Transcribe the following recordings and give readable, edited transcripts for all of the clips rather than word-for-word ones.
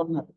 ఉన్నారు.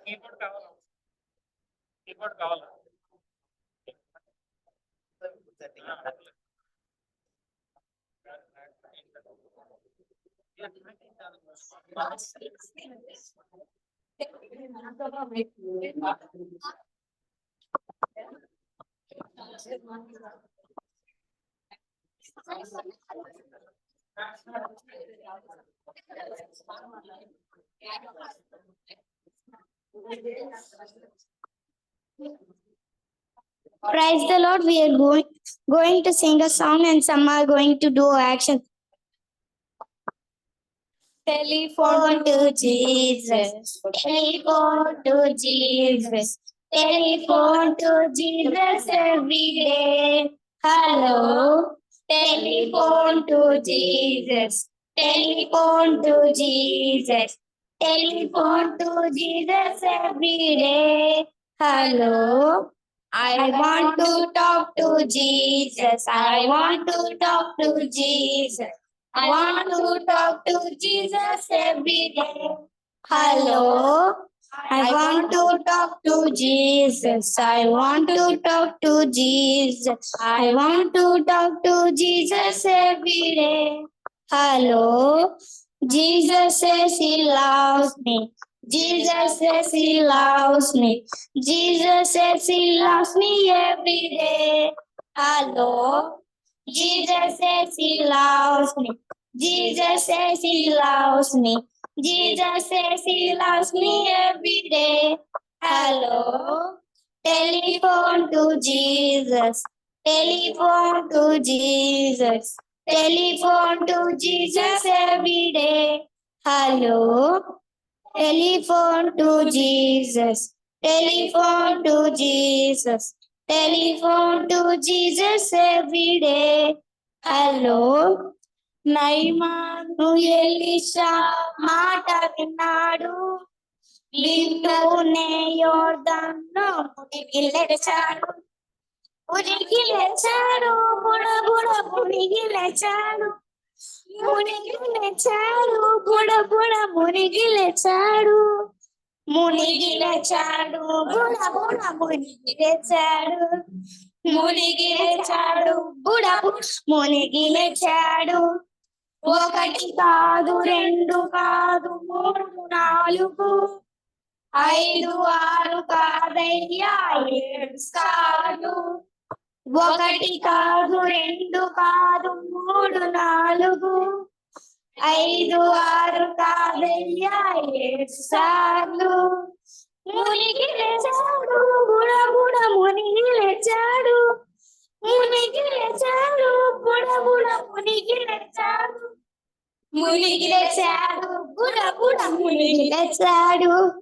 కీబోర్డ్ కావాలా? కీబోర్డ్ కావాలా? Praise the Lord. We are going to sing a song and some are going to do action. Telephone to Jesus. Telephone to Jesus. Telephone to Jesus every day. Hello. Telephone to Jesus. Telephone to Jesus. Telephone to Jesus every day. Hello. I want to talk to Jesus. I want to talk to Jesus. I want to talk to Jesus every day. Hello. I want to talk to Jesus. I want to talk to Jesus. I want to talk to Jesus every day. Hello. Jesus says he loves me. Jesus says he loves me. Jesus says he loves me every day. Hello. Jesus says he loves me. Jesus says he loves me. Jesus says he loves me every day. Hello. Telephone to Jesus. Telephone to Jesus. Telephone to Jesus every day. Hello. Telephone to Jesus. Telephone to Jesus. Telephone to Jesus every day. Hello. Naaman Elisha మాట విన్నాడు. వింటూనే యోర్దాను మునిగి లేచాడు. మునిగి లేచాడు. బుడబుడ మునిగి లేచాడు. మునిగి లేచాడు. బుడబుడ మునిగి లేచాడు. మునిగి లేచాడు. బుడబుడ మునిగి లేచాడు. మునిగి లేచాడు. బుడబుడ మునిగి లేచాడు. ఒకటి కాదు, రెండు కాదు, మూడు, నాలుగు, ఐదు, ఆరు కాదయ్యా, ఏడు సార్లు. ఒకటి కాదు, రెండు కాదు, మూడు, నాలుగు, ఐదు, ఆరు కాదయ్యా, ఏడు సార్లు. మునిగి లేచాడు. బుడబుడ మునిగి లేచాడు. మునిగి లేచాడు. బుడబుడ మునిగి లేచాడు. మునిగి లేచాడు. బుడబుడ మునిగి లేచాడు.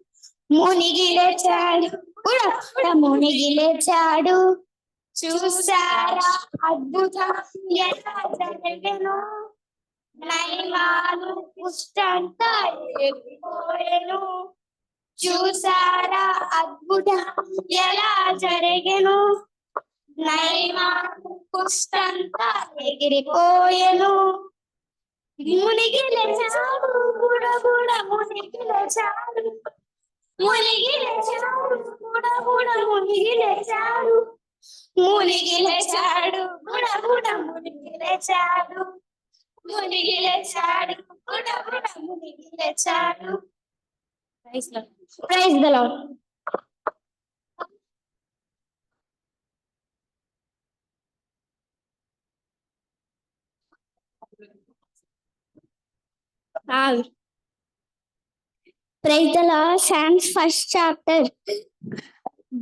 మునిగి లేచాడు. బుడబుడ మునిగి లేచాడు. చూసారా అద్భుతం ఎలా జరిగెను. నైమాను కుష్టంతా ఎగిరిపోయెను. చూసారా అద్భుతం ఎలా జరిగెను. నైమాను కుష్టంతా ఎగిరిపోయెను. మునిగి లేచాడు. బుడబుడ మునిగి లేచాడు. మునిగి లేచాడు. బుడబుడ మునిగి లేచాడు. మునిగి లేచాడు. బుడబుడ మునిగి లేచాడు. మునిగి లేచాడు. బుడబుడ తెచ్చాడు. Praise the Lord. Praise the Lord. Psalms first chapter.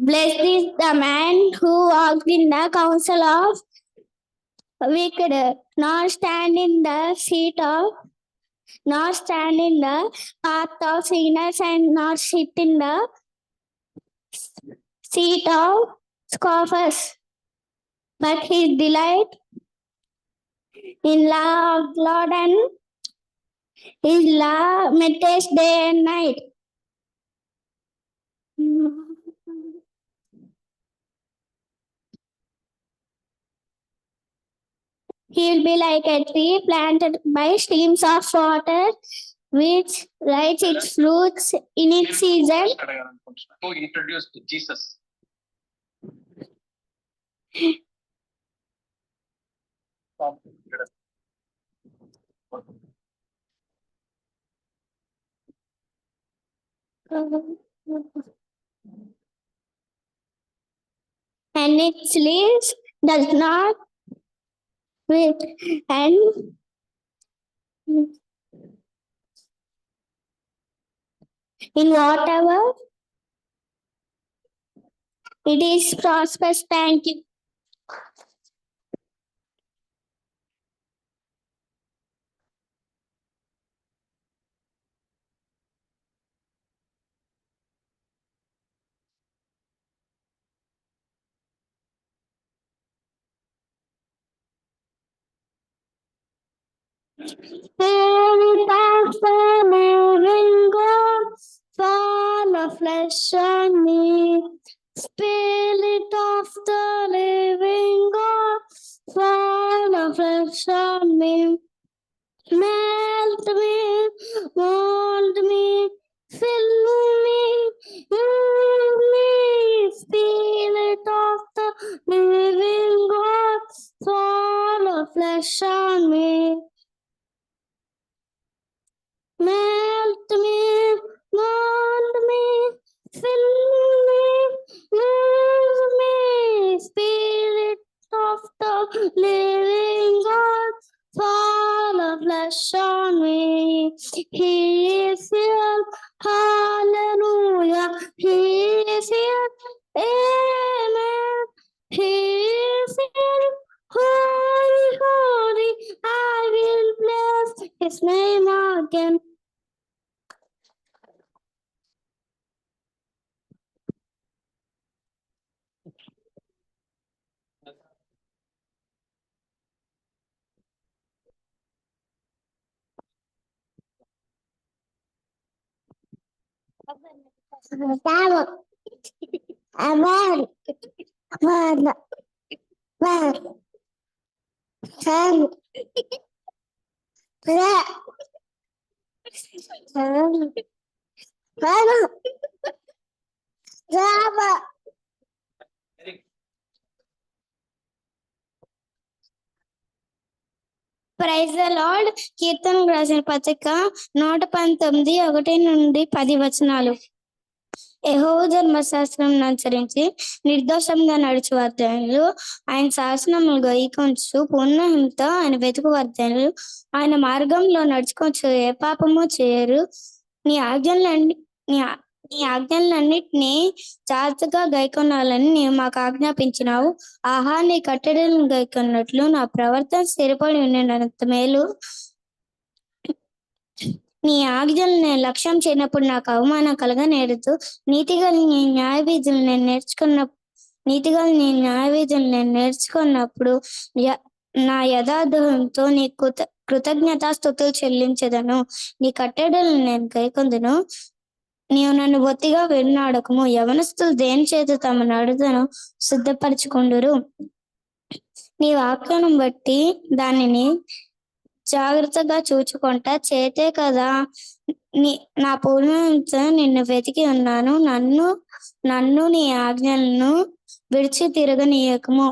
Blessed is the man who walked in the counsel of wicked, nor stand in the path of sinners, and not sit in the seat of scoffers. But his delight in law of Lord, and his law meditates day and night. He will be like a tree planted by streams of water, which writes its fruits in its season. Who introduced Jesus? And its leaves does not wither, and in whatever it is prosperous. Thank you. Spirit of the living God, fall afresh on me. Spirit of the living God, fall afresh on me. Melt me, mold me, fill me, use me. Spirit of the living God, fall afresh on me. Melt me, mold me, fill me, use me. Spirit of the living God, fall afresh on me. He is here, hallelujah. He is here, amen. He is here, holy, holy. I will bless his name again. Praise the Lord. కీర్తన రాసిన పత్రిక 119:1-10 యెహోవా ధర్మశాస్త్రం అనుసరించి నిర్దోషంగా నడుచు వర్తనులు, ఆయన శాసనములు గైకొనుచు పూర్ణంతో ఆయన వెతుకు వర్తనులు, ఆయన మార్గంలో నడుచుకొనుచు ఏ పాపము చేయరు. నీ ఆజ్ఞలన్నిటినీ జాగ్రత్తగా గైకొనాలని నీవు మాకు ఆజ్ఞాపించినావు. ఆహా, నీ కట్టడలను గైకొన్నట్లు నా ప్రవర్తన స్థిరపడి ఉన్నంత మేలు. నీ ఆజ్ఞలు నేను లక్ష్యం చేయనప్పుడు నాకు అవమానం కలగనేరదు. నీతిగా నీ న్యాయవిధులు నేను నేర్చుకున్నప్పుడు నా యథార్థంతో నీ కృతజ్ఞతాస్తుతులు చెల్లించదను. నీ కట్టడలను నేను గైకొందును. నీవు నన్ను బొత్తిగా విన్నాడకము. యవనస్తులు దేని చేత తమ నడుదను సిద్ధపరచుకుందురు. నీ వాక్యం బట్టి దానిని జాగ్రత్తగా చూచుకుంటా చేతే కదా. నా పూర్ణంతో నిన్ను వెతికి ఉన్నాను. నన్ను నీ ఆజ్ఞలను విడిచి తిరగనీయకము.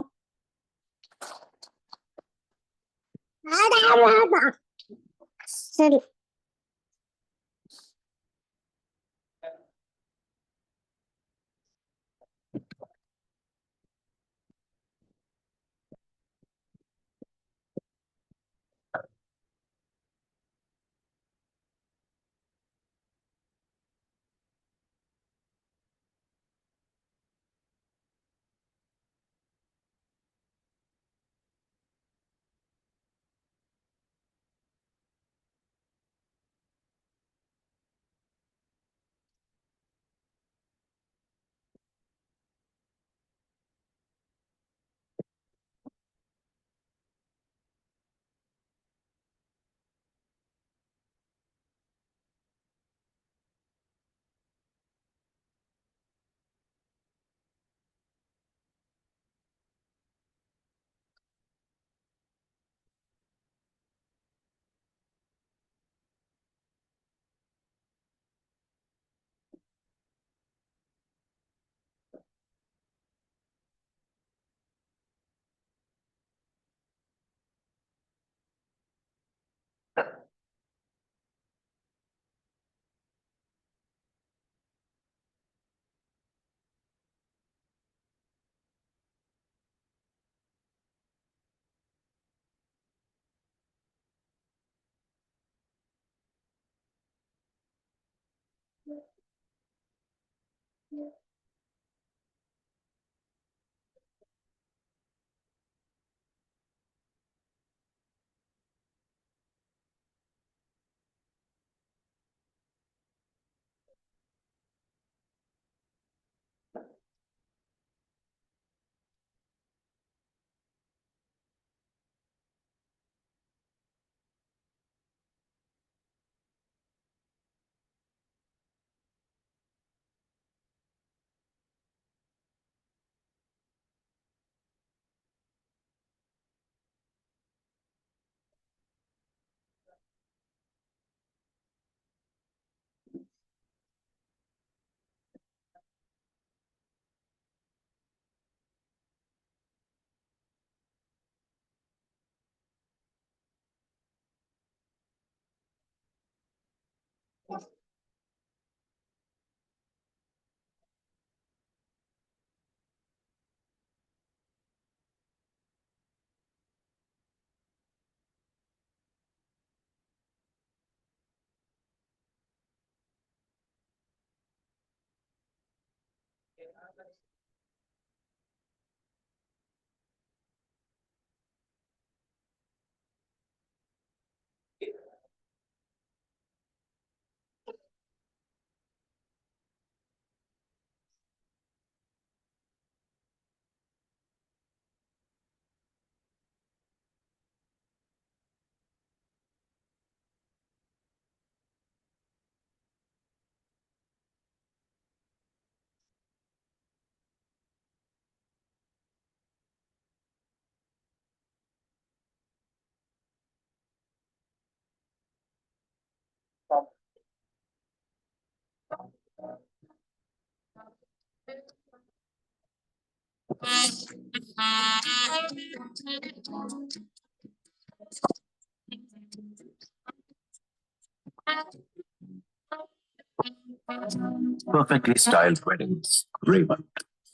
Perfectly styled weddings. Raymond,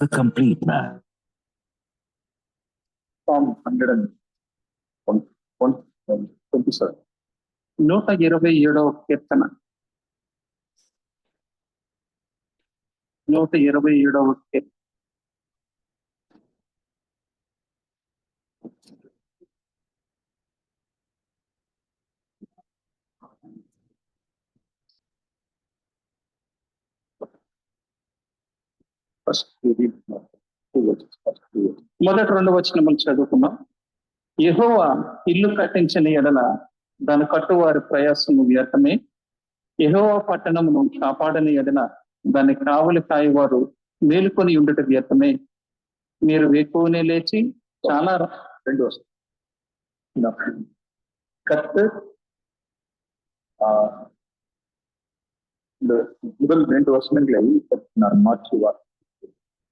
the complete man. Psalm 127. 127వ కీర్తన. 127వ కీర్తన. మొదటి 2 వచనములు చదువుకున్నాం. యెహోవా ఇల్లు కట్టించని ఎడల దాని కట్టువారి ప్రయాసము వ్యర్థమే. యెహోవా పట్టణమును కాపాడని ఎడల దాన్ని కావలి కాయవారు మేలుకొని ఉండట వ్యర్థమే. మీరు వేకువనే లేచి చాలా 2 முதல் 2 வசனங்களை நான் మార్చేవారు.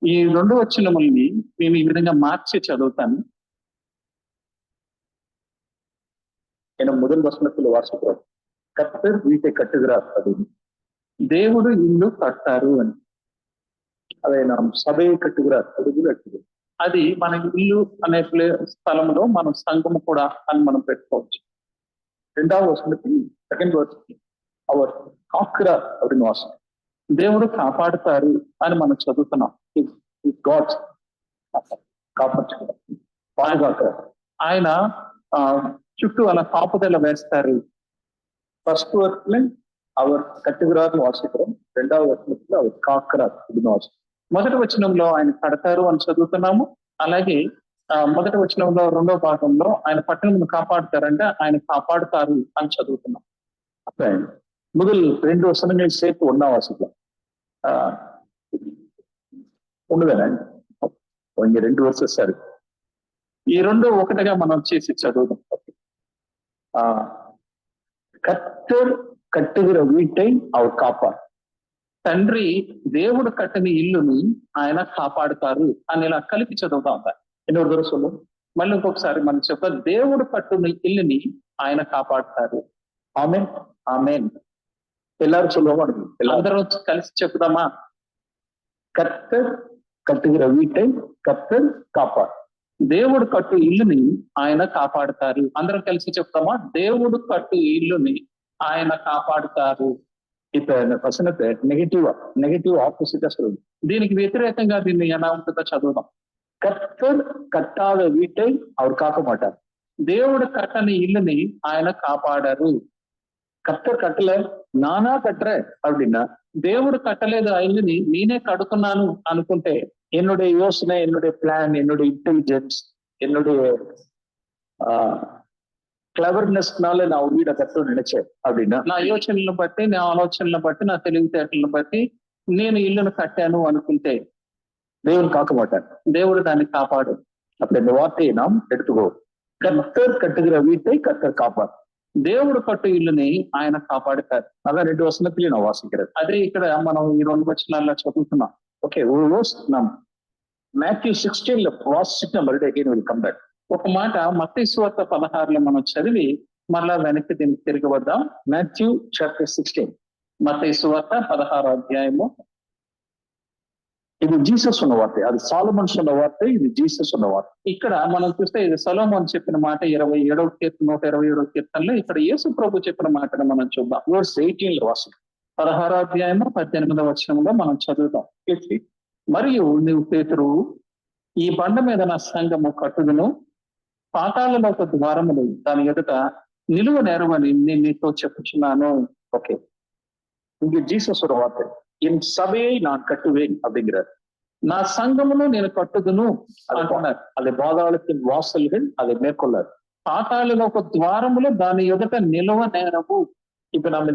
ఈ 2 వచనముల్ని మేము ఈ విధంగా మార్చి చదువుతాను. முதல் வசனத்துல வாசிக்கிறோம், கர்த்தர் வீட்டை கட்டுகிறார். அது దేవుడు ఇల్లు కట్టారు అని. అదే நாம் సభயை కట్టుகிறார் అది కూడా కట్టుகிறாరు. అది మన ఇల్లు అనే స్థలంలో మనం సంఘము కూడా అని మనం పెట్టుకోవచ్చు. 2వ వచనకి సెకండ్ వర్స్ అవర్ కాక్రా அப்படின்னு వాసన. దేవుడు కాపాడుతారు అని మనం చదువుతున్నాం. గాడ్ కాపాడుతారు, పాడుగాక ఆయన చుట్టూ అలా కాపుదల వేస్తారు. ఫస్ట్ వర్స్లో அவர் కట్టుகிறாరు వాసికరం, 2వ వచనంలో அவர் కాక్రారు அப்படின்னு వాసన. మొదటి వచనంలో ఆయన కడతారు అని చదువుతున్నాము. అలాగే మొదటి వచనంలో 2వ భాగంలో ఆయన పట్టణమును కాపాడుతారంటే ఆయన కాపాడుతారు అని చదువుతున్నాం. முதல் 2 வசனங்கள் சேர்த்து ஒன்னா வாசிக்கலாம். ஒண்ணுதானே? இங்க 2 వర్సెస్ సార్. ఈ 2 ఒకటిగా మనం చేసి చదువుదాం. కర్తర్ కట్టుగిற వీటై அவர் కాపాడు. తండ్రి దేవుడు కట్టని ఇల్లుని ఆయన కాపాడుతారు అని ఇలా కలిపి చదువుతాం. ఎన్నో దొరసలు మళ్ళీ ఇంకొకసారి మనం చెప్తాం, దేవుడు కట్టుని ఇల్లుని ఆయన కాపాడుతారు. ఆమేన్, ఆమేన్. எல்லாரும் சொல்லுவோம், అందరూ కలిసి చెప్దామా? కర్తర్ కట్టుగిற వీటై కర్తర్ కాపాడు. దేవుడు కట్టు ఇల్లుని ఆయన కాపాడుతారు. అందరం కలిసి చెప్తామా? దేవుడు కట్టు ఇల్లుని ఆయన కాపాడుతారు. இப்ப இந்த வசனத்தை நெகட்டிவ் ஆப்போசிட்டா சொல்லுது. దీనికి వ్యతిరేకంగా దీన్ని ఎలా ఉంటుందో చదువుదాం. కర్తర్ కట్టాத వీటై அவர் కాక మాటారు. దేవుడు కట్టని ఇల్లుని ఆయన కాపాడారు. కర్తర్ కట్టలే, నానా కట్టరే அப்படின்னா, దేవుడు కట్టలేదు ఆ ఇల్లుని నేనే కడుతున్నాను అనుకుంటే, என்னுடைய யோசனை, என்னுடைய பிளான், என்னுடைய இன்டெலிஜென்ஸ், என்னுடைய క్లవర్నెస్నాல నా వీడ కట్టను నిனைச்சேன் அப்படின்னா, నా యోచనలను బట్టి, నా ఆలోచనలను బట్టి, నా తెలివితేటలను బట్టి నేను ఇల్లును కట్టాను అనుకుంటే దేవుని కాక మాటారు. దేవుడు దాన్ని కాపాడు. அப்படி இந்த வார்த்தையை நாம் எடுத்துக்கோ. கர்த்தர் கட்டுகிற வீட்டை கர்த்தர் காப்பார். దేవుడు కట్టు ఇల్లుని ఆయన కాపాడుతారు. అలా 2 వచనాలు నా వాసిக்கிறேன். అదే ఇక్కడ మనం ఈ 2 వచనాల్లో చదువుతున్నాం. ఓకే, మాథ్యూ 16 వాసిక మళ్ళీ అగైన్ విల్ కమ్ బ్యాక్. ఒక మాట మత్తయి సువార్త 16లో మనం చదివి మళ్ళా వెనక్కి దీనికి తిరిగి వద్దాం. మాథ్యూ చాప్టర్ 16, మత్తయి సువార్త 16వ అధ్యాయము. ఇది జీసస్ ఉన్న వార్త, అది సాలమన్ ఉన్న వార్త, ఇది జీసస్ ఉన్న వార్త. ఇక్కడ మనం చూస్తే ఇది సొలొమోను చెప్పిన మాట 27వ కీర్తన 127వ కీర్తనలో ఇక్కడ యేసు ప్రభు చెప్పిన మాటను మనం చూద్దాం. వర్స్ 18 వాసి 16వ అధ్యాయము 18వ వచనంలో మనం చదువుతాం. మరియు నీవు పేతురు, ఈ బండ మీద నా సంఘము కట్టుదును, పాతాళంలో ఒక ద్వారములు దాని ఎదుట నిలువ నేరమని నేను నీతో చెప్పుచున్నాను. ఓకే, ఇంక జీసస్ ఉన్న వార్త. என் சபையை நான் கட்டுவேன் அப்படிங்கிறார். నా సంఘమును నేను కట్టుదును అంటున్నారు. అది పాతాళத்தின் వాసల్கள் அதை மேற்கொள்ளார். పాతాళంలో ఒక ద్వారములు దాని ఎదుట నిలువ నేరము. இப்ப நம்ம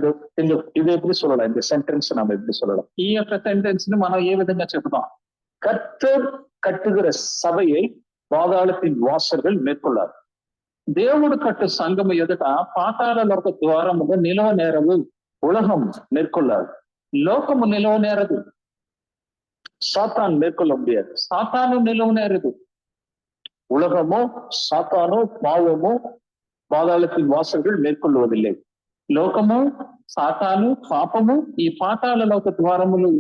இது எப்படி சொல்லலாம்? இந்த சென்டென்ஸ் நம்ம எப்படி சொல்லலாம்? ఈ యొక్క సెంటెన్స్ ని మనం ఏ విధంగా చెప్తాం? கர்த்தர் கட்டுகிற சபையை పాతాళத்தின் వాసల్கள் மேற்கொள்ளார். దేవుడు కట్టు సంఘము ఎదుట పాతాళంలో ఒక ద్వారములు నిలువ నేరము. ఉలగం మేற்கொள்ளார். లోకము నిలవనేరదు. சாத்தான் மேற்கொள்ள முடியாது. சாத்தானும் நிலவுனேறது. உலகமோ சாத்தானோ பாவமோ పాతాళத்தின் వాసనలు మేల్కొల్లువదిలే. లోకము సాతాను పాపము ఈ పాతాళ లోక ద్వారములు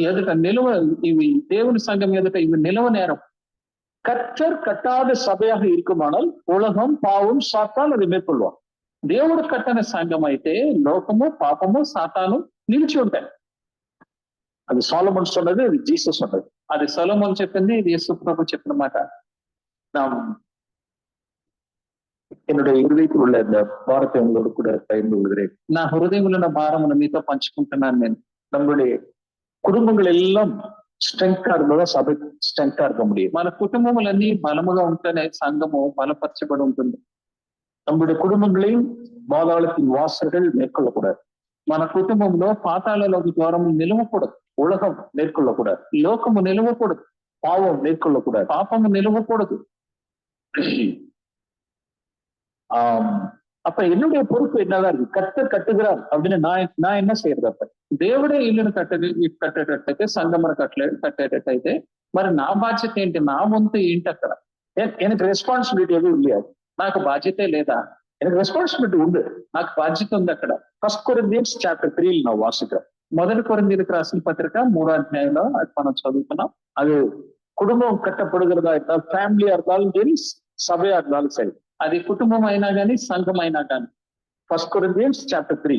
ఎదుట నిలువ, ఇవి దేవుని సంఘం ఎదుట ఇవి నిలవ నేరం. கர்த்தர் கட்டாத சபையாக இருக்குமானால் உலகம் பாவம் சாத்தான் அதை மேற்கொள்வான். దేవుడు కట్టని సంఘం అయితే లోకము పాపము సాతాను నిలిచి ఉంటాయి. అది సొలొమోన్ சொன்னது, అది జీసస్ சொன்னது. అది సొలొమోన్ చెప్పింది, ఇది యేసు ప్రభు చెప్పిన మాట. என்னுடைய இருதயத்தில் உள்ள இந்த பாரத்தை உங்களோடு கூட பகிர்ந்து கொள்கிறேன். నా హృదయంలో ఉన్న భారమును మీతో పంచుకుంటున్నాను నేను. நம்மளுடைய కుటుంబங்கள் எல்லாம் స్ట్రెంగ్త్ இருந்தదా సభ స్ట్రెంగ్త్ இருக்க முடியும். మన కుటుంబములన్నీ బలముగా ఉంటేనే సంఘము బలపరచబడి ఉంటుంది. நம்முடைய குடும்பங்களையும் பாதாளத்தின் வாசல்கள் மேற்கொள்ளக்கூடாது. మన కుటుంబంలో పాతాళలోకి ద్వారం నిలవకూడదు. ఉలగం మేற்கொள்ளக்கூடாது. లోకము నిలవకూడదు. పావం మేற்கொள்ளக்கூடாது. పాపము నిలవకూడదు. அப்ப என்னுடைய பொறுப்பு என்னதான் இருக்கு? கர்த்தர் கட்டுகிறார் அப்படின்னு நான் என்ன செய்யறது? அப்ப దేవుడే ఇల్లును కట్టేటట్టయితే, సంగమన కట్టేటట్టయితే మరి నా బాధ్యత ఏంటి? నా వంతు ఏంటి? అక్కడ எனக்கு రెస్పాన్సిబిలిటీ ఏది లేదు. నాకు బాధ్యతే లేదా? எனக்கு రెస్పాన్సిబిలిటీ ఉంది, నాకు బాధ్యత ఉంది అక్కడ. ఫస్ట్ కొరింథియన్స్ చాప్టర్ 3 నా వాసిక. మొదటి కొరింథీయులకు రాసిన పత్రిక 3వ అధ్యాయంలో అది మనం చదువుతున్నాం. అది కుటుంబం కట్టబడుகிறதா இருந்தால், ఫ్యామిలీயா இருந்தாலும் சரி, సభయా இருந்தாலும் సరే, అది కుటుంబం అయినా కానీ సంఘం అయినా కానీ. ఫస్ట్ కొరింథియన్స్ చాప్టర్ 3,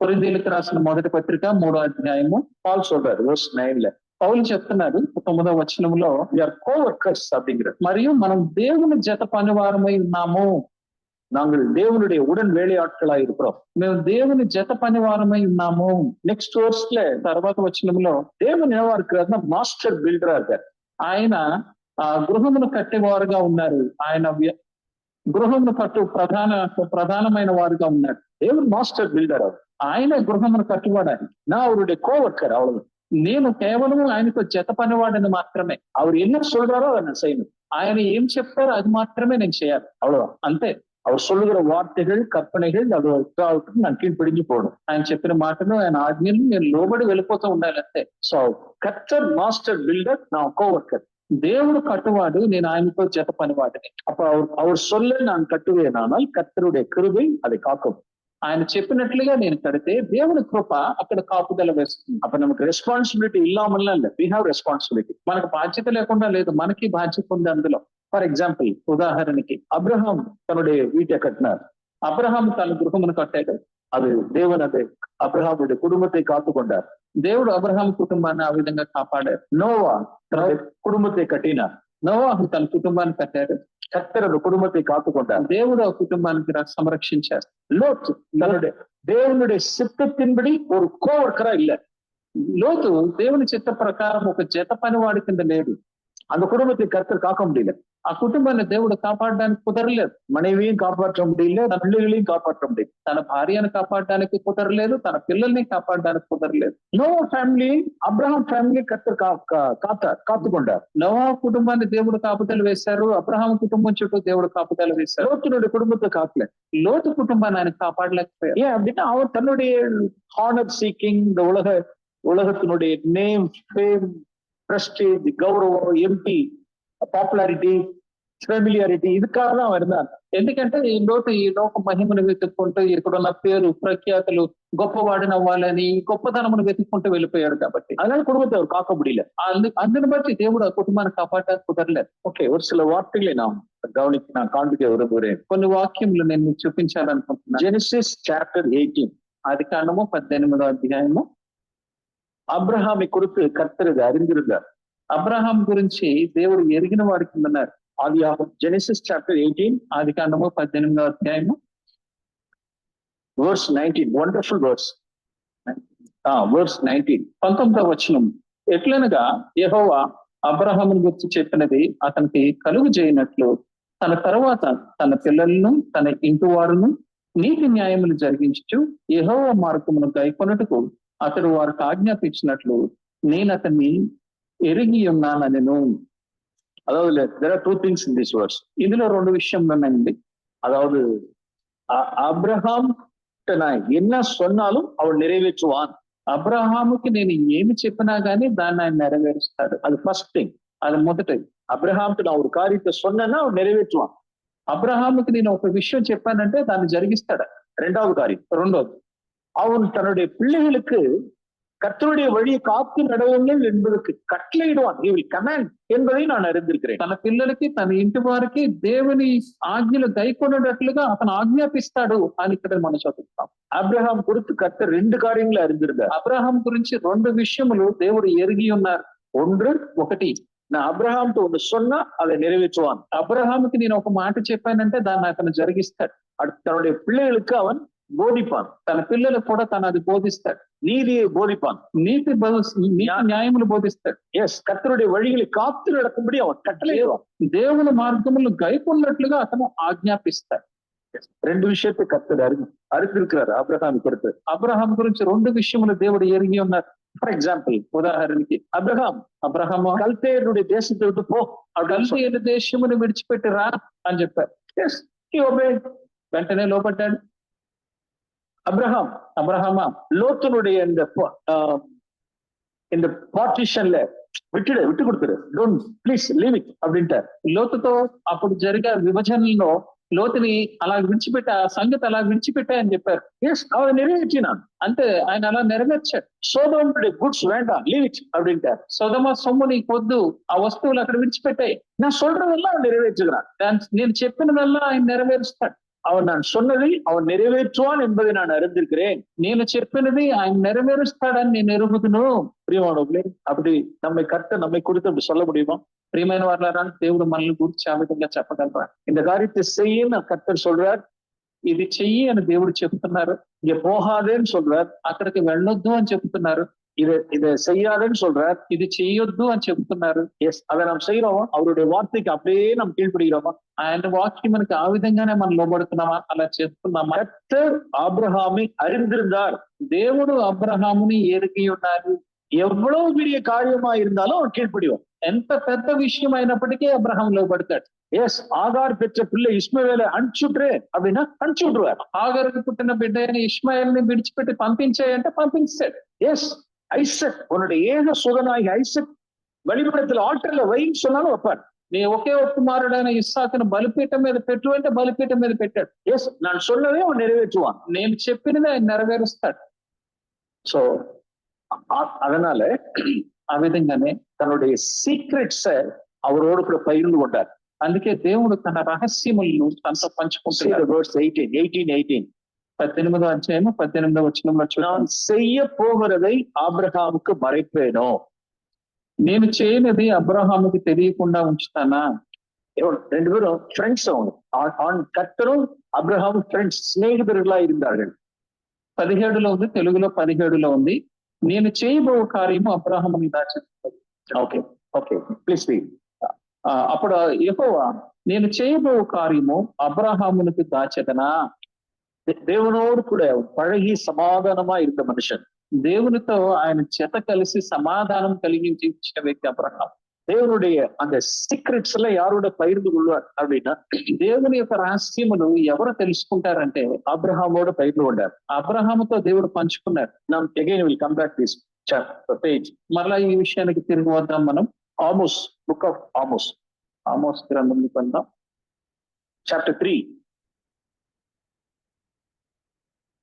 కొరింథీయులకు రాసిన మొదటి పత్రిక 3వ అధ్యాయము. పౌలు சொல்றாரு verse 9 పౌలు చెప్తున్నాడు 9వ వచనంలో, యూఆర్ కోవర్కర్స్ அப்படிங்கிறார். మరియు మనం దేవుని జత పనివారమై ఉన్నాము. நாங்கள் தேவனுடைய உடன் வேலையாட்களா இருக்கிறோம். మేము దేవుని జత పనివారమై ఉన్నాము. నెక్స్ట్ వర్స్ లో తర్వాత వచనంలో దేవుని ఎలా இருக்கிறார்னா మాస్టర్ బిల్డరా இருக்கார். ఆయన గృహమును కట్టేవారుగా ఉన్నారు. ఆయన గృహమును కట్టు ప్రధానమైన వారుగా ఉన్నాడు. దేవుడు మాస్టర్ బిల్డర్. ఆయన గృహమును కట్టువాడని నా அவருடைய கோவர்க்கர். அவ்வளவு. నేను కేవలం ఆయనతో జత పనివాడని మాత్రమే. அவர் என்ன சொல்றாரோ அதை நான் செய்யணும். ఆయన ఏం చెప్తారో అది మాత్రమే నేను చేయాలి. అவ்வளவு. అంతే. அவர் சொல்லுகிற వార్తகள் కற்பனைகள் అది நான் కీழ்పడిగి పోవడం. ఆయన చెప్పిన మాటలు, ఆయన ఆజ్ఞలు నేను లోబడి వెళ్ళిపోతూ ఉండాలి అంతే. సో కర్తర్ మాస్టర్ బిల్డర్, నా కోవర్కర్. దేవుడు కట్టువాడు, నేను ఆయనతో జత పనివాడిని. அப்ப அவர் சொல்ல நான் கட்டுவேனானால் கர்த்தருடைய கிருபை அதை காக்கும். ఆయన చెప్పినట్లుగా నేను కడితే దేవుని కృప అక్కడ కాపుదల వేస్తుంది. అప్పుడు நமக்கு రెస్పాన్సిబిలిటీ ఇల్లామల్లా இல்ல, we have responsibility. మనకు బాధ్యత లేకుండా లేదు, మనకి బాధ్యత ఉంది అందులో. ఫర్ ఎగ్జాంపుల్, ఉదాహరణకి అబ్రహాం తనుடைய வீட்டை கட்டினார். అబ్రహాం తన గృహమును కట్టాడు. అది దేవుని అదే అబ్రహాముடைய కుటుంబத்தை కాத்துకొండారు. దేవుడు అబ్రహాం కుటుంబాన్ని ఆ విధంగా కాపాడారు. నోవా తన కుటుంబத்தை కట్టినాர். నోవాహు తన కుటుంబాన్ని కట్టాడు. కర్తర్ కుటుంబத்தை కాத்துకొండారు. దేవుడు ఆ కుటుంబానికి సంరక్షించారు. లోతు దేవునుடைய சித்தத்தின்படி ஒரு கோவர்க்கரா இல்ல. లోతు దేవుని చిత్త ప్రకారం ఒక జత పనివాడి కింద లేడు. அந்த குடும்பத்தை கர்த்தர் காக்க முடியல. ఆ కుటుంబాన్ని దేవుడు కాపాడడానికి కుదరలేదు. మனைవిயும் కాపాற்ற முடியல, తన పిల్లల్ని కాపాற்ற முடியல. తన భార్యను కాపాడడానికి కుదరలేదు, తన పిల్లల్ని కాపాడడానికి కుదరలేదు. నోవా ఫ్యామిలీ, అబ్రహాం ఫ్యామిలీ కర్తర్ కాத்துకొండారు. నోవా కుటుంబాన్ని దేవుడు కాపుదలు వేశారు. అబ్రహాం కుటుంబం చుట్టూ దేవుడు కాపుదలు వేశారు. లోతునుடைய కుటుంబத்தை కాకలే. లోతు కుటుంబాన్ని ఆయన కాపాడలేకపోయారు. ஏன் அப்படின்னா அவர் தன்னுடைய ஹானர் சீக்கிங், இந்த உலகத்தினுடைய நேம், ஃபேம், பிரஸ்டீஜ், கௌரவம், ఎంపీ, పాపులారిటీ, ఫెమిలియారిటీ, இதுக்காக தான் வருந்தார். ఎందుకంటే ఈ లోక మహిమను వెతుక్కుంటూ, ఇక్కడున్న పేరు ప్రఖ్యాతులు, గొప్పవాడిని అవ్వాలని గొప్పతనమును వెతుక్కుంటూ వెళ్ళిపోయాడు. కాబట్టి அதனால குடும்பத்தை அவர் காக்க முடியல. అందుని బట్టి దేవుడు ఆ కుటుంబాన్ని కాపాడడానికి కుదరలేదు. ఓకే, ஒரு சில வார்த்தைகளை நான் காண்பிக்க விரும்புகிறேன். కొన్ని వాక్యములు నేను మీకు చూపించాలనుకుంటున్నాను. జెనసిస్ చాప్టర్ 18, ఆదికాండము 18వ అధ్యాయము. అబ్రహామి குறித்து కర్తర్ அறிந்திருந்தார். అబ్రహాం గురించి దేవుడు ఎరిగిన వాడి కింద ఉన్నారు. ఆదియాగమం జెనసిస్ చాప్టర్ 18, ఆదికాండము 18వ అధ్యాయము verse 19. Wonderful verse. verse 19, 19వ వచనం. ఎట్లనగా యెహోవా అబ్రహామును గురించి చెప్పినది అతనికి కలుగు చేయనట్లు తన తర్వాత తన పిల్లలను, తన ఇంటి వారును నీతి న్యాయములు జరిగించు యెహోవా మార్గమును గైకొనుటకు అతడు వారికి ఆజ్ఞాపించినట్లు నేను అతన్ని ఎరిగి ఉన్నానెను. அதாவது there are two things in this verse. இதுல ரெண்டு விஷயம் ఉన్నాయండి. அதாவது அப்ரஹாம் நான் என்ன சொன்னாலும் அவன் நிறைவேற்றுவான் అబ్రహాముకి నేను ఏమి చెప్పినా గానీ దాన్ని ఆయన నెరవేరుస్తాడు. அது ஃபர்ஸ்ட் திங். అది మొదటిది. அப்ரஹாமுக்கு நான் ஒரு காரியத்தை சொன்னேன்னா அவன் நிறைவேற்றுவான். అబ్రహాముకి నేను ఒక విషయం చెప్పానంటే దాన్ని జరిగిస్తాడు. இரண்டாவது காரியம், రెండోది, அவன் தன்னுடைய பிள்ளைகளுக்கு கர்த்தருடைய வழியை காத்து நடவுங்கள் என்பதற்கு கட்டளையிடுவான். he will command என்பதை நான் அறிந்திருக்கிறேன். తన పిల్లలకి తన ఇంటి వారికి దేవుని ఆజ్ఞలు గైకొనేటట్లుగా అతను ఆజ్ఞాపిస్తాడు అని ఇక్కడ మనం చదువుతాం. அப்ரஹாம் குறித்து கர்த்தர் 2 காரியங்களை அறிந்திருந்தார். అబ్రహాం గురించి 2 విషయములు దేవుడు ఎరిగి ఉన్నారు. ఒకటి, நான் అబ్రహాంతో ஒண்ணு சொன்னா அதை நிறைவேற்றுவான். అబ్రహాముకి నేను ఒక మాట చెప్పానంటే దాన్ని అతను జరిగిస్తాడు. தன்னுடைய பிள்ளைகளுக்கு அவன் போதிப்பான். తన పిల్లలకు కూడా తను అది బోధిస్తాడు. நீதியை போதிப்பான். నీతి న్యాయములు బోధిస్తాడు. எஸ், கர்த்தருடைய வழிகளை காத்து நடக்கும்படி அவன் கட்டளையிடுவான். దేవుని మార్గములు గైకొన్నట్లుగా అతను ఆజ్ఞాపిస్తాడు. 2 விஷயத்தை கர்த்தர் அறிந்திருக்கிறார் அப்ரஹாம் குறித்து. అబ్రహాం గురించి 2 విషయములు దేవుడు ఎరిగి ఉన్నారు. ஃபார் எக்ஸாம்பிள், ఉదాహరణకి అబ్రహాము கல்தேயருடைய தேசத்தை விட்டு போ, కల్దీయుల దేశమును విడిచిపెట్టి రా అని చెప్పారు. Yes, he obeyed. వెంటనే లోపడ్డాడు. அப்ரஹாமா லோத்தனுடைய இந்த பார்ட்டிஷன்ல விட்டு கொடுத்துரு, டோன்ட் ப்ளீஸ் లీవ్ ఇట్ அப்படின்ட்டார். లోతుతో అప్పుడు జరిగే విభజనలో లోతుని అలా విడిచిపెట్టా, సంగతి అలా విడిచిపెట్టా అని చెప్పారు. எஸ், அவன் நிறைவேற்றினான். అంతే, ఆయన అలా నెరవేర్చాడు. சோதோமுடைய குட்ஸ் வேண்டாம், లీవ్ ఇట్ அப்படின்ட்டார். సొదొమ సొమ్ము నీకు వద్దు, ఆ వస్తువులు అక్కడ విడిచిపెట్టాయి. நான் சொல்றதெல்லாம் அவன் நிறைவேற்றுகிறான். నేను చెప్పినదల్లా ఆయన నెరవేరుస్తాడు. அவன் நான் சொன்னதை அவன் நிறைவேற்றுவான் என்பதை நான் அறிந்திருக்கிறேன். నేను చెప్పినది ఆయన నెరవేరుస్తాడని నేను ఎరుగుదును. பிரியமானவர்களே, அப்படி நம்மை குறித்து அப்படி சொல்ல முடியுமா? ప్రియమైన వారులారా, దేవుడు మనల్ని గురించి ఆ విధంగా చెప్పగలరా? இந்த காரியத்தை செய்ய கர்த்தர் சொல்றார், ఇది చెయ్యి అని దేవుడు చెప్తున్నారు. இங்க போகாதேன்னு சொல்றார், అక్కడికి వెళ్ళొద్దు అని చెప్తున్నారు. இதை செய்யாதேன்னு சொல்றார், ఇది చెయ్యొద్దు అని చెప్తున్నారు. எஸ், அதை நாம் செய்யறோம். அவருடைய வார்த்தைக்கு அப்படியே நாம் கீழ்ப்படுகிறோமா? ఆయన వాక్యం మనకి ఆ విధంగానే మనం లోబడుతున్నామా, అలా చేస్తున్నామా? கர்த்தர் ஆபிரகாமை அறிந்திருந்தார். దేవుడు అబ్రహాముని ఎరిగి ఉన్నారు. எவ்வளவு பெரிய காரியமா இருந்தாலும் அவன் கீழ்ப்படிவான். ఎంత పెద్ద విషయం అయినప్పటికీ అబ్రహాం లోబడతాడు. எஸ், ஆகார் பெற்ற பிள்ளை இஸ்மவேலை அனுப்பிச்சுட்ரு அப்படின்னா அனுப்பிச்சு விட்டுருவார். ఆగరుకు పుట్టిన బిడ్డ అయిన ఇష్మాయేల్ని విడిచిపెట్టి పంపించాయంటే పంపించాడు. எஸ், ஐசக், உன்னுடைய ஏக சுதனாகி ஐசக் బలిపీఠத்தில் ఆల్టర్ల వైன்னு சொன்னாலும் வைப்பார். నీ ఒకే ఒక కుమారుడైన ఇస్సాకును బలిపీఠం మీద పెట్టు అంటే బలిపీఠం మీద పెట్టాడు. எஸ், நான் சொன்னதே அவன் நிறைவேற்றுவான். నేను చెప్పినది ఆయన నెరవేరుస్తాడు. సో அதனால ఆ విధంగానే தன்னுடைய சீக்ரெட்ஸ அவரோடு கூட பகிர்ந்து கொண்டார். అందుకే దేవుడు తన రహస్యములను తనతో పంచుకుంటున్నాడు. 18 18వ అధ్యాయము 18వ వచనంలో நான் செய்ய போகிறதை ஆபிரகாமுக்கு மறைப்பேனோ? నేను చేయనిది అబ్రహాముకి తెలియకుండా ఉంచుతానా? 2 பேரும் ஃப்ரெண்ட்ஸ். அவங்க கர்த்தரும் அப்ரஹாமும் ஃப்ரெண்ட்ஸ், சிநேகிதர்களா இருந்தார்கள். 17లో ఉంది, తెలుగులో 17లో ఉంది. నేను చేయబో కార్యము అబ్రహాముని దాచిపెట్టాను. Okay okay, please read. అప్పుడు యెహోవా, నేను చేయబో కార్యము అబ్రహామునికి దాచెదనా? దేవునోడు కూడా పழகி సమాధానమా இருந்த మనుషన్. దేవునితో ఆయన చేత కలిసి సమాధానం కలిగించి ఇచ్చిన వ్యక్తి అబ్రహాం. దేవునుடைய அந்த సీక్రెట్స్ எல்லாம் யாரோட பகிர்ந்து கொள்வார் அப்படின்னா, దేవుని యొక్క రహస్యములు ఎవరు తెలుసుకుంటారంటే అబ్రహామోட పగిర్ந்து கொண்டார். అబ్రహాముతో దేవుడు పంచుకున్నారు. நாம் again will come back this page. మరలా ఈ విషయానికి తిరిగి వద్దాం మనం. ఆమోస్, బుక్ ఆఫ్ ఆమోస్, ఆమోస్ గ్రంథం పొందాం. చాప్టర్ 3.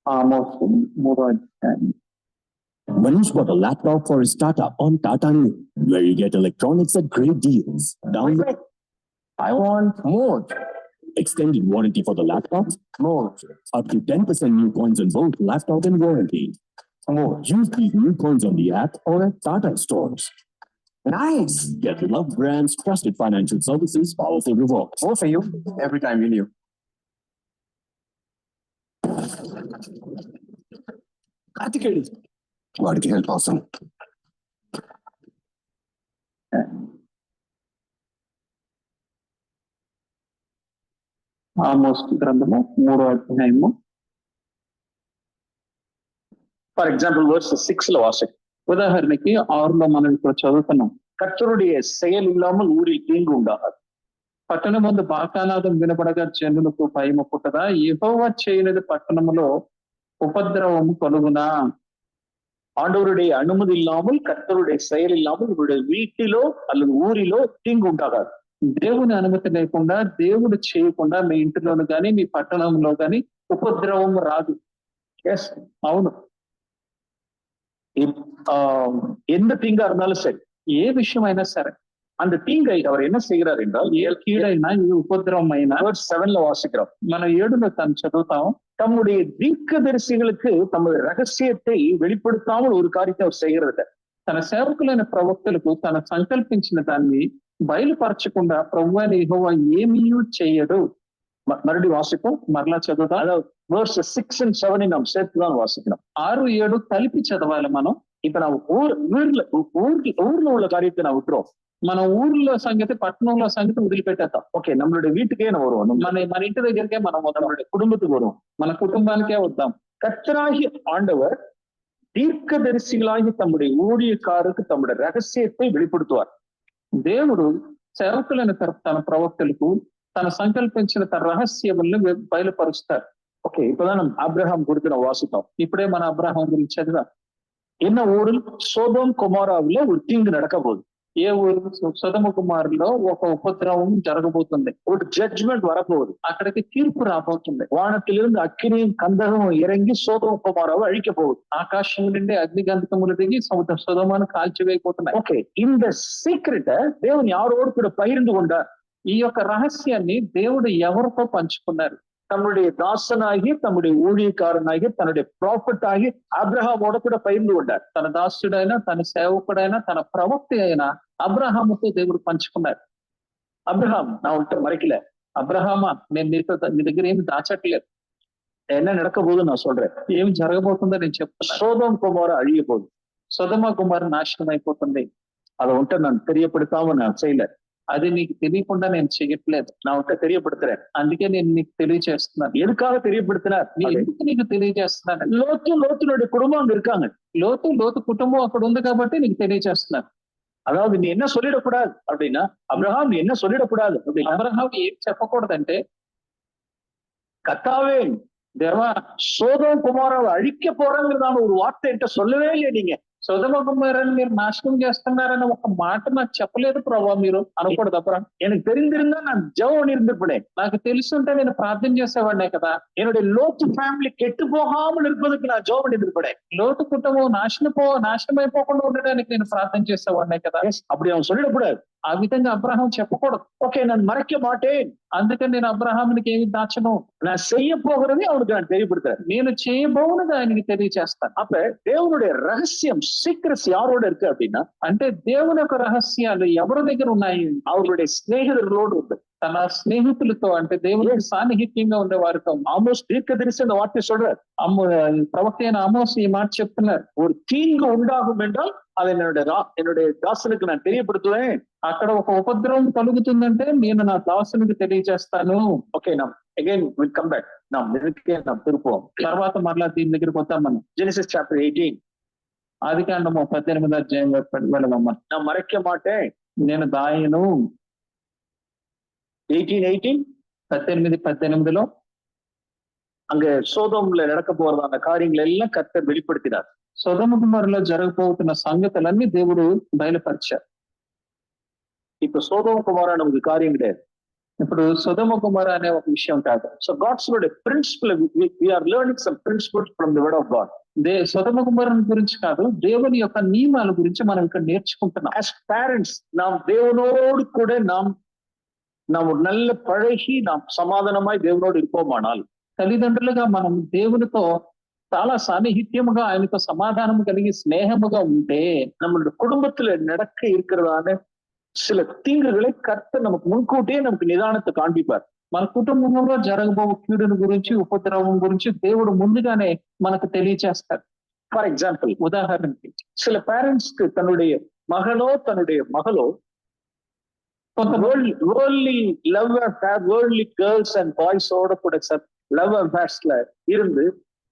ఆమోస్ 3వ అధ్యాయం. Manish bought a laptop for his startup on Tata New, where you get electronics at great deals. Download. I want more. Extended warranty for the laptop. More. Up to 10% new points on both laptop and warranty. More. Use these new points on the app or at Tata stores. Nice. Get loved brands, trusted financial services, powerful rewards. More for you every time you knew. Karthikeyan. వాడికి help అవసరం. ఆమోస్ గ్రంథము 3వ అధ్యాయము. For example verse 6 లో వాసి, ఉదాహరణకి 6లో మనం ఇప్పుడు చదువుతున్నాం. கர்த்தருடைய செயல் இல்லாமல் ஊரில் தீங்கு உண்டாகாது. పట్టణమందు బాకానాదం వినపడగా జనులకు భయము పుట్టదా? యెహోవా చేయనిది పట్టణములో ఉపద్రవము కలుగునా? ஆண்டவருடைய அனுமதி இல்லாமல், கர்த்தருடைய செயல் இல்லாமல் உங்களுடைய வீட்டிலோ அல்லது ஊரிలో தீங்கு ఉండాలి. దేవుని అనుమతి లేకుండా, దేవుడు చేయకుండా మీ ఇంటిలోను కానీ మీ పట్టణంలో కానీ ఉపద్రవం రాదు. எஸ், అవును, எந்த தீங்கா இருந்தாலும் சரி, ఏ విషయమైనా సరే, அந்த தீங்கை அவர் என்ன செய்கிறார் என்றால், ఏ కీడైనా ఏ ఉపద్రవం అయినా verse 7 வாசிக்கிறோம். మనం 7లో తను చదువుతాం. தம்முடைய தீர்க்கதரிசிகளுக்கு தமது ரகசியத்தை வெளிப்படுத்தாமல் ஒரு காரியத்தை அவர் செய்கிறது. తన సేవకులైన ప్రవక్తలకు తన సంకల్పించిన దాన్ని బయలుపరచకుండా ప్రభువైన యెహోవా ఏమీ చేయడు. மறுபடியும் வாசிப்போம். మరలా చదువుతాం. அதாவது verse 6 and 7 நாம் சேர்த்துதான் வாசிக்கணும். 6, 7 కలిపి చదవాలి మనం. இப்ப நான் ஊர்ல உள்ள காரியத்தை நான் விட்டுறோம். మన ఊర్లో సంగతి, పట్టణంలో సంగతి వదిలిపెట్టేద్దాం. ஓகே, நம்மளுடைய வீட்டுக்கே நம்ம வருவோம். మన ఇంటి దగ్గరికే మనం వద్దాం. நம்மளுடைய குடும்பத்துக்கு வருவோம். మన కుటుంబానికే వద్దాం. கர்த்தராகிய ஆண்டவர் தீர்க்கதரிசிகளாகி தம்முடைய ஊழியக்காரருக்கு தம்முடைய ரகசியத்தை வெளிப்படுத்துவார். దేవుడు సేవకులైన తన ప్రవక్తలకు తన సంకల్పించిన తన రహస్యములను బయలుపరుస్తారు. ஓகே, இப்பதான் நம்ம ஆபிரகாம் குறித்து நம்ம வாசித்தோம். ఇప్పుడే మన అబ్రహాం గురించి చదివా. என்ன ஊரில் சோதோம் குமாராவுல ஒரு தீங்கு நடக்க போகுது. ఏ ఊరు? సొదొమ కుమారులో ఒక ఉపద్రవం జరగబోతుంది. ஒரு ஜட்ஜ்மெண்ட் வரப்போகுது. అక్కడికి తీర్పు రాబోతుంది. வானத்திலிருந்து அக்கினியும் கந்தகமும் இறங்கி சோதோம் குமாராவை அழிக்க போகுது. ఆకాశం నుండి అగ్ని గంధకములు దిగి సొదొమను కాల్చివేయబోతున్నాయి. ஓகே, இந்த சீక్రెట్ தேவன் யாரோடு கூட பகிர்ந்து கொண்டார்? ఈ యొక్క రహస్యాన్ని దేవుడు ఎవరితో పంచుకున్నారు? தன்னுடைய தாசனாகி, தன்னுடைய ஊழியக்காரனாகி, தன்னுடைய ப்ராஃபட் ஆகி அப்ரஹாமோட கூட பகிர்ந்து கொண்டார். తన దాసుడైనా, తన సేవకుడైనా, తన ప్రవక్త అయినా అబ్రహాముతో దేవుడు పంచుకున్నారు. அப்ரஹாம், நான் உன்கிட்ட மறைக்கல. అబ్రహామా, నేను నీ దగ్గర ఏమి దాచట్లేదు. என்ன நடக்க போகுதுன்னு நான் சொல்றேன். ఏమి జరగబోతుందో నేను చెప్తున్నాను. சோதோம் குமாரா அழிய போகுது. సొదొమ కుమారు నాశనం అయిపోతుంది. அதை உன்கிட்ட நான் தெரியப்படுத்தாம நான் செய்யல. అది నీకు తెలియకుండా నేను చేయట్లేదు. நான் உன்கிட்ட தெரியப்படுத்துறேன். అందుకే నేను నీకు తెలియజేస్తున్నాను. எதுக்காக தெரியப்படுத்தினார்? ఎందుకు నీకు తెలియజేస్తున్నాను? லோத்துனுடைய குடும்பம் அங்க இருக்காங்க. లోతు కుటుంబం అక్కడ ఉంది కాబట్టి నీకు తెలియజేస్తున్నాను. அதாவது நீ என்ன சொல்லிடக்கூடாது அப்படின்னா, அப்ரஹாம் நீ என்ன சொல்லிடக்கூடாது அப்படின்னா, అబ్రహాం ఏం చెప్పకూడదంటే, கர்த்தாவே దేవా, சோதோம் குமாராவை அழிக்க போறேங்கிறதான ஒரு வார்த்தை என்கிட்ட சொல்லவே இல்லையே நீங்க. సొదొమ కుమారుని మీరు నాశనం చేస్తున్నారన్న ఒక మాట నాకు చెప్పలేదు ప్రభావ, మీరు అనకూడదు. అబ్రహాం, எனக்கு தெரிந்திருந்தா நான் ஜெபம் பண்ணியிருந்திருப்பேன். నాకు తెలుసుంటే నేను ప్రార్థన చేసేవాడినే కదా. என்னுடைய லோத்து ஃபேமிலி கெட்டு போகாமல் இருப்பதற்கு நான் ஜெபம் பண்ணியிருந்திருப்பேன். లోతు కుటుంబం నాశనం అయిపోకుండా ఉండడానికి నేను ప్రార్థన చేసేవాడినే కదా. அப்படி அவன் சொல்லிடக்கூடாது. ఆ విధంగా అబ్రహాం చెప్పకూడదు. ஓகே, நான் மறைக்க மாட்டேன். అందుకని నేను అబ్రహామునికి ఏమి దాచను. நான் செய்ய போகிறதே அவனுக்கு நான் தெரியப்படுத்துறேன். నేను చేయబోనది ఆయనకి తెలియజేస్తాను. அப்ப தேவனுடைய ரகசியம், சீக்ரெட்ஸ் யாரோட இருக்கு அப்படின்னா, అంటే దేవుని యొక్క రహస్యాలు ఎవరి దగ్గర ఉన్నాయి? அவருடைய சிநேகிதர்களோடு உண்டு. తన స్నేహితులతో, అంటే దేవునికి సాన్నిహిత్యంగా ఉండే వారితో. ஆமோஸ் தீர்க்கதரிசி அந்த வார்த்தை சொல்றார். ప్రవక్త అయిన ఆమోస్ ఈ మాట చెప్తున్నారు. ஒரு தீங்கு உண்டாகும் என்றால் அதை என்னுடைய தாசனுக்கு நான் தெரியப்படுத்துவேன். అక్కడ ఒక ఉపద్రవం కలుగుతుందంటే నేను నా దాసునికి తెలియజేస్తాను. ఓకే, நாம் again we'll come back. நாம் இதுக்கே நாம் திருப்போம். తర్వాత మరలా దీని దగ్గరికి వద్దాం మనం. Genesis chapter 18. ఆదికాండము 18వ అధ్యాయం వెళదాం. நான் மறைக்க மாட்டேன். నేను దాయను. 18:18 அங்க சோதோம்ல நடக்க போறதான காரியங்கள் எல்லாம் கர்த்தர் வெளிப்படுத்தினார். సొదొమ కుమారులో జరగబోతున్న సంగతులన్నీ దేవుడు బయలుపరిచారు. இப்ப சோதோம் குமாரா நமக்கு காரியம் கிடையாது. ఇప్పుడు సొదొమ కుమార అనే ఒక విషయం కాదు. So God's word principle, we are learning some principles from the word of God. సొదొమ కుమారుని గురించి కాదు, దేవుని యొక్క నియమాల గురించి మనం ఇక్కడ నేర్చుకుంటున్నాం. As parents, நாம் தேவனோடு கூட நாம் ஒரு நல்ல பழகி நாம் சமாதானமாய் தேவனோடு இருப்போமானால், తల్లిదండ్రులుగా మనం దేవునితో చాలా సాన్నిహిత్యముగా, ఆయనతో సమాధానం కలిగి స్నేహముగా ఉంటే, நம்மளுடைய குடும்பத்துல நடக்க இருக்கிறதான சில தீங்குகளை கர்த்தர் நமக்கு முன்கூட்டியே நமக்கு நிதானத்தை காண்பிப்பார். మన కుటుంబంలో జరగబో కీడుని గురించి, ఉపద్రవం గురించి దేవుడు ముందుగానే మనకు తెలియచేస్తాడు. ஃபார் எக்ஸாம்பிள், ఉదాహరణకి சில பேரண்ட்ஸ்க்கு தன்னுடைய மகனோ தன்னுடைய மகளோ worldly love affair, worldly girls and பாய்ஸோட கூட லவ் அஃபேர்ஸ்ல இருந்து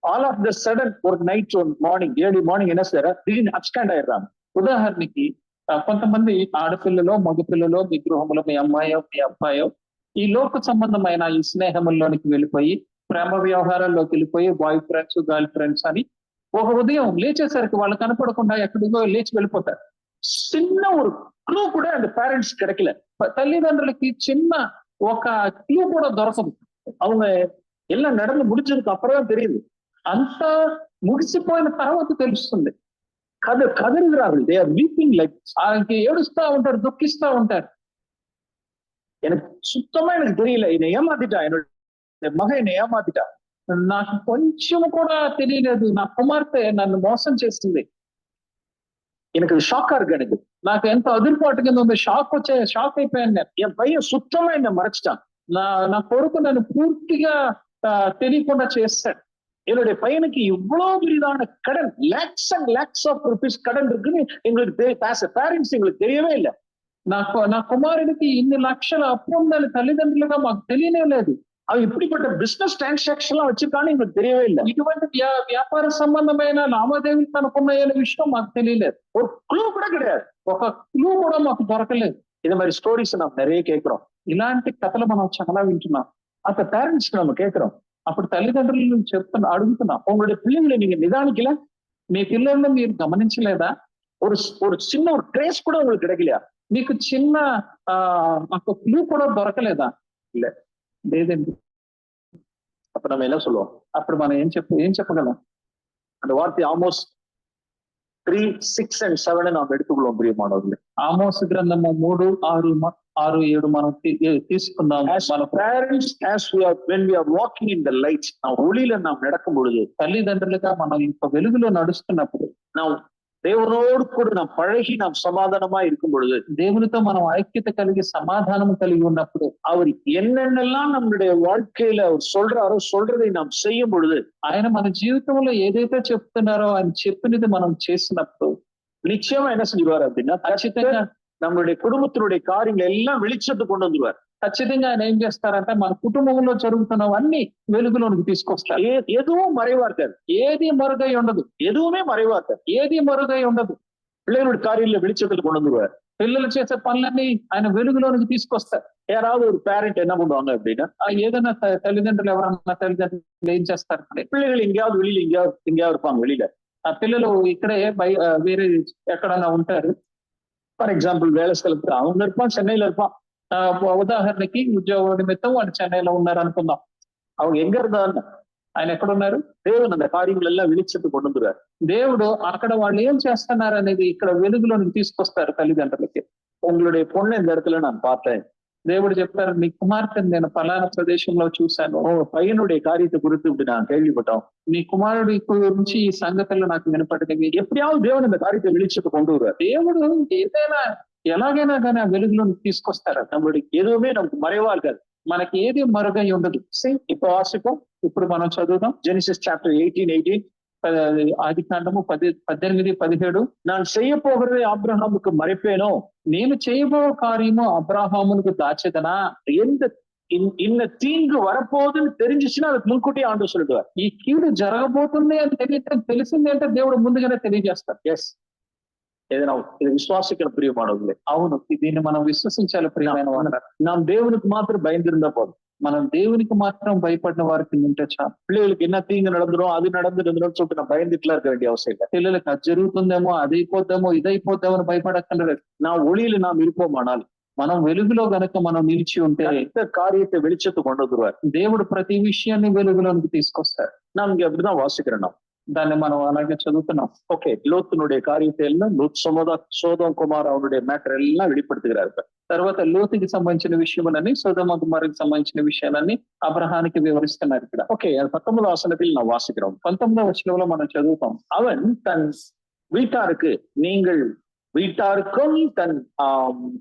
ஆல் ஆஃப் த சடன் ஒரு நைட் మార్నింగ్ ஏர்லி మార్నింగ్ என்ன செய்யற, திடீர்னு அப்ஸ்டாண்ட் ஆயிடுறாங்க. ఉదాహరణకి కొంతమంది ఆడపిల్లలో, మగపిల్లలో, మీ గృహంలో మీ అమ్మాయో మీ అబ్బాయో ఈ లోక సంబంధమైన ఈ స్నేహంలోనికి వెళ్ళిపోయి, ప్రేమ వ్యవహారాల్లోకి వెళ్ళిపోయి, బాయ్ ఫ్రెండ్స్, గర్ల్ ఫ్రెండ్స్ అని ఒక ఉదయం లేచేసరికి వాళ్ళు కనపడకుండా ఎక్కడికో లేచి వెళ్ళిపోతారు. சின்ன ஒரு க்ளூ கூட அந்த பேரண்ட்ஸ் கிடைக்கல. తల్లిదండ్రులకి చిన్న ఒక క్లూ కూడా దొరకదు. அவங்க எல்லாம் நடந்து முடிச்சதுக்கு அப்புறம் தான் தெரியுது. అంతా ముగిసిపోయిన తర్వాత తెలుస్తుంది. கதறுகிறார்கள். they are weeping like. ఆయనకి ఏడుస్తా ఉంటారు, దుఃఖిస్తా ఉంటారు. எனக்கு சுத்தமா எனக்கு தெரியல, என்னை ஏமாத்திட்டா, என்னோட மகன் என்னை ஏமாத்திட்டா, నాకు కొంచెం కూడా తెలియలేదు, నా కుమార్తె నన్ను మోసం చేసింది. எனக்கு ஷாக்கா இருக்கு. எனக்கு నాకు ఎంతో అదిరిపాటు కింద ఉంది, షాక్ అయిపోయాను నేను. என் பையன் சுத்தமா என்னை மறைச்சிட்டான். నా కొడుకు నన్ను పూర్తిగా తెలియకుండా చేస్తాడు. என்னுடைய பையனுக்கு இவ்வளவு பெரிதான கடன், lakhs and lakhs of rupees கடன் இருக்குன்னு எங்களுக்கு பேரண்ட்ஸ் எங்களுக்கு தெரியவே இல்லை. నా కుమారుడికి ఇన్ని లక్షల అప్పు ఉందని తల్లిదండ్రులుగా మాకు తెలియనే లేదు. அவன் இப்படிப்பட்ட பிசினஸ் டிரான்சாக்ஷன் எல்லாம் வச்சிருக்கான்னு எங்களுக்கு தெரியவே இல்லை. ఇటువంటి వ్యాపార సంబంధమైన లావాదేవీలు కనుక్కున్నాయనే విషయం మాకు తెలియలేదు. ஒரு க்ளூ கூட கிடையாது. ఒక క్లూ కూడా మాకు దొరకలేదు. இந்த மாதிரி ஸ்டோரிஸ் நம்ம நிறைய கேட்கிறோம். ఇలాంటి కథలు మనం చాలా వింటున్నాం. அப்ப பேரண்ட்ஸ்க்கு நம்ம கேட்கிறோம், అప్పుడు తల్లిదండ్రులను అడుగుతున్నాం, உங்களுடைய பிள்ளைங்களை நீங்க நிதானிக்கல, మీ పిల్లల్ని మీరు గమనించలేదా? ஒரு ஒரு சின்ன ஒரு ட்ரேஸ் கூட உங்களுக்கு கிடைக்கலையா? మీకు చిన్న ఒక క్లూ కూడా దొరకలేదా? இல்ல, లేదండి. அப்ப நம்ம என்ன சொல்லுவோம்? అప్పుడు మనం ఏం చెప్పగలం? அந்த வார்த்தை ஆமோஸ் 3, 6 and 7 நாம் எடுத்துக்கொள்வோம் பிரியமானவர்களே. ఆమోసు గ్రంథము 3, 6, 7 మనం తీసుకుందాం. మన parents, when we are walking in the light, நாம் ஒளியில நாம் நடக்கும் பொழுது, తల్లిదండ్రులుగా మనం ఇంక వెలుగులో నడుస్తున్నప్పుడు, நாம் தேவனோடு கூட நாம் பழகி நாம் சமாதானமா இருக்கும் பொழுது, దేవునితో మనం ఐక్యత కలిగి సమాధానం కలిగి ఉన్నప్పుడు, அவர் என்னென்னலாம் நம்மளுடைய வாழ்க்கையில அவர் சொல்றதை நாம் செய்யும் பொழுது, ఆయన మన జీవితంలో ఏదైతే చెప్తున్నారో ఆయన చెప్పినది మనం చేసినప్పుడు நிச்சயமா என்ன செஞ்சுருவார் அப்படின்னா, ఖచ్చితంగా நம்மளுடைய குடும்பத்தினுடைய காரியங்கள் எல்லாம் வெளிச்சத்துக்கு கொண்டு வந்துருவார். ఖచ్చితంగా ఆయన ఏం చేస్తారంటే మన కుటుంబంలో జరుగుతున్నవన్నీ వెలుగులోనికి తీసుకొస్తారు. எதுவும் மறைவா இருக்காது, ఏది మరుగై ఉండదు, எதுவுமே மறைவா இருக்காது. ఏది మరుగై ఉండదు. பிள்ளைகளுடைய காரியங்களை வெளிச்சத்துக்கு கொண்டு வந்துருவார். పిల్లలు చేసే పనులన్నీ ఆయన వెలుగులోనికి తీసుకొస్తారు. யாராவது ஒரு பேரண்ட் என்ன பண்ணுவாங்க அப்படின்னா, ఏదైనా తల్లిదండ్రులు ఎవరన్నా తల్లిదండ్రులు ఏం చేస్తారు? பிள்ளைகள் எங்கேயாவது வெளியில எங்கேயாவது இருப்பாங்க வெளியில. ఆ పిల్లలు ఇక్కడే వేరే ఎక్కడన్నా ఉంటారు. ஃபார் எக்ஸாம்பிள் வேலை ஸ்தலத்துல அவங்க இருப்பான், சென்னையில இருப்பான். ఉదాహరణకి ఉద్యోగ నిమిత్తం వాడు చెన్నైలో ఉన్నారు అనుకుందాం. அவங்க எங்க இருந்தாங்க, ఆయన ఎక్కడున్నారు? தேவன் அந்த காரியங்கள் எல்லாம் வெளிச்சத்துக்கு கொண்டு வந்துருவார். దేవుడు అక్కడ వాళ్ళు ఏం చేస్తున్నారు అనేది ఇక్కడ వెలుగులోనికి తీసుకొస్తారు తల్లిదండ్రులకి. உங்களுடைய பொண்ணு இந்த இடத்துல நான் பார்த்தேன், దేవుడు చెప్తారు, నీ కుమార్తెను నేను ఫలానా ప్రదేశంలో చూశాను, உங்க பையனுடைய காரியத்தை குறித்து இப்படி நான் கேள்விப்பட்டோம், నీ కుమారుడి గురించి ఈ సంగతులు నాకు వినపడినవి. எப்படியாவது தேவன் இந்த காரியத்தை வெளிச்சத்துக்கு கொண்டு வருவார். దేవుడు ఏదైనా ఎలాగైనా కానీ ఆ వెలుగులోనికి తీసుకొస్తారు. நம்மளுடைய எதுவுமே நமக்கு மறைவா இருக்காது, మనకి ఏది మరుగై ఉండదు. இப்ப வாசிப்போம், ఇప్పుడు మనం చదువుదాం. Genesis chapter 18:18. ఆది కాండము 18-17. நான் செய்ய போகிறதை ஆபிரகாமுக்கு மறைப்பேனோ, నేను చేయబో కార్యము అబ్రాహామునకు దాచెదనా? எந்த இன்ன தீங்கு வரப்போகுதுன்னு தெரிஞ்சிச்சுன்னா அதுக்கு మున్కూటీ ఆండు சொல்லிடுவார். ఈ కీడు జరగబోతుంది అని తెలిసింది అంటే దేవుడు ముందుగానే తెలియజేస్తారు. எஸ், இதை விசுவாசிக்கிற பிரியமானவர்களே. అవును, దీన్ని మనం విశ్వసించాలి ప్రియమైన వారు. நாம் தேவனுக்கு மாத்திரம் பயந்திருந்தா போதும். మనం దేవునికి మాత్రం భయపడిన వారికి ఉంటే చాలు. பிள்ளைகளுக்கு என்ன தீங்கு நடந்துரும், அது நடந்துடும் சொல்லிட்டு நான் பயந்துட்டுலாம் இருக்க வேண்டிய அவசியம் இல்லை. పిల్లలకు అది జరుగుతుందేమో, అది అయిపోద్దేమో, ఇది అయిపోద్దేమో అని భయపడక్కర్లేదు. நான் ஒளியில நாம் இருப்போமானால், మనం వెలుగులో గనక మనం నిలిచి ఉంటే இந்த காரியத்தை வெளிச்சத்துக்கு கொண்டு வந்துருவார். దేవుడు ప్రతి విషయాన్ని వెలుగులోనికి తీసుకొస్తారు. நாம் இங்க அப்படிதான் வாசிக்கிறோம். దాన్ని మనం అలాగే చదువుతున్నాం. ஓகே, லோத்தினுடைய காரியத்தை எல்லாம் சோதம் குமார் அவனுடைய மேட்டர் எல்லாம் வெளிப்படுத்துகிறார். తర్వాత లోతుకి సంబంధించిన విషయములని, సొదొమ కుమారుకి సంబంధించిన విషయాలన్నీ అబ్రహానికి వివరిస్తున్నారు ఇక్కడ. ஓகே, 19వ வசனத்தில் நான் வாசிக்கிறோம். 19వ వచనంలో మనం చదువుతాం. அவன் தன் வீட்டாருக்கு, நீங்கள் வீட்டாருக்கும்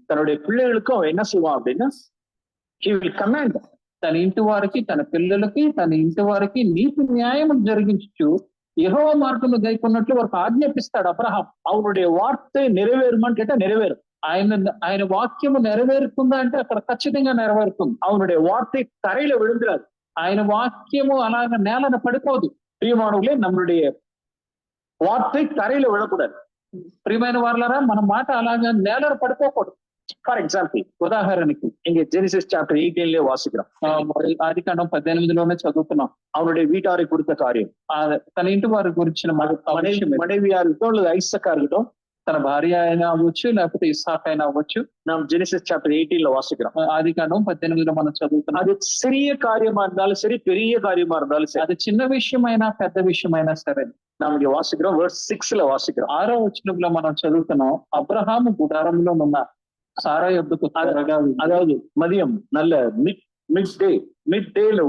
தன்னுடைய பிள்ளைகளுக்கும் அவன் என்ன செய்வான் அப்படின்னா, he will command. తన ఇంటి వారికి, తన పిల్లలకి, తన ఇంటి వారికి నీతి న్యాయం జరిగించు యెహోవా మార్గంలో గైకొన్నట్లు వారికి ఆజ్ఞాపిస్తాడు అబ్రహాం. அவனுடைய வார்த்தை நிறைவேறுமான்னு கேட்டா நிறைவேறும். ఆయన వాక్యము నెరవేరుతుందా అంటే అక్కడ ఖచ్చితంగా నెరవేరుతుంది. அவனுடைய வார்த்தை தரையில விழுந்துராது. ఆయన వాక్యము అలాగ నేలన పడిపోదు. பிரியமானவர்களே, நம்மளுடைய வார்த்தை தரையில விழக்கூடாது. ప్రియమైన వారలారా, మన మాట అలాగా నేలన పడిపోకూడదు. ஃபார் எக்ஸாம்பிள் ఉదాహరణకి இங்க ஜெனிசிஸ் சாப்டர் 18 வாசிக்கிறோம். ఆది కాండం 18లోనే చదువుతున్నాం. அவனுடைய வீட்டாரை குறித்த காரியம், తన ఇంటి వారి గురించిన மனைவியா இருக்கட்டும் அல்லது ஐசக்கா இருக்கட்டும், తన భార్య అయినా అవ్వచ్చు, లేకపోతే ఇస్సాక్ అయినా అవ్వచ్చు. நாம் ஜெனிசிஸ் சாப்டர் 18 வாசிக்கிறோம். ఆది కాండం 18లో మనం చదువుతున్నాం. அது சிறிய காரியமா இருந்தாலும் சரி, பெரிய காரியமா இருந்தாலும் சரி, అది చిన్న విషయమైనా పెద్ద విషయమైనా సరే, நாம் இங்க வாசிக்கிறோம். verse 6 வாசிக்கிறோம். 6వ వచనంలో మనం చదువుతున్నాం. అబ్రహాము గుడారంలో ఉన్న సారా యొద్దకు త్వరగా அதாவது மதியம் நல்ல மிட் டேல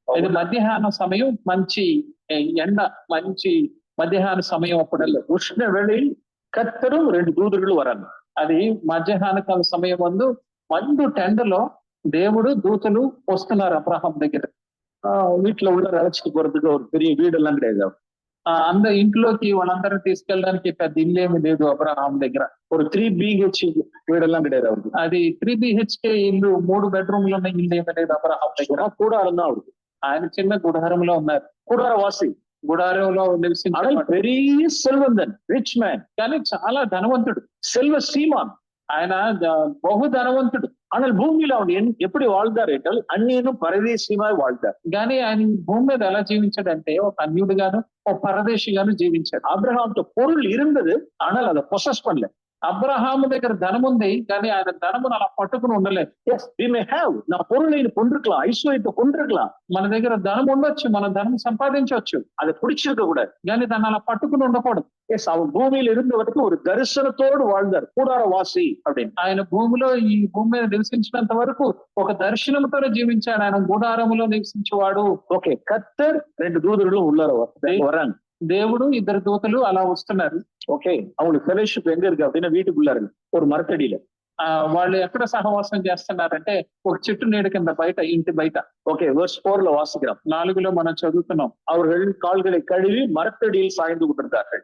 ఇది మధ్యాహ్న సమయం, మంచి ఎండ, మంచి మధ్యాహ్న సమయం. అప్పుడల్లా உஷ்ண வேளையில் கர்த்தரும் 2 தூதர்களும் வராங்க. అది మధ్యాహ్న కాల సమయం మండు టెండలో దేవుడు దూతలు వస్తున్నారు అబ్రహాం దగ్గర. வீட்டுல உள்ள அழைச்சிட்டு போறதுக்கு ஒரு பெரிய வீடெல்லாம் கிடையாது. అందరి ఇంట్లోకి వాళ్ళందరినీ తీసుకెళ్ళడానికి పెద్ద ఇల్లు ఏమి లేదు అబ్రహాం దగ్గర. ஒரு 3 BHK வீடெல்லாம் கிடையாது அவருக்கு. అది 3 BHK ఇల్లు, 3 బెడ్రూమ్లు ఉన్న ఇల్లు ఏమి లేదు అబ్రహాం దగ్గర. கூடாரம் தான் அவருக்கு. ఆయన చిన్న గుడారంలో ఉన్నారు. கூடாரவாசி, గుడారంలో నివసించారు. பெரிய செல்வந்தன், ரிச் மேன், కానీ చాలా ధనవంతుడు, செல்வ சீமான். ఆయన బహు ధనవంతుడు. ஆனால் பூமியில அவன் எப்படி வாழ்ந்தார் என்றால் அந்நியனும் பரதேசியமாய் வாழ்ந்தார். కానీ ఆయన భూమి మీద ఎలా జీవించాడంటే ఒక అన్యుడుగాను, ఒక పరదేశిగాను జీవించాడు. ஆபிரகாம்கிட்ட பொருள் இருந்தது, ஆனால் அதை பொசஸ் பண்ணல. అబ్రహాము దగ్గర ధనం ఉంది, కానీ ఆయన ధనమును అలా పట్టుకుని ఉండలేదు. Yes, we may have. நான் பொருளை கொண்டிருக்கலாம், ஐஸ்வர்யத்தை கொண்டிருக்கலாம். మన దగ్గర ధనం ఉండొచ్చు, మన ధనం సంపాదించవచ్చు, அதை பிடிச்சிருக்க கூடாது. కానీ దాన్ని అలా పట్టుకుని ఉండకూడదు. எஸ், அவன் பூமியில இருந்தவருக்கு ஒரு தரிசனத்தோடு வாழ்ந்தார், கூடாரவாசி அப்படின்னு. ఆయన ఈ భూమి మీద నివసించినంత వరకు ఒక దర్శనంతో జీవించాడు. ఆయన గుడారములో నివసించేవాడు. ஓகே, கர்த்தர் 2 தூதர்களும் உள்ளார வராங்க. దేవుడు 2 దూతలు అలా వస్తున్నారు. ஓகே, அவங்களுக்கு ஃபெலோஷிப் எங்க இருக்கு அப்படின்னா வீட்டுக்குள்ளார ஒரு மரத்தடியில. వాళ్ళు ఎక్కడ సహవాసం చేస్తున్నారంటే ఒక చెట్టు నీడ కింద, బయట, ఇంటి బయట. ஓகே, verse 4 வாசிக்கிறோம். 4లో మనం చదువుతున్నాం. அவர்கள் கால்களை கழுவி மரத்தடியில் சாய்ந்து கொண்டிருந்தார்கள்.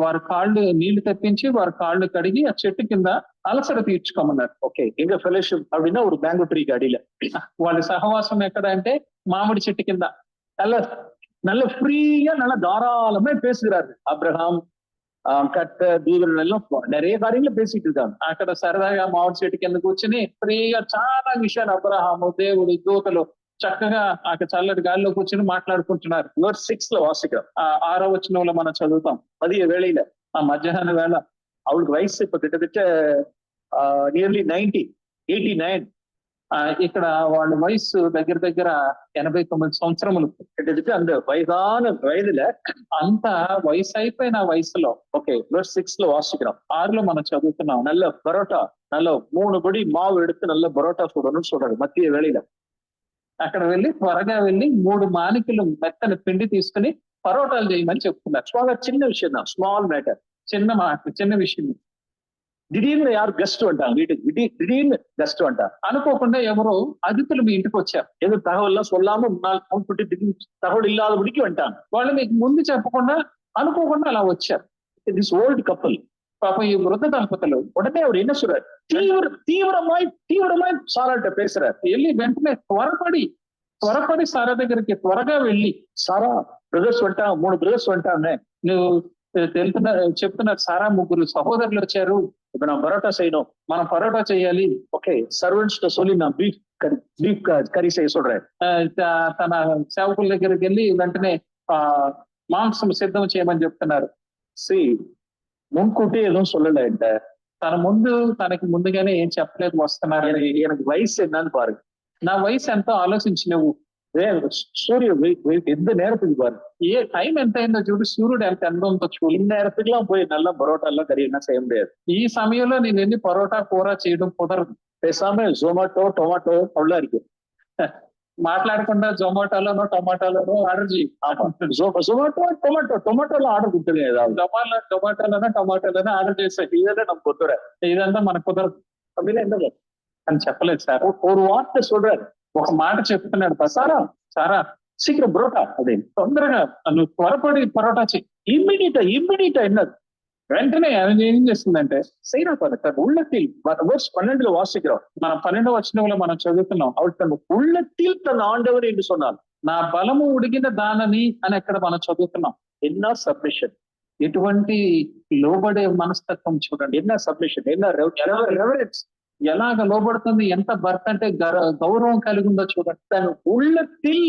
వారి కాళ్ళు నీళ్లు తెప్పించి వారి காళ్ళు కడిగి ఆ చెట్టు కింద అలసట తీర్చుకోమన్నారు. ஓகே, எங்க ஃபெலோஷிப் அப்படின்னா ஒரு மேங்கோ ட்ரீக்கு அடியில. వాళ్ళ సహవాసం ఎక్కడ అంటే మామిడి చెట్టు కింద. நல்ல ஃப்ரீயா, நல்ல தாராளமா பேசுகிறாரு. அப்ரஹாம், கர்த்தர், தூதர்கள் எல்லாம் நிறைய காரியங்களை பேசிட்டு இருக்காங்க. అక్కడ సరదాగా మామిడి చెట్టు కింద కూర్చుని ఫ్రీగా చాలా విషయాలు అబ్రహాము, దేవుడు, దూతలు చక్కగా అక్కడ చల్లటి గాలిలో కూర్చుని మాట్లాడుకుంటున్నారు. verse 6 வாசிக்கிறோம். 6వ వచనంలో మనం చదువుతాం. மதிய வேளையில, మధ్యాహ్న వేళ, அவளுக்கு வயசு இப்ப கிட்டத்தட்ட நியர்லி 89. ఇక్కడ వాళ్ళ వయసు దగ్గర 89 సంవత్సరములు. கிட்டத்தட்ட அந்த வயதான வயதுல, అంత వయసు అయిపోయిన వయసులో. ஓகே, verse 6 வாசிக்கிறோம். 6లో మనం చదువుతున్నాం. நல்ல பரோட்டா, நல்ல 3 படி மாவு எடுத்து நல்ல பரோட்டா சுடணும்னு சொல்றாரு மத்திய வேளையில. అక్కడ త్వరగా వెళ్ళి 3 మానికలు మెత్తని పిండి తీసుకుని పరోటాలు చేయమని చెప్తున్నారు. చాలా చిన్న விஷயம் தான், ஸ்மால் மேட்டர், చిన్న విషయం. திடீர்னு யாரும் கெஸ்ட் வந்துட்டாங்க வீட்டுக்கு. திடீர்னு கெஸ்ட் வந்துட்டாங்க. అనుకోకుండా ఎవరో అతిథులు మీ ఇంటికి వచ్చారు. எது தகவல் எல்லாம் சொல்லாம முன்கூட்டி திடீர்னு தகவல் இல்லாதபடிக்கு வந்துட்டாங்க. వాళ్ళు మీకు ముందు చెప్పకుండా అనుకోకుండా అలా వచ్చారు. திஸ் ஓல்டு கப்பல், పాపం ఈ వృద్ధ దంపతులు. உடனே அவர் என்ன சொல்றாரு, தீவிரமாய் சாராட்ட பேசுறாரு. వెళ్ళి వెంటనే త్వరపడి సారా దగ్గరికి త్వరగా వెళ్ళి, சாரா பிரதர்ஸ் வந்துட்டாங்க, 3 பிரதர்ஸ் வந்துட்டாங்க, నువ్వు చెప్తున్నారు, సారా 3 సహోదరులు వచ్చారు, இப்ப நான் பரோட்டா செய்யணும், మనం పరోటా చేయాలి. ஓகே, சர்வன்ஸ்ட சொல்லி நான் பீஃப் கறி செய்ய சொல்றேன். తన సేవకుల దగ్గరికి వెళ్ళి వెంటనే మాంసం సిద్ధం చేయమని చెప్తున్నారు. முன்கூட்டி எதுவும் சொல்லல என்கிட்ட. తనకి ముందుగానే ఏం చెప్పలేదు, వస్తున్నారు. எனக்கு வயசு என்னன்னு பாருங்க, నా వయసు ఎంతో ఆలోచించి నువ్వు சூரிய எந்த நேரத்துக்கு பாரு, ఏ టైం ఎంత అయిందో చూడు, సూర్యుడు ఎంత ఉందో చూడు. இந்நேரத்துக்கு எல்லாம் போய் நல்லா பரோட்டா எல்லாம் கறி எல்லாம் செய்ய முடியாது. ఈ సమయంలో నేను ఎన్ని పరోటా కూర చేయడం కుదరదు. பேசாம ஜொமேட்டோ டொமாட்டோ அவ்வளோ இருக்கு, మాట్లాడకుండా జొమాటోలోనో టొమాటోలోనో ఆర్డర్ చేయి. టొమాటోలో ఆర్డర్ கொடுத்துருங்க, ஏதாவது టొమాటోలోనో ఆర్డర్ చేసాయి. இதெல்லாம் நமக்கு குத்துற, ఇదంతా మనకు కుదరదు அப்படின்னா என்ன అని చెప్పలేదు సార్. ஒரு வார்த்தை சொல்றாரு, ఒక మాట చెప్తున్నాడు, సారా சீக்கிரம் பரோட்டா அப்படின்னு, తొందరగా నువ్వు త్వరపడి పరోటా చెయ్యి. ఇమ్మీడియటా என்னது, వెంటనే ఏం చేస్తుందంటే செய்யறா பாருங்க. உள்ளத்தில் 12 வாசிக்கிறோம், మన 12వ వచనంలో మనం చదువుతున్నాం. அவள் தன் உள்ளத்தில் தன் ஆண்டவர் என்று சொன்னாள். నా బలము ఉడిగిన దానని అని ఎక్కడ మనం చదువుతున్నాం. என்ன சப்மிஷன், ఎటువంటి లోబడే మనస్తత్వం చూడండి. என்ன சப்மிஷன், என்ன ரெவரன்ஸ், ఎలాగ లోబడుతుంది, ఎంత భర్త అంటే గౌరవం కలిగి ఉందో చూడండి. தன் உள்ளத்தில்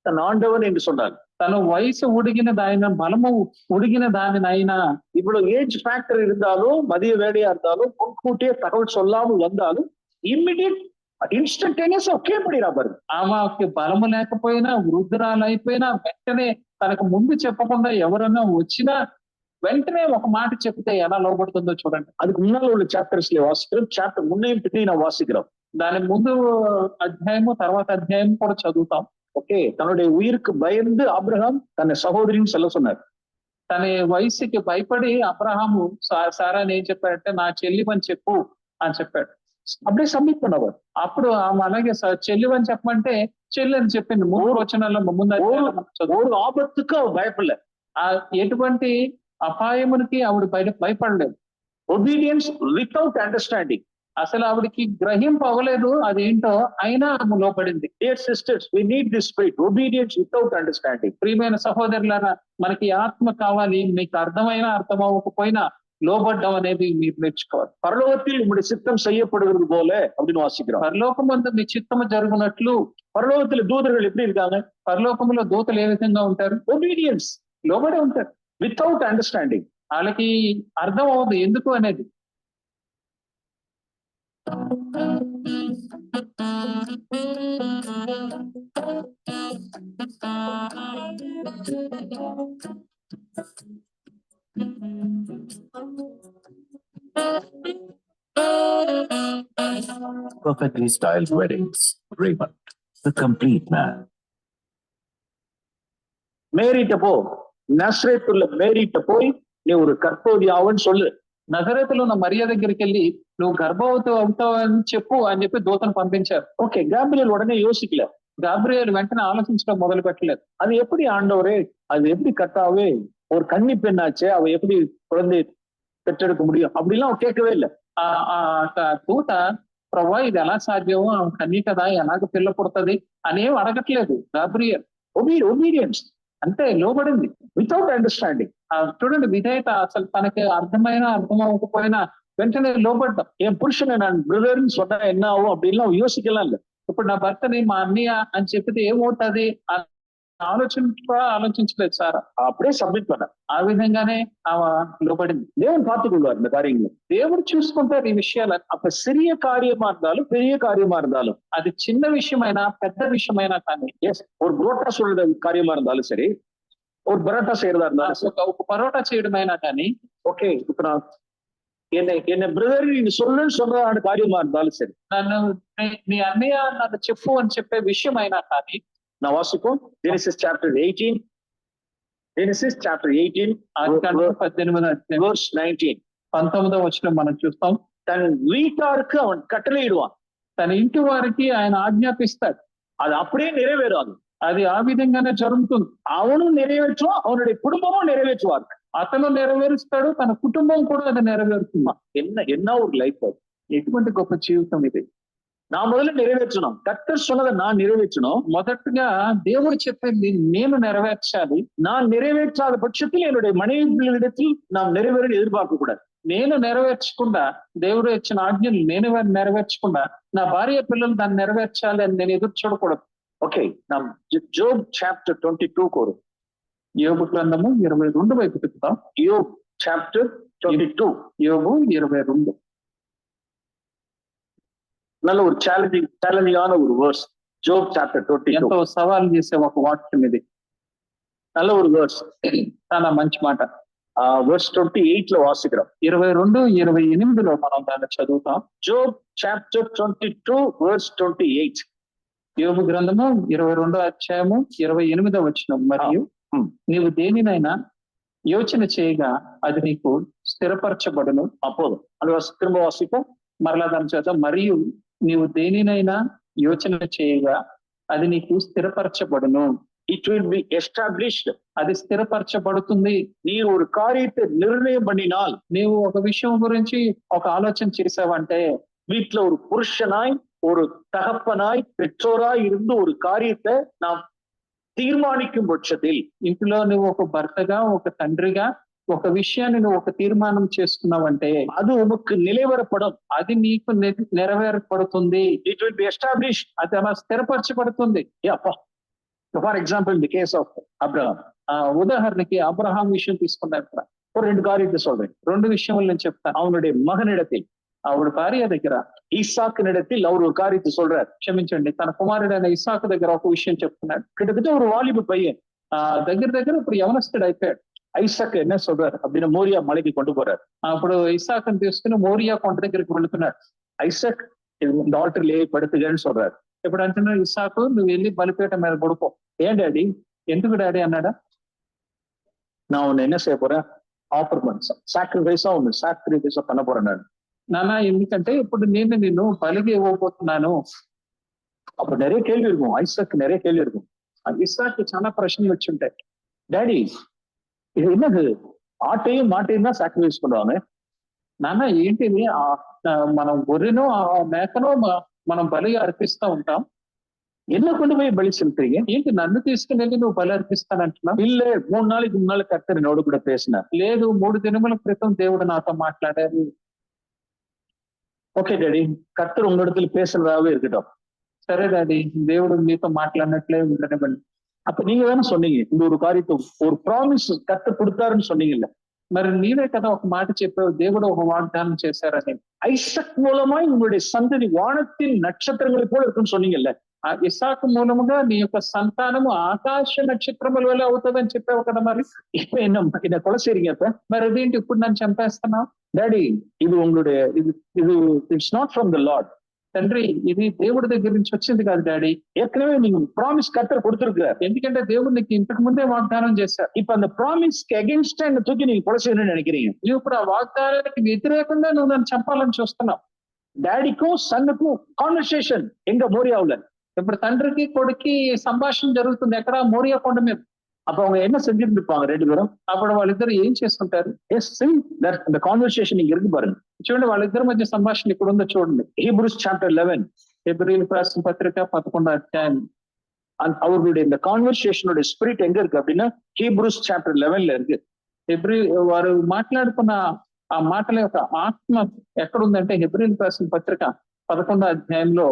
தன் ஆண்டவன் என்று சொன்னார். తన వయసు ఉడిగిన దాని బలము ఉడిగిన దానినైనా இவ்வளவு ஏஜ் ஃபேக்டர் இருந்தாலும் மதிய வேலையா இருந்தாலும் முன்கூட்டியே தகவல் சொல்லாமல் வந்தாலும் ఇమ్మీడియట్ ఇన్స్టంటేనియస్ ఒకే పడిరా பாருங்க. ఆమెకి బలము లేకపోయినా వృద్ధురాలు అయిపోయినా వెంటనే తనకు ముందు చెప్పకుండా ఎవరైనా వచ్చినా వెంటనే ఒక మాట చెప్తే ఎలా లోబడుతుందో చూడండి. அதுக்கு முன்னால உள்ள சாப்டர்ஸ்ல வாசிக்கிறோம், சாப்టర్ முன்னையும் பின்னையும் நான் வாசிக்கிறோம். దాని ముందు అధ్యాయము తర్వాత అధ్యాయం కూడా చదువుతాం. ஓகே, தன்னுடைய உயிருக்கு பயந்து ஆபிரகாம் தன்னை சகோதரின்னு சொல்ல சொன்னார். తన వయసుకి భయపడి అబ్రహాము సారాని ఏం చెప్పాడంటే నా చెల్లివని చెప్పు అని చెప్పాడు. அப்படியே సబ్మిట్ பண்ணவர். అప్పుడు ఆమె అలాగే చెల్లివని చెప్పమంటే చెల్లి అని చెప్పింది. 3 వచనాల్లో ముందు ஒரு ஆபத்துக்கு அவர் பயப்படல. ఎటువంటి అపాయమునికి ఆవిడ భయపడలేదు. Obedience without understanding. అసలు ఆవిడకి గ్రహింపు అవ్వలేదు అదేంటో, అయినా ఆమె లోపడింది. Dear sisters, we need this spirit, obedience without understanding. ప్రియమైన సహోదరులారా, మనకి ఆత్మ కావాలి. మీకు అర్థమైనా అర్థం అవ్వకపోయినా లోబడ్డం అనేది మీరు నేర్చుకోవాలి. పరలోకத்தில் உம்முடைய சித்தம் செய்யப்படுகிறது போல அப்படின்னு வாசிக்கிறோம். పరలోకమందు మీ చిత్తము జరుగునట్లు. పరలోకத்தில் దూతர்கள் எப்படி இருக்காங்க? పరలోకంలో దూతలు ఏ విధంగా ఉంటారు? ఒబీడియన్స్, లోబడి ఉంటారు. Without understanding. వాళ్ళకి అర్థం అవ్వదు ఎందుకు అనేది. Perfectly styled weddings. Raymond, the complete man. மேரிட்ட போ, నజరేతుల మేరీట పోయి నీ ஒரு கர்ப்பவதி ஆவன்னு சொல்லு. నజరేతులో ఉన్న మరియ దగ్గరికి వెళ్ళి నువ్వు గర్భవతి అవుతావు అని చెప్పు అని చెప్పి దూతను పంపించారు. ఓకే, గాబ్రియల్ ఉடனே யோசிக்கல. గాబ్రియల్ వెంటనే ఆలోచించడం మొదలు పెట్టలేదు. அது எப்படி ஆண்டவரே, அது எப்படி கர்த்தாவே, ஒரு கன்னி பெண்ணாச்சே, அவ எப்படி குழந்தை பெற்றெடுக்க முடியும் அப்படிலாம் அவ கேட்கவே இல்லை. దూత ప్రభా ఇది ఎలా సాధ్యమో, ఆమె కన్య కదా, ఎలాగ పిల్ల పుడుతుంది అనేం అడగట్లేదు గాబ్రియల్. ఒబీడియన్స్ అంటే లోబడింది వితౌట్ అండర్స్టాండింగ్. చూడండి, విధేయత. అసలు తనకి అర్థమైనా అర్థం అవ్వకపోయినా వెంటనే లోబడ్డం. என் புருஷனை நான் பிரதர்ன்னு சொன்னா என்ன ஆகும் அப்படின்லாம் யோசிக்கலாம் இல்ல. ఇప్పుడు నా భర్తని మా అన్నయ్య అని చెప్పితే ఏమవుతుంది ఆలోచించలేదు సార్. அப்படியே సబ్మిట్ பண்ண. ఆ విధంగానే ఆమె లోబడింది. దేవుని பார்த்துக்கொள்வார் இந்த காரியங்களை. దేవుడు చూసుకుంటారు ఈ విషయాలు. அப்ப சிறிய காரியமா இருந்தாலும் பெரிய காரியமா இருந்தாலும், అది చిన్న విషయమైనా పెద్ద విషయమైనా కానీ, எஸ், ஒரு புரோட்டா சொல்ற காரியமா இருந்தாலும் சரி, ஒரு பரோட்டா செய்யறதா இருந்தாலும், ఒక పరోటా చేయడమైనా కానీ, ஓகே இப்ப நான் என்ன பிரதர் நீ சொல்லுன்னு சொல்ற காரியமா இருந்தாலும் సరే, నన్ను నీ అన్నయ్య నన్ను చెప్పు అని చెప్పే విషయం అయినా కానీ, நான் வாசிப்போம். Genesis chapter 18, Genesis chapter 18 18 verse 19. 19వ వచనం మనం చూస్తాం. தன் வீட்டாருக்கு அவன் கட்டளையிடுவான். తన ఇంటి వారికి ఆయన ఆజ్ఞాపిస్తాడు. அது அப்படியே நிறைவேறாது. అది ఆ విధంగానే జరుగుతుంది. அவனும் நிறைவேற்றுவான், அவனுடைய குடும்பமும் நிறைவேற்றுவார். అతను నెరవేరుస్తాడు, తన కుటుంబం కూడా అది నెరవేరుతుందా. என்ன ஒரு லைஃப் அது. ఎటువంటి గొప్ప జీవితం ఇది. நான் முதல்ல நிறைவேற்றணும். கர்த்தர் சொன்னதை நான் நிறைவேற்றணும். మొదటగా దేవుడు చెప్పింది నేను నెరవేర్చాలి. நான் நிறைவேற்றாத பட்சத்தில் என்னுடைய மனைவி பிள்ளைகளிடத்தில் நாம் நிறைவேற எதிர்பார்க்க கூடாது. నేను నెరవేర్చకుండా, దేవుడు ఇచ్చిన ఆజ్ఞలు నేను నెరవేర్చకుండా నా భార్య పిల్లలు దాన్ని నెరవేర్చాలి అని నేను ఎదురు చూడకూడదు. ఓకే, நாம் ஜோப் சாப்டர் 22 కోరు. యోబు గ్రంథము 22 వైపు తిప్పుతాం. యోబ్ చాప్టర్ 22. యోబు 22. நல்ல ஒரு சேலஞ்சிங்கான ஒரு வேர்ஸ். ஜோப் சாப்టర్ 22. ఎంతో సవాల్ చేసే ఒక వాక్యం ఇది. நல்ல ஒரு வேர்ஸ், చాలా మంచి మాట. verse 28 లో వాసిக்கிறோம். 22, 28లో మనం దాన్ని చదువుతాం. Job chapter 22 verse 28. యోబు గ్రంథము 22వ అధ్యాయము 28వ వచనం. మరియు నీవు దేనినైనా యోచన చేయగా అది నీకు స్థిరపరచబడును. అపోదు అది తిరుம்ப వాసిపో. మరలా దాని చేత మరియు నీవు దేనినైనా యోచన చేయగా అది నీకు స్థిరపరచబడును. It will be established. అది స్థిరపరచబడుతుంది. నీవు ఒక కార్యத்தை నిర్ణయం பண்ணினால், నీవు ఒక విషయం గురించి ఒక ఆలోచన చేసావంటే, வீட்டுல ஒரு புருஷனாய் ஒரு தகப்பனாய் பெற்றோராய் இருந்து ஒரு காரியத்தை நாம் தீர்மானிக்கும் பட்சத்தில், ఇంట్లో నువ్వు ఒక భర్తగా ఒక తండ్రిగా ఒక విషయాన్ని నువ్వు ఒక తీర్మానం చేసుకున్నావంటే அது உமக்கு நிலைவரப்படும். అది నీకు నెరవేరపడుతుంది. It will be established. అది అలా స్థిరపరచబడుతుంది. Yeah. For example, in the case of Abraham, ఉదాహరణకి అబ్రహాం విషయం తీసుకున్నప్పుడు ஒரு 2 காரியத்தை சொல்றேன். 2 విషయములు నేను చెప్తాను. அவனுடைய மகனிடத்தில், ఆవిడ భార్య దగ్గర, ஈசாக்கினிடத்தில் அவர் ஒரு காரியத்தை சொல்றார். క్షమించండి, తన కుమారుడైన ఇస్సాకు దగ్గర ఒక విషయం చెప్తున్నాడు. கிட்டத்தட்ட ஒரு வாலிப பையன் దగ్గర ఇప్పుడు యవనస్తుడు అయిపోయాడు. ஐசாக் என்ன சொல்றாரு அப்படின்னு மோரியா மலைக்கு கொண்டு போறாரு. అప్పుడు ఇస్సాకుని తీసుకుని మోరియా కొండ దగ్గరికి వెళుతున్నాడు. ஐசக் இந்த ஆல்டர்லயே படுத்துகன்னு சொல்றாரு. ఇప్పుడు అంటున్నాడు, ఇస్సాకు నువ్వు వెళ్ళి బలిపీఠ మీద పడుకో. ஏன் டாடி? ఎందుకు డాడీ అన్నాడా? நான் உன்னை என்ன செய்ய போறேன்? ஆஃபர் பண்ண சாக்ரிஃபைஸா ஒண்ணு சாக்ரிஃபைஸா பண்ண போறேன் நான். నాన్న ఎందుకంటే ఇప్పుడు నేను నిన్ను బలిగా ఇవ్వబోతున్నాను. அப்ப நிறைய கேள்வி இருக்கும். ஐசக் நிறைய கேள்வி இருக்கும். ఇస్సాకు చాలా ప్రశ్నలు వచ్చి ఉంటాయి. டாடி இது என்னது? ஆட்டையும் மாட்டையும் தான் சாக்ரிஃபைஸ் பண்ணுவாங்க. నాన్న ఏంటిది? మనం గొర్రెనో మేకనో మనం బలిగా అర్పిస్తా ఉంటాం. என்ன கொண்டு போய் பலி செலுத்துறீங்க? ఏంటి నన్ను తీసుకుని వెళ్ళి నువ్వు బలి అర్పిస్తానంటున్నావు? இல்ல 3 நாளைக்கு முன்னால கர்த்தர் என்னோட கூட பேசினார். లేదు, 3 దినముల క్రితం దేవుడు నాతో మాట్లాడారు. ஓகே டாடி, கர்த்தர் உங்களிடத்துல பேசுறதாவே இருக்கட்டும். సరే డాడీ, దేవుడు మీతో మాట్లాడినట్లే ఉండనివ్వండి. அப்ப நீங்க தானே சொன்னீங்க இந்த ஒரு காரியத்தை, ஒரு ப்ராமிஸ் கர்த்தர் கொடுத்தாருன்னு சொன்னீங்கல்ல. మరి నీవే కదా ఒక మాట చెప్పావు, దేవుడు ఒక వాగ్దానం చేశారని. ஐசக் மூலமாய் உங்களுடைய சந்ததி வானத்தின் நட்சத்திரங்களை போல இருக்குன்னு சொன்னீங்கல்ல. ఆ ఇస్సాకు మూలముగా నీ యొక్క సంతానము ఆకాశ నక్షత్రముల వల్ల అవుతుందని చెప్పావు కదా. మరి இப்ப என்ன கொலை செய்றீங்க? அப்ப మరి అదేంటి ఇప్పుడు నన్ను చంపేస్తున్నావు? டாடி இது உங்களுடைய இது it's not from the lord. తండ్రి, ఇది దేవుడి దగ్గర నుంచి వచ్చింది కాదు డాడీ. ஏற்கனவே நீங்க ப்ராமிஸ் கர்த்தர் கொடுத்திருக்கிறார். ఎందుకంటే దేవుడు నీకు ఇంతకు ముందే వాగ్దానం చేశారు. இப்ப அந்த ப்ராமிஸ்க்கு அகேன்ஸ்டா என்ன தூக்கி நீங்க கொலை செய்யணும்னு நினைக்கிறீங்க. నువ్వు ఇప్పుడు ఆ వాగ్దానానికి వ్యతిరేకంగా నువ్వు నన్ను చంపాలని చూస్తున్నావు. డాడీக்கும் సన్నుக்கும் కాన్వర్సేషన్ எங்க மோரியாவுல. ఇప్పుడు తండ్రికి కొడుకి సంభాషణ జరుగుతుంది ఎక్కడ? మోరియా కొండ మీద. அப்ப அவங்க என்ன செஞ்சிருப்பாங்க 2 பேரும்? అప్పుడు వాళ్ళిద్దరు ఏం చేస్తుంటారు? எஸ் the conversation இங்க இருக்கு பாருங்க. చూడండి, వాళ్ళిద్దరి మధ్య సంభాషణ ఇక్కడ ఉందో చూడండి. Hebrews chapter 11. హెబ్రీయులకు రాసిన పత్రిక 11వ అధ్యాయం. அவர்களுடைய இந்த கான்வர்சேஷனோட ஸ்பிரிட் எங்க இருக்கு அப்படின்னா Hebrews chapter 11ல இருக்கு. వారు మాట్లాడుకున్న ఆ మాటల యొక్క ఆత్మ ఎక్కడుందంటే హెబ్రీయులకు రాసిన పత్రిక 11వ అధ్యాయంలో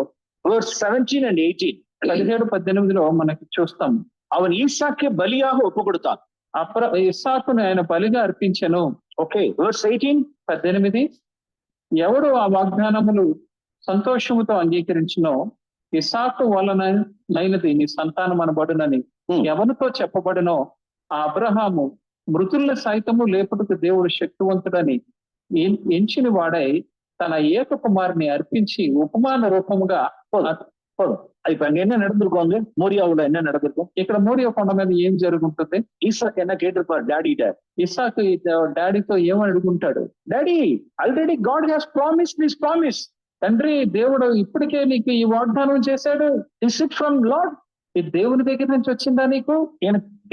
verse 17 and 18. 17-18లో మనకి చూస్తాం. அவன் ஈசாக்கை பலியாக ஒப்பு கொடுத்தான். ఇస్సాకును ఆయన బలిగా అర్పించెను. Okay, verse 18. 18. ఎవడు ఆ వాగ్దానములు సంతోషముతో అంగీకరించినో ఇస్సాకు వలనైనది నీ సంతానం అనబడునని ఎవరితో చెప్పబడినో ఆ అబ్రహాము మృతుల సైతము లేపుటకు దేవుడు శక్తివంతుడని ఎంచిన వాడై తన ఏక కుమారుని అర్పించి ఉపమాన రూపముగా இப்ப அங்க என்ன நடந்திருக்காங்க? மோரியாவுல என்ன நடந்திருக்கும்? ఇక్కడ మోరియా కొండ మీద ఏం జరుగుతుంది? ஈசாக் என்ன கேட்டிருப்பார் டாடிட்ட? ఇస్సాకు డాడీతో ఏమని అడుగుంటాడు? Daddy already God has promised this promise. తండ్రి, దేవుడు ఇప్పటికే నీకు ఈ వాగ్దానం చేశాడు. Is it from Lord? ఇది దేవుని దగ్గర నుంచి వచ్చిందా నీకు?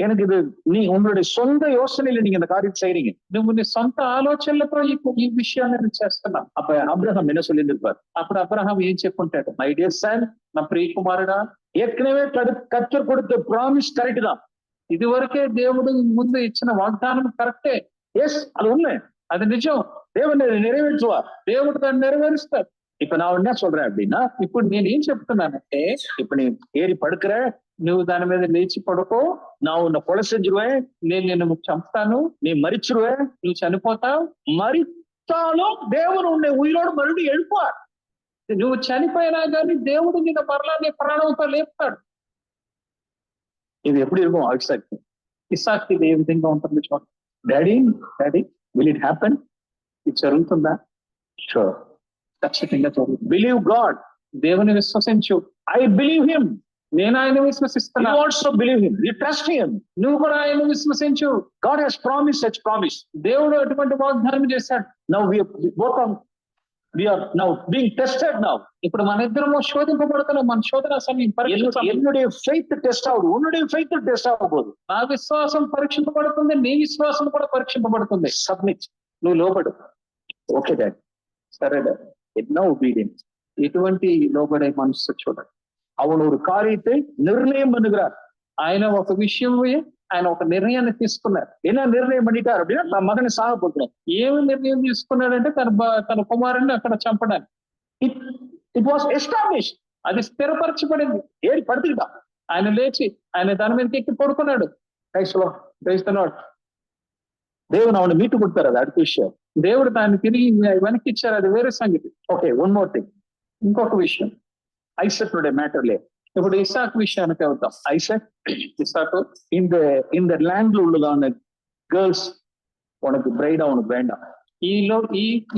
எனக்கு இது நீ உங்களுடைய சொந்த யோசனையில நீங்க இந்த காரியத்தை செய்றீங்க. నువ్వు నీ సొంత ఆలోచనలతో ఈ విషయాన్ని చేస్తున్నావు. அப்ப அப்ரஹாம் என்ன சொல்லியிருப்பார்? అప్పుడు అబ్రహాం ఏం చెప్పుంటాడు? మై డియర్ సన్, నా ప్రియ కుమారుడా, ஏற்கனவே கர்த்தர் கொடுத்த ప్రామిస్ కరెక్ట్ தான். ఇది వరకే దేవుడు ముందు ఇచ్చిన వాగ్దానం కరెక్టే. ఎస్, అది ఉన్నా, అది నిజం. దేవుడు நிறைவேற்றுவார். దేవుడు దాన్ని నెరవేరుస్తాడు. இப்ப நான் என்ன சொல்றேன் அப்படின்னா, ఇప్పుడు నేనేం చెప్తున్నానంటే, இப்ப நீ ஏறி படுக்கிற, నువ్వు దాని మీద లేచి పడుకో, நான் உன்னை கொலை செஞ்சிருவேன், నేను నిన్ను చంపుతాను, நீ மரிச்சிருவேன், నువ్వు చనిపోతావు. மரித்தாலும் தேவன் உன்னை உயிரோடு மறுபடியும் எழுப்பார். నువ్వు చనిపోయినా కానీ దేవుడు నిన్ను మరలా నీ ప్రాణంతో లేపుతాడు. ఇది ఎప్పుడు இருக்கும்? ఇస్సాకు ఇది ఏ విధంగా ఉంటుంది చూడండి. Daddy will it happen? ఇది జరుగుతుందా? షూర్, ఖచ్చితంగా జరుగుతుంది. Believe God. దేవుని విశ్వసించు. I believe him. నేను ఆయన విశ్వసిస్తున్నా. You also believe him. You trust him. నువ్వు కూడా ఆయన విశ్వసించు. God has promised such promise. దేవుడు అటువంటి వాగ్దానం చేశాడు. Now we are now being tested now. ఇప్పుడు మన ఇద్దరము శోధింపబడుతున్నాం. మన శోధన సమయం என்னுடைய faith test ஆகுது, உன்னுடைய faith test ஆக போகுது. నా విశ్వాసం పరీక్షింపబడుతుంది, నీ విశ్వాసం కూడా పరీక్షింపబడుతుంది. సబ్మిట్, నువ్వు లోబడు. ఓకే డాడ్, సరే డాడ్. No obedience. ఎటువంటి లోబడే మనసు చూడండి. அவன் ஒரு காரியத்தை நிர்ணயம் பண்ணுகிறார். ఆయన ఒక విషయం ఆయన ఒక నిర్ణయాన్ని తీసుకున్నారు. என்ன நிர்ணயம் பண்ணிட்டார் அப்படின்னா நான் மகனை சாக போட்டுறேன். ఏమి నిర్ణయం తీసుకున్నాడంటే తన కుమారుడిని అక్కడ చంపడానికి. It was established. అది స్థిరపరచబడింది. ఏరి పడుతుంటాం. ఆయన లేచి ఆయన దాని మీదకి ఎక్కి పడుకున్నాడు. క్రైస్తవుడు దేవుని அவனை மீட்டு கொடுத்தாரு. அது அடுத்த விஷயம். దేవుడు దాన్ని తిరిగి వెనక్కి ఇచ్చారు, అది వేరే సంగతి. Okay, one more thing. ఇంకొక విషయం, ஐசக்குடைய மேட்டர்ல ఇప్పుడు ఇస్సాకు విషయానికి వెళ్తాం. ఇస్సాకు இந்த லேண்ட்ல உள்ளதான கேர்ள்ஸ் உனக்கு பிரைடா உனக்கு வேண்டாம்.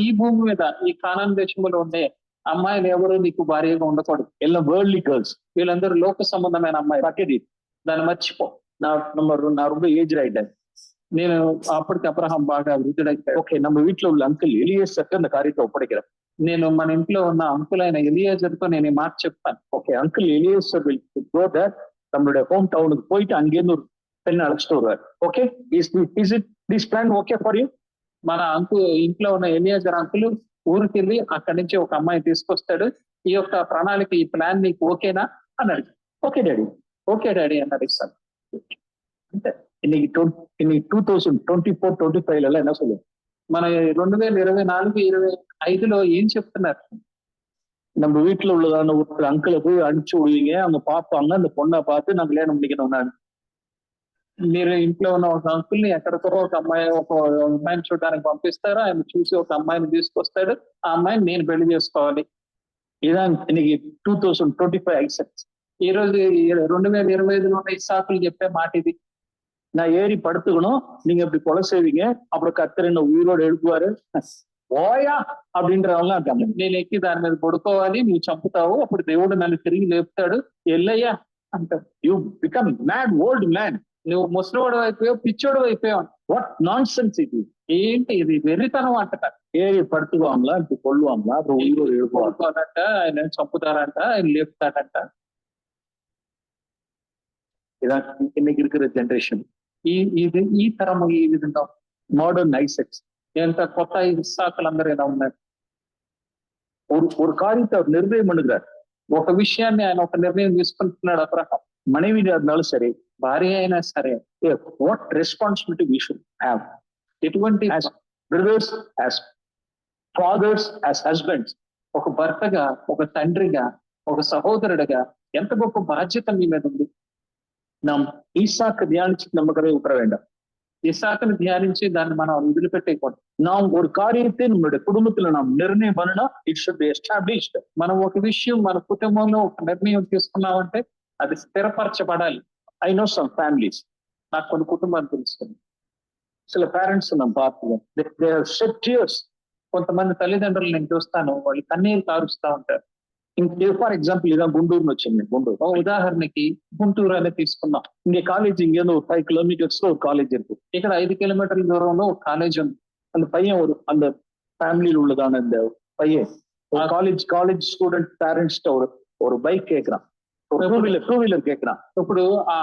ఈ భూమి మీద ఈ కానాన్ దేశంలో ఉండే అమ్మాయిలు ఎవరు నీకు భార్యగా ఉండకూడదు. எல்லாம் வேர்ல்ட்லி கேர்ள்ஸ். వీళ్ళందరూ లోక సంబంధమైన అమ్మాయి. పక్కది దాన్ని మర్చిపో. நான் ரொம்ப ஏஜ் ஆயிட்டேன். నేను అప్పటికి అబ్రహాం బాగా వృద్ధుడైపోయాడు. ఓకే, நம்ம வீட்டுல உள்ள அங்கிள் எலியேசருக்கு அந்த காரியத்தை ஒப்படைக்கிறேன். నేను మన ఇంట్లో ఉన్న అంకులైన ఎలియాజర్తో నేను ఈ మాట చెప్తాను. Okay, uncle Eliezer will go there. நம்மளுடைய ஹோம் டவுனுக்கு போயிட்டு அங்கேருந்து ஒரு பெண்ணை அழைச்சிட்டு வருவார். ஓకే, is it this plan okay for you? మన ఇంట్లో ఉన్న ఎలియాజర్ అంకుల్ ఊరికి వెళ్ళి అక్కడి నుంచి ఒక అమ్మాయి తీసుకొస్తాడు. ఈ యొక్క ప్రణాళిక, ఈ ప్లాన్ నీకు ఓకేనా అన్నాడు. ఓకే డాడీ, ఓకే డాడీ అన్నాడు ఇస్తాను. అంటే இன்னைக்கு 2024-25 என்ன சொல்லுவோம்? మన 2024-25లో ఏం చెప్తున్నారు? நம்ம வீட்டுல உள்ளதான ஒரு அங்கிளை போய் அனுப்பிச்சு விடுவீங்க, அவங்க பார்ப்பாங்க, அந்த பொண்ணை பார்த்து நான் கல்யாணம் பண்ணிக்கணும். நான் మీరు ఇంట్లో ఉన్న ఒక అంకుల్ని ఎక్కడికో ఒక అమ్మాయిని చూడడానికి పంపిస్తారు. ఆయన చూసి ఒక అమ్మాయిని తీసుకొస్తాడు. ఆ అమ్మాయిని నేను పెళ్లి చేసుకోవాలి. இதான் இன்னைக்கு 2025 ஐசக். ఈ రోజు 2025లో ఇస్సాకులు చెప్పే మాట ఇది. நான் ஏறி படுத்துக்கணும், நீங்க இப்படி கொலை செய்வீங்க, அப்புறம் கர்த்தர் என்ன உயிரோடு எழுப்புவாரு, ఓయా அப்படின்றவங்களாம் இருக்காங்க. నేను ఎక్కి దాని మీద పడుకోవాలి, నువ్వు చంపుతావు, అప్పుడు దేవుడు నన్ను తిరిగి లేపుతాడు, ఎల్లయ్యా అంటాడు. You become mad old man. నువ్వు ముసలివాడు అయిపోయావు, పిచ్చోడు అయిపోయావు. వాట్ నాన్ సెన్స్ ఇది? ఏంటి ఇది? వెర్రితనం అంటట. ஏறி படுத்துக்குவாங்களா, இப்படி கொள்ளுவாங்களா, அப்புறம் உயிரோடு எழுப்புவாங்க. పడుకోనంట, ఆయన చంపుతారంట, ఆయన లేపుతాడంట. இதான் இன்னைக்கு இருக்கிற ஜெனரேஷன். ఈ తరము ఈ విధంగా மாடர்ன் ஐசக்ஸ். ఎంత కొత్త ఇస్సాకులందరూ ఇలా ఉన్నారు. ஒரு காரியத்தை அவர் நிர்ணயம் பண்ணுகிறார். ఒక విషయాన్ని ఆయన ఒక నిర్ణయం తీసుకుంటున్నాడు. అబ్రహాం மனைவி இருந்தாலும் సరే, భార్య అయినా సరే, what responsibility we should have. ఎటువంటి brothers, as fathers, as husbands, ఒక భర్తగా, ఒక తండ్రిగా, ఒక సహోదరుడిగా ఎంత గొప్ప బాధ్యత మీ మీద ఉంది. நாம் ஈசாக்கு தியானிச்சு நமக்கவே விட்டுற வேண்டாம். ఇస్సాకును ధ్యానించి దాన్ని మనం వదిలిపెట్టేయకూడదు. நாம் ஒரு காரியத்தை நம்மளுடைய குடும்பத்துல நாம் நிர்ணயம் பண்ணா, இட் ஷுட் பி எஸ்டாப்லிஷ்డ్. మనం ఒక విషయం మన కుటుంబంలో ఒక నిర్ణయం తీసుకున్నామంటే అది స్థిరపరచబడాలి. I know some families. నాకు కొన్ని కుటుంబాలు తెలుస్తుంది. சில பேரண்ட்ஸ் நம்ம பார்த்துவோம், they have shed tears. కొంతమంది తల్లిదండ్రులు నేను చూస్తాను, వాళ్ళు కన్నీరు కారుస్తూ ఉంటారు. ஃபார் எக்ஸாம்பிள் இதான் குண்டூர்னு வச்சுங்க. குண்டூர் ఉదాహరణకి గుంటూరు అనేది తీసుకున్నాం. இங்க காலேஜ் இங்க இருந்து ஒரு 5 கிலோமீட்டர்ஸ்ல ஒரு காலேஜ் இருக்கு. ఇక్కడ 5 కిలోమీటర్ల దూరంలో ఒక కాలేజ్ ఉంది. அந்த பையன் அந்த ஃபேமிலியில் உள்ளதான அந்த பையன் காலேஜ் ஸ்டூடெண்ட் பேரண்ட்ஸ் ஒரு பைக் கேட்கிறான், టూ వీలర్ కేక్కినా. ఇప్పుడు ఆ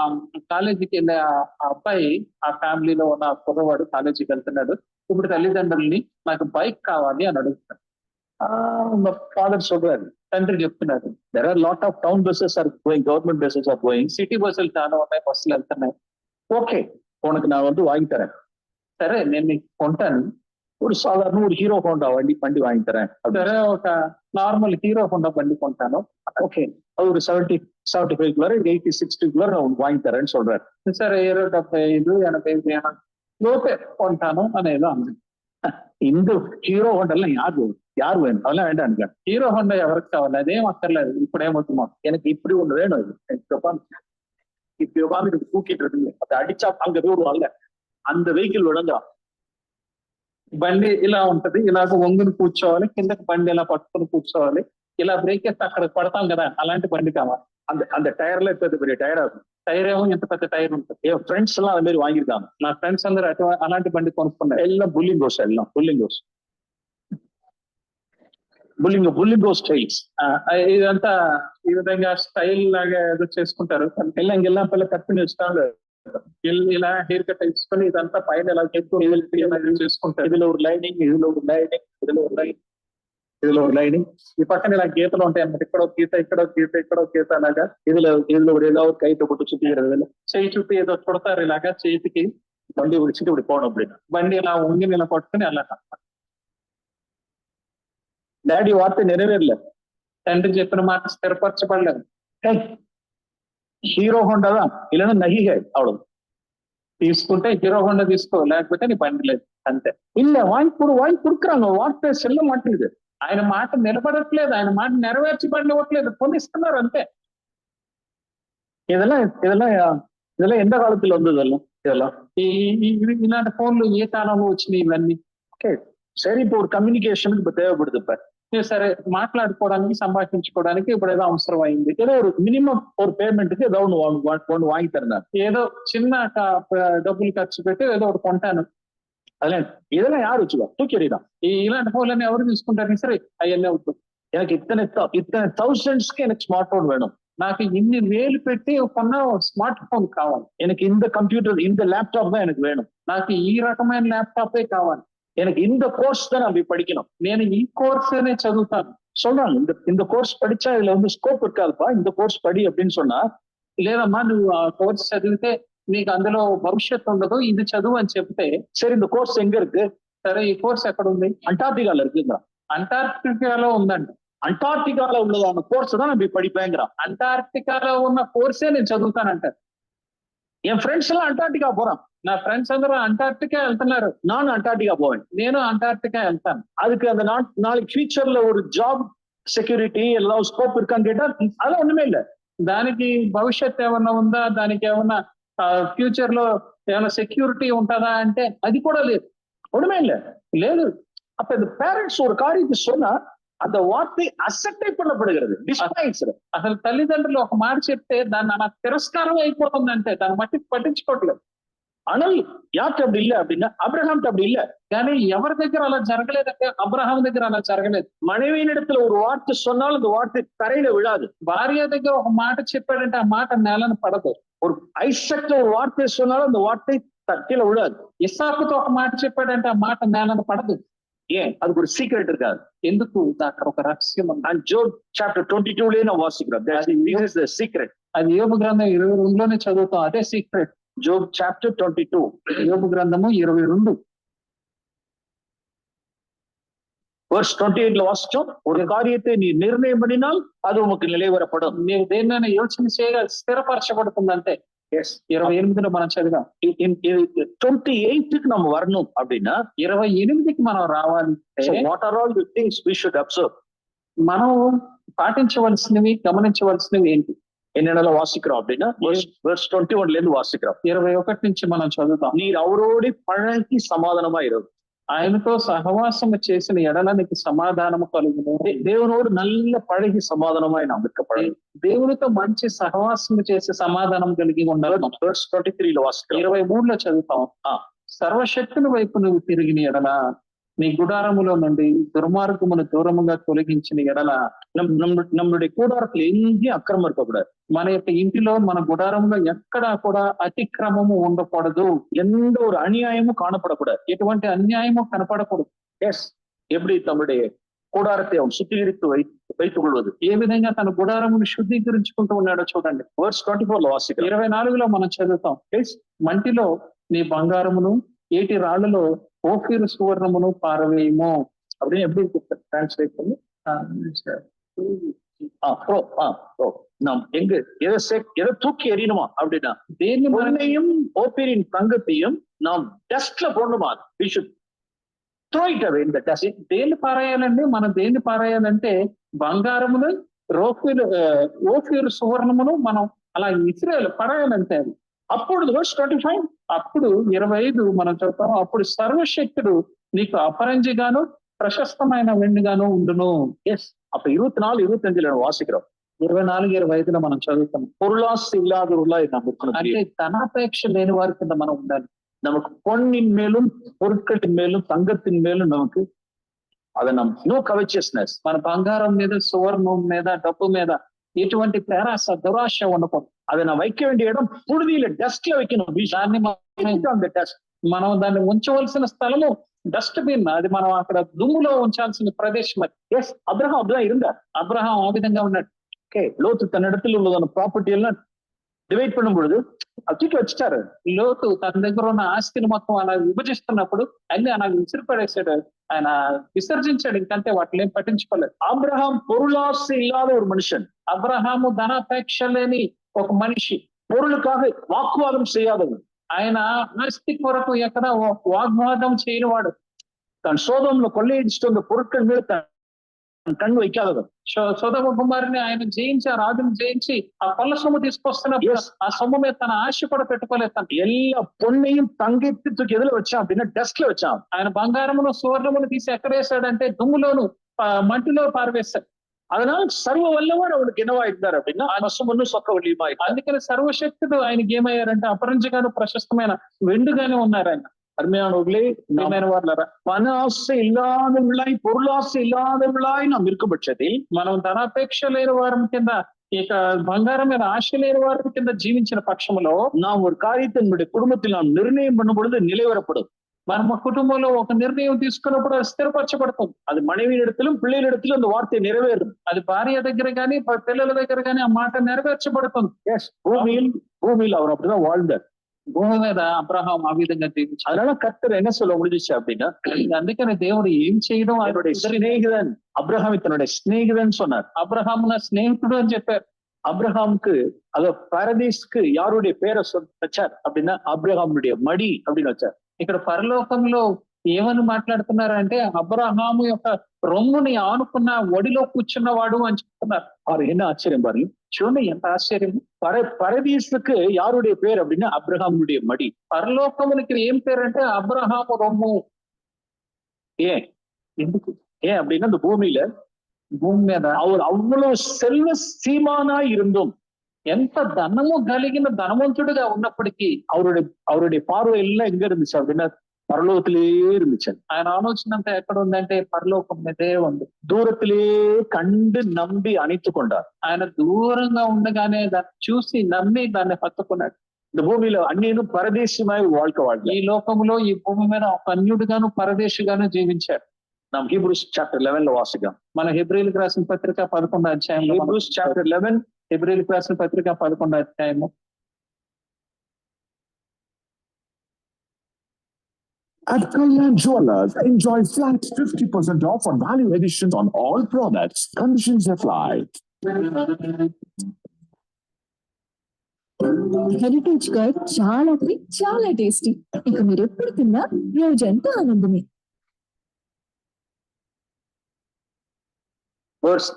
కాలేజీకి వెళ్ళే ఆ అబ్బాయి, ఆ ఫ్యామిలీలో ఉన్న కుర్రవాడు కాలేజీకి వెళ్తున్నాడు. ఇప్పుడు తల్లిదండ్రుల్ని నాకు బైక్ కావాలి అని అడుగుతాడు. ఫాదర్ சொல்றாரு, తండ్రి చెప్తున్నారు, there are lot of town buses are going, government buses are going, city బస్సులు చాలా ఉన్నాయి, బస్సులు వెళ్తున్నాయి. ఓకే, உனக்கு நான் வாங்கி தரேன். సరే నేను నీకు కొంటాను. ஒரு சாதாரண ஒரு ஹீரோ ஹோண்டா வண்டி வாங்கி தரேன். సరే ఒక నార్మల్ హీరో హోండా బండి కొంటాను. ఓకే, அது ஒரு 70-75 80-60 நான் வாங்கி தரேன்னு சொல்றாரு. సరే 75, 80 లోపే కొంటాను అనేది అన్నది. இந்த ஹீரோ ஹோண்டெல்லாம் யார் வேணும்? அதெல்லாம் வேண்டாம். హీరో హోండా ఎవరికి కావాలి? అదేం అక్కర్లేదు. ఇప్పుడు ఏమవుతుందో எனக்கு இப்படி ஒண்ணு வேணும். இப்படி உட்காந்து தூக்கிட்டு இருக்கு, அதை அடிச்சா அங்க போடுவாங்கல்ல, அந்த வெஹிக்கிள் விழுந்தா బండి ఇలా ఉంటది, ఇలాగ వంగుని కూర్చోవాలి, కిందకి బండి ఇలా పట్టుకుని కూర్చోవాలి, ఇలా బ్రేక్ వేస్తే అక్కడ పడతాం కదా, అలాంటి బండి కావాలి. அந்த டயர்ல பெரிய டயரா இருக்கும். టైర్ ఏమో ఎంత పెద్ద టైర్ ఉంటుంది. என் ஃப்ரெண்ட்ஸ் எல்லாம் அது மாதிரி வாங்கியிருக்காங்க. నా ఫ్రెండ్స్ అందరూ అలాంటి బండి కొనుక్కున్నారు. எல்லாம் புல்லிங்கோஸ் స్టైల్స్. ఇదంతా ఈ విధంగా స్టైల్ లాగా ఏదో చేసుకుంటారు. எல்லாம் பல கட் பண்ணி வச்சுட்டாங்க. ఇలా హెయిర్ కట్ వేసుకొని ఇదంతా పైన ఇలా చేసుకుంటారు. இதுல ஒரு லைனிங், இதுல ஒரு லைனிங். ఇదిలో లైన్ ఈ పక్కన ఇలా గీతలు ఉంటాయి అన్నమాట. ఇక్కడ ఒక గీత, ఇక్కడ ఒక గీత, ఇక్కడ ఒక గీత అలాగా. ఇదిలో ఏదో ఒక కైతో కొట్టు చుట్టి చేయి చుట్టూ ఏదో చుడతారు ఇలాగా చేతికి. బండి విడిచిட்டு இப்படி போகணும் அப்படின்னா బండి ఇలా ఉంగి ఇలా పట్టుకుని అలా డాడీ వార్త నెరవేరలేదు. తండ్రి చెప్పిన మాట స్థిరపరచబడలేదు. హీరో హోండాదా ఇలా నహి హై అవడం తీసుకుంటే హీరో హోండా తీసుకో, లేకపోతే నీ బండి లేదు అంతే. இல்ல வாங்கி கொடுக்குறாங்க, வார்த்தை செல்ல மாட்டேங்குது. ఆయన మాట నిలబడట్లేదు, ఆయన మాట నెరవేర్చబడినట్లేదు, పొందిస్తున్నారు అంతే. இதெல்லாம் எந்த காலத்துல வந்தது இதெல்லாம் இல்லாத போன்ல ఏ కాలంలో వచ్చినాయి ఇవన్నీ? ఓకే సరే, ఇప్పుడు ஒரு కమ్యూనికేషన్కి ఇప్పుడు தேவைப்படுது. இப்ப సరే మాట్లాడుకోవడానికి సంభాషించుకోవడానికి ఇప్పుడు ఏదో అవసరం అయింది, ఏదో ஒரு మినిమం ஒரு పేమెంట్కి ఏదో ஒன்று వాங்கி తరున్నారు, ఏదో చిన్న డబ్బులు ఖర్చు పెట్టి ఏదో ఒకటి కొంటాను. అదే இதெல்லாம் யாரு வச்சுக்கோ தூக்கி எறிதான். ఇలాంటి ఫోన్లన్నీ ఎవరు తీసుకుంటారు? సరే అవన్నీ అవుతుంది. எனக்கு ఇத்தனை థౌసండ్స్కి எனக்கு స్మార్ట్ ఫోన్ వేணும், నాకు ఇన్ని వేలు పెట్టి కొన్న స్మార్ట్ ఫోన్ కావాలి, எனக்கு இந்த కంప్యూటర్ இந்த ల్యాప్టాప్ தான் எனக்கு வேணும், నాకు ఈ రకమైన ల్యాప్టాపే కావాలి, எனக்கு இந்த கோர்ஸ் தான் நான் போய் படிக்கணும், నేను ఈ కోర్సేనే చదువుతాను சொல்றாங்க. இந்த కోర్స్ படிச்சா இதுல வந்து స్కోప్ இருக்காதுப்பா, இந்த కోర్స్ పడి அப்படின்னு சொன்னா, లేదమ్మా నువ్వు ఆ కోర్స్ చదివితే నీకు అందులో భవిష్యత్తు ఉండదు, ఇది చదువు అని చెప్తే, సరే இந்த కోర్స్ எங்க இருக்கு? సరే ఈ కోర్స్ ఎక్కడ ఉంది? అంటార్టికాలో இருக்குங்களா? అంటార్టికాలో ఉందండి. అంటార్టికాలో ఉన్నదాన్న కోర్స్ தான் நான் போய் படிப்பேங்கிறான். అంటార్టికాలో ఉన్న కోర్సే నేను చదువుతానంటారు. என் ఫ్రెండ్స్ எல்லாம் అంటార్టికా போறான், నా ఫ్రెండ్స్ అందరూ అంటార్టికా వెళ్తున్నారు, நானும் అంటార్టికా போவேன், నేను అంటార్టికా వెళ్తాను. அதுக்கு அந்த நாளைக்கு ఫ్యూచర్ல ஒரு జాబ్ సెక్యూరిటీ எல்லாம் స్కోప్ இருக்கான்னு கேட்டா அதெல்லாம் ஒண்ணுமே இல்லை. దానికి భవిష్యత్తు ఏమన్నా ఉందా, దానికి ఏమన్నా ఫ్యూచర్ లో ఏమైనా సెక్యూరిటీ ఉంటుందా అంటే అది కూడా లేదు, ஒண்ணுமே లేదు. அப்ப இந்த பேரண்ட்ஸ் ஒரு காரியத்தை சொன்னா அந்த వార్த்தை అసెప్ట్ பண்ணப்படுகிறது, అసలు తల్లిదండ్రులు ఒక మాట చెప్తే దాన్ని అలా తిరస్కారం అయిపోతుందంటే దాన్ని మట్టి పట్టించుకోవట్లేదు. ஆனால் யாருக்கு அப்படி இல்லை அப்படின்னா அப்ரஹாம் அப்படி இல்லை. కానీ ఎవరి దగ్గర అలా జరగలేదంటే అబ్రహాం దగ్గర అలా జరగలేదు. மனைவியின் இடத்துல ஒரு வார்த்தை சொன்னால் அந்த வார்த்தை தரையில விழாது. భార్య దగ్గర ఒక మాట చెప్పాడంటే ఆ మాట నేలను పడదు. ஒரு ஐசக்ல ஒரு வார்த்தை சொன்னாலும் அந்த வார்த்தை கீழே விழாது. ఇస్సాకుతో ఒక మాట చెప్పాడంటే ఆ మాట నేలను పడదు. ஏன்? அதுக்கு ஒரு சீக்ரெட் இருக்காது. ఎందుకు? అక్కడ ఒక రహస్యం ఉంది. అండ్ జోబ్ చాప్టర్ 22 நான் வாசிக்கிறோம். This is the secret. అది యోబు గ్రంథం 22లోనే చదువుతాం, అదే సీక్రెట్. జోబ్ చాప్టర్ 22, యోబు గ్రంథము 22 verse 28 వాసిచోం. ஒரு காரியத்தை நீ నిర్ణయం பண்ணினால் அது உமக்கு నిలవరపடும். నీవు దేన్నైనా యోచన చేయగా స్థిరపరచబడుతుందంటే 28లో మనం చదివాం. 28కి நம்ம வரணும் அப்படின்னா 28కి మనం రావాలి. What are all the things we should observe? మనం పాటించవలసినవి, గమనించవలసినవి ఏంటి? என்னென்னலாம் வாசிக்கிறோம் அப்படின்னா verse 21ல இருந்து வாசிக்கிறோம். 21 నుంచి మనం చదువుతాం. நீர் அவரோடு பழகி சமாதானமா இரு, ఆయనతో సహవాసము చేసిన ఎడల నీకు సమాధానము కలుగును. దేవునోడు నల్ల పழகி సమాధానమై நாம் இருக்கப்படும். దేవునితో మంచి సహవాసము చేసి సమాధానం కలిగి ఉండాలి. verse 23లో వాసిస్తాం. 23లో చదువుతాం. సర్వశక్తుని వైపు నువ్వు తిరిగిన ఎడల నీ గుడారములో నుండి దుర్మార్గమును దూరముగా తొలగించిన ఎడల, நம்மளுடைய கூடாரத்தில் எங்கேயும் అక్రమం இருக்கக்கூடாது. మన యొక్క ఇంటిలో, మన గుడారంలో ఎక్కడా కూడా అతిక్రమము ఉండకూడదు, எந்த ஒரு அநியாயமும் காணப்படக்கூடாது, ఎటువంటి అన్యాయము కనపడకూడదు. ఎస్, எப்படி நம்முடைய கூடாரத்தை அவன் சுத்திகரித்து வைத்துக் கொள்வது, ఏ విధంగా తన గుడారమును శుద్ధీకరించుకుంటూ ఉన్నాడో చూడండి. verse 24లో వాసిస్తాం. 24లో మనం చదువుతాం. మంటిలో నీ బంగారమును, ఏటి రాళ్లలో ఓఫీరు సువర్ణమును పారవేయము. அப்படின்னு எப்படி டிரான்ஸ்லேட் பண்ணி நாம் எங்க எதை தூக்கி எறியணுமா அப்படின்னா, தேனியும் ஓப்பீரின் தங்கத்தையும் நாம் டஸ்ட்ல போடணுமா? we should throw it away in the dust. దేన్ని పారేయాలండి? మనం దేన్ని పారేయాలంటే బంగారమును, ఓఫీరు సువర్ణమును మనం అలా ఇస్రాయేల్ పడేయాలంటే అది. అప్పుడు verse 25, అప్పుడు 25 మనం చెప్తాం. అప్పుడు సర్వశక్తుడు నీకు అపరంజిగాను ప్రశస్తమైన వెండిగాను ఉండును. ఎస్, அப்ப 24, 25 వాసిக்கிறோம். 24, 25లో మనం చదువుతాం. பொருளாசை இல்லாதவர்களாய் நாம் இருக்கணும். అంటే ధనాపేక్ష లేని వారి కింద మనం ఉండాలి. நமக்கு பொன்னின் மேலும் பொருட்களின் மேலும் தங்கத்தின் மேலும் நமக்கு அதை நம் நோ కవెచియస్నెస్, మన బంగారం మీద, సువర్ణం మీద, డబ్బు మీద ఎటువంటి పేరాస, దురాశ ఉండకూడదు. அதை நான் வைக்க வேண்டிய இடம் புழுதியில டஸ்ட்ல வைக்கணும். మనం దాన్ని ఉంచవలసిన స్థలము డస్ట్బిన్, అది మనం అక్కడ దుమ్ములో ఉంచాల్సిన ప్రదేశం అది. எஸ் அப்ரஹாம் அப்படிதான் இருந்தார். అబ్రహాం ఆ విధంగా ఉన్నాడు. ஓகே, லோத்து தன்னிடத்தில் உள்ளதான ப்ராப்பர்ட்டி எல்லாம் டிவைட் பண்ணும் பொழுது தூக்கி வச்சுட்டாரு. లోతు తన దగ్గర ఉన్న ఆస్తిని మొత్తం అలా విభజిస్తున్నప్పుడు అన్ని అలా విసిరిపడేసాడు. ఆయన విసర్జించాడు, ఇంకంతే వాటిని ఏం పట్టించుకోలేదు. ஆபிரகாம் பொருளாசை இல்லாத ஒரு மனுஷன், అబ్రహాము ధనాపేక్ష లేని ఒక మనిషి, பொருளுக்காக வாக்குவாதம் செய்யாதவன். ఆయన ఆస్తి కొరకు ఎక్కడ వాగ్వాదం చేయనివాడు. தான் சோதோம்ல கொள்ளையடிச்சிட்டு வந்த பொருட்கள் மேல தன் கண் வைக்காதவன். సొదొమ కుమారుని ఆయన జయించి, ఆ రాజును జయించి ఆ కొల్ల సొమ్ము తీసుకొస్తున్నప్పుడు Yes. ఆ సొమ్ము మీద తన ఆశ కూడా పెట్టుకోలేదు. తను எல்லா பொண்ணையும் தங்கத்தை தூக்கி எதுல வச்சான் அப்படின்னா டஸ்ட்ல வச்சான். ఆయన బంగారమును సువర్ణమును తీసి ఎక్కడ వేశాడంటే దుమ్ములోను మట్టిలో పారవేశాడు. அதனால சர்வ வல்லவர் அவனுக்கு என்னவா இருந்தார் அப்படின்னா பசுமண்ணும் சொக்கவள்ளியுமா இருந்தார். అందుకని సర్వశక్తుడు ఆయనకి ఏమయ్యారంటే అపరంజిగాను ప్రశస్తమైన వెండుగానే ఉన్నారు ఆయన. அருமையானவர்களே, ప్రియమైన వాళ్ళారా, பண ஆசை இல்லாதவர்களாய் பொருளாசை இல்லாதவர்களாய் நாம் இருக்கும் பட்சத்தில் మనం ధనాపేక్ష లేని వారం కింద, ఇక బంగారం మీద ఆశ లేని వారి కింద జీవించిన పక్షంలో நாம் ஒரு காரியத்தை நம்முடைய குடும்பத்தில் நாம் நிர்ணயம் பண்ணும் பொழுது நிலைவரப்படும். మన కుటుంబంలో ఒక నిర్ణయం తీసుకున్నప్పుడు అది స్థిరపరచబడుతుంది. அது மனைவியிடத்திலும் பிள்ளைகளிடத்திலும் அந்த வார்த்தை நிறைவேறும். అది భార్య దగ్గర కానీ పిల్లల దగ్గర కానీ ఆ మాట నెరవేర్చబడుతుంది. எஸ், பூமியில் அவர் அப்படிதான் வாழ்ந்தார். భూమి మీద అబ్రహాం ఆ విధంగా జీవించాడు. அதனால கர்த்தர் என்ன சொல்ல முடிஞ்சிச்சு அப்படின்னா, అందుకని దేవుడు ఏం చేయడం, அவருடைய சிநேகிதன் அப்ரஹாமை தன்னுடைய சிநேகிதன் சொன்னார். అబ్రహాము నా స్నేహితుడు అని చెప్పారు. அப்ரஹாமுக்கு அத பாரதீஸ்க்கு யாருடைய பேரை வச்சார் அப்படின்னா அப்ரஹாமுடைய மடி அப்படின்னு வச்சார். ఇక్కడ పరలోకంలో ఏమని మాట్లాడుతున్నారంటే అబ్రహాము యొక్క రొమ్ముని ఆనుకున్న ఒడిలో కూర్చున్నవాడు అని చెప్తున్నారు. அவர் என்ன ஆச்சரியம் பாருங்க. చూడండి ఎంత ఆశ్చర్యం. பரதீசுக்கு யாருடைய பேர் அப்படின்னா அப்ரஹாமுடைய மடி. పరలోకమునికి ఏం పేరంటే అబ్రహాము రొమ్ము. ஏன் ఎందుకు? ஏன் அப்படின்னா இந்த பூமியில భూమి మీద அவர் அவ்வளவு செல்வ சீமானாய் இருந்தும் ఎంత ధనము కలిగిన ధనవంతుడిగా ఉన్నప్పటికీ அவருடைய பார்வை எல்லாம் எங்க இருந்துச்சு அப்படின்னா பரலோகத்திலேயே இருந்துச்சு. ఆయన ఆలోచన అంతా ఎక్కడ ఉందంటే పరలోకం మీదే ఉంది. தூரத்திலேயே கண்டு நம்பி அணைத்து கொண்டார். ఆయన దూరంగా ఉండగానే దాన్ని చూసి నమ్మి దాన్ని హత్తుకున్నాడు. இந்த பூமியில அந்நியனும் பரதேசியமாய் வாழ்க்கை வாழ்க்கை. ఈ లోకంలో ఈ భూమి మీద ఒక అన్యుడిగాను పరదేశిగాను జీవించాడు. நாம் ஹீப்ரூஸ் சாப்டர் 11 வாசிக்கலாம். మన హెబ్రీలకు రాసిన పత్రిక 11వ అధ్యాయంలో, ஹீப்ரூஸ் சாப்டர் 11 హెబ్రీలకు రాసిన పత్రిక 11వ అధ్యాయము. At Kalyan Jewelers, enjoy flat 50% off on value additions on all products. Conditions apply. Heritage curd చాలా థిక్, చాలా టేస్టీ. ఇక మీరు ఎప్పుడు తిన్నా రోజంతా ఆనందమే. verse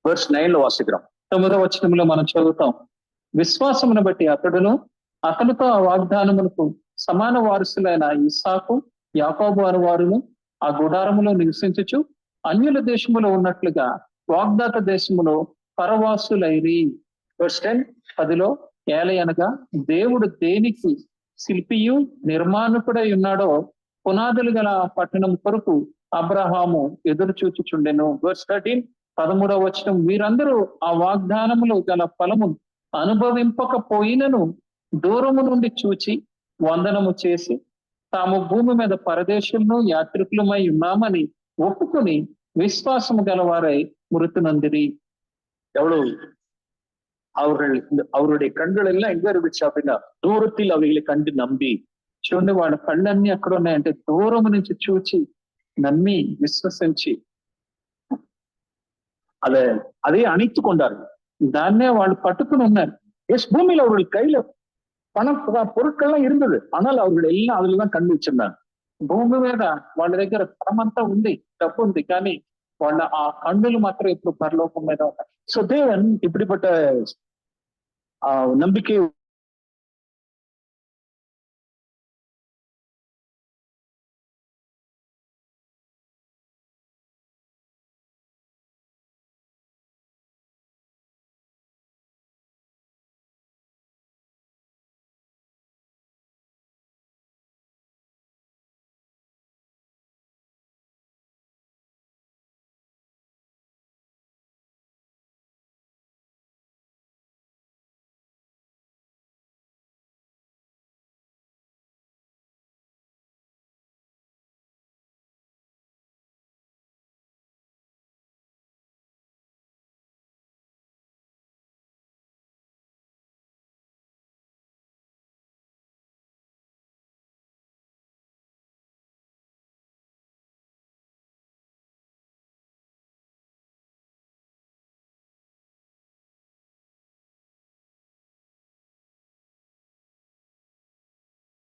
verse 9 లో వాసిద్దాం. 9వ వచనంలో మనం చదువుతాం, విశ్వాసమును బట్టి అతడును అతనితో ఆ వాగ్దానమునకు సమాన వారసులైన ఇస్సాకు యాకోబు అను వారును ఆ గుడారములో నివసించుచు అన్యుల దేశములో ఉన్నట్లుగా వాగ్దాత దేశములో పరవాసులైరి. verse 10 10లో, ఏలయనగా దేవుడు దేనికి శిల్పియు నిర్మాణకుడై ఉన్నాడో పునాదులు గల పట్టణం కొరకు అబ్రహాము ఎదురు చూచుచుండెను. verse 13 13వ వచనం, వీరందరూ ఆ వాగ్దానములు గల ఫలము అనుభవింపకపోయినను దూరము నుండి చూచి వందనము చేసి తాము భూమి మీద పరదేశులను యాత్రికులమై ఉన్నామని ఒప్పుకొని విశ్వాసము గలవారై మృతునందిరి. எவ்வளவு அவருடைய கண்கள் எல்லாம் எங்க இருந்துச்சு அப்படின்னா தூரத்தில் அவைகளை கண்டு நம்பி. చూడండి, వాళ్ళ కళ్ళన్నీ ఎక్కడ ఉన్నాయంటే దూరము నుంచి చూచి నమ్మి విశ్వసించి அதை அணைத்து கொண்டார்கள். దాన్నే వాళ్ళు పట్టుకుని ఉన్నారు. எஸ், பூமியில அவர்கள் கையில பணம் பொருட்கள்லாம் இருந்தது, ஆனால் அவர்கள் எல்லாம் அதுலதான் கண் வச்சிருந்தாங்க. భూమి మీద వాళ్ళ దగ్గర ధనమంతా ఉంది, డబ్బు ఉంది, కానీ వాళ్ళ ఆ కన్నులు మాత్రం ఇప్పుడు పరలోకం మీద ఉన్నాయి. சோ தேவன் இப்படிப்பட்ட நம்பிக்கை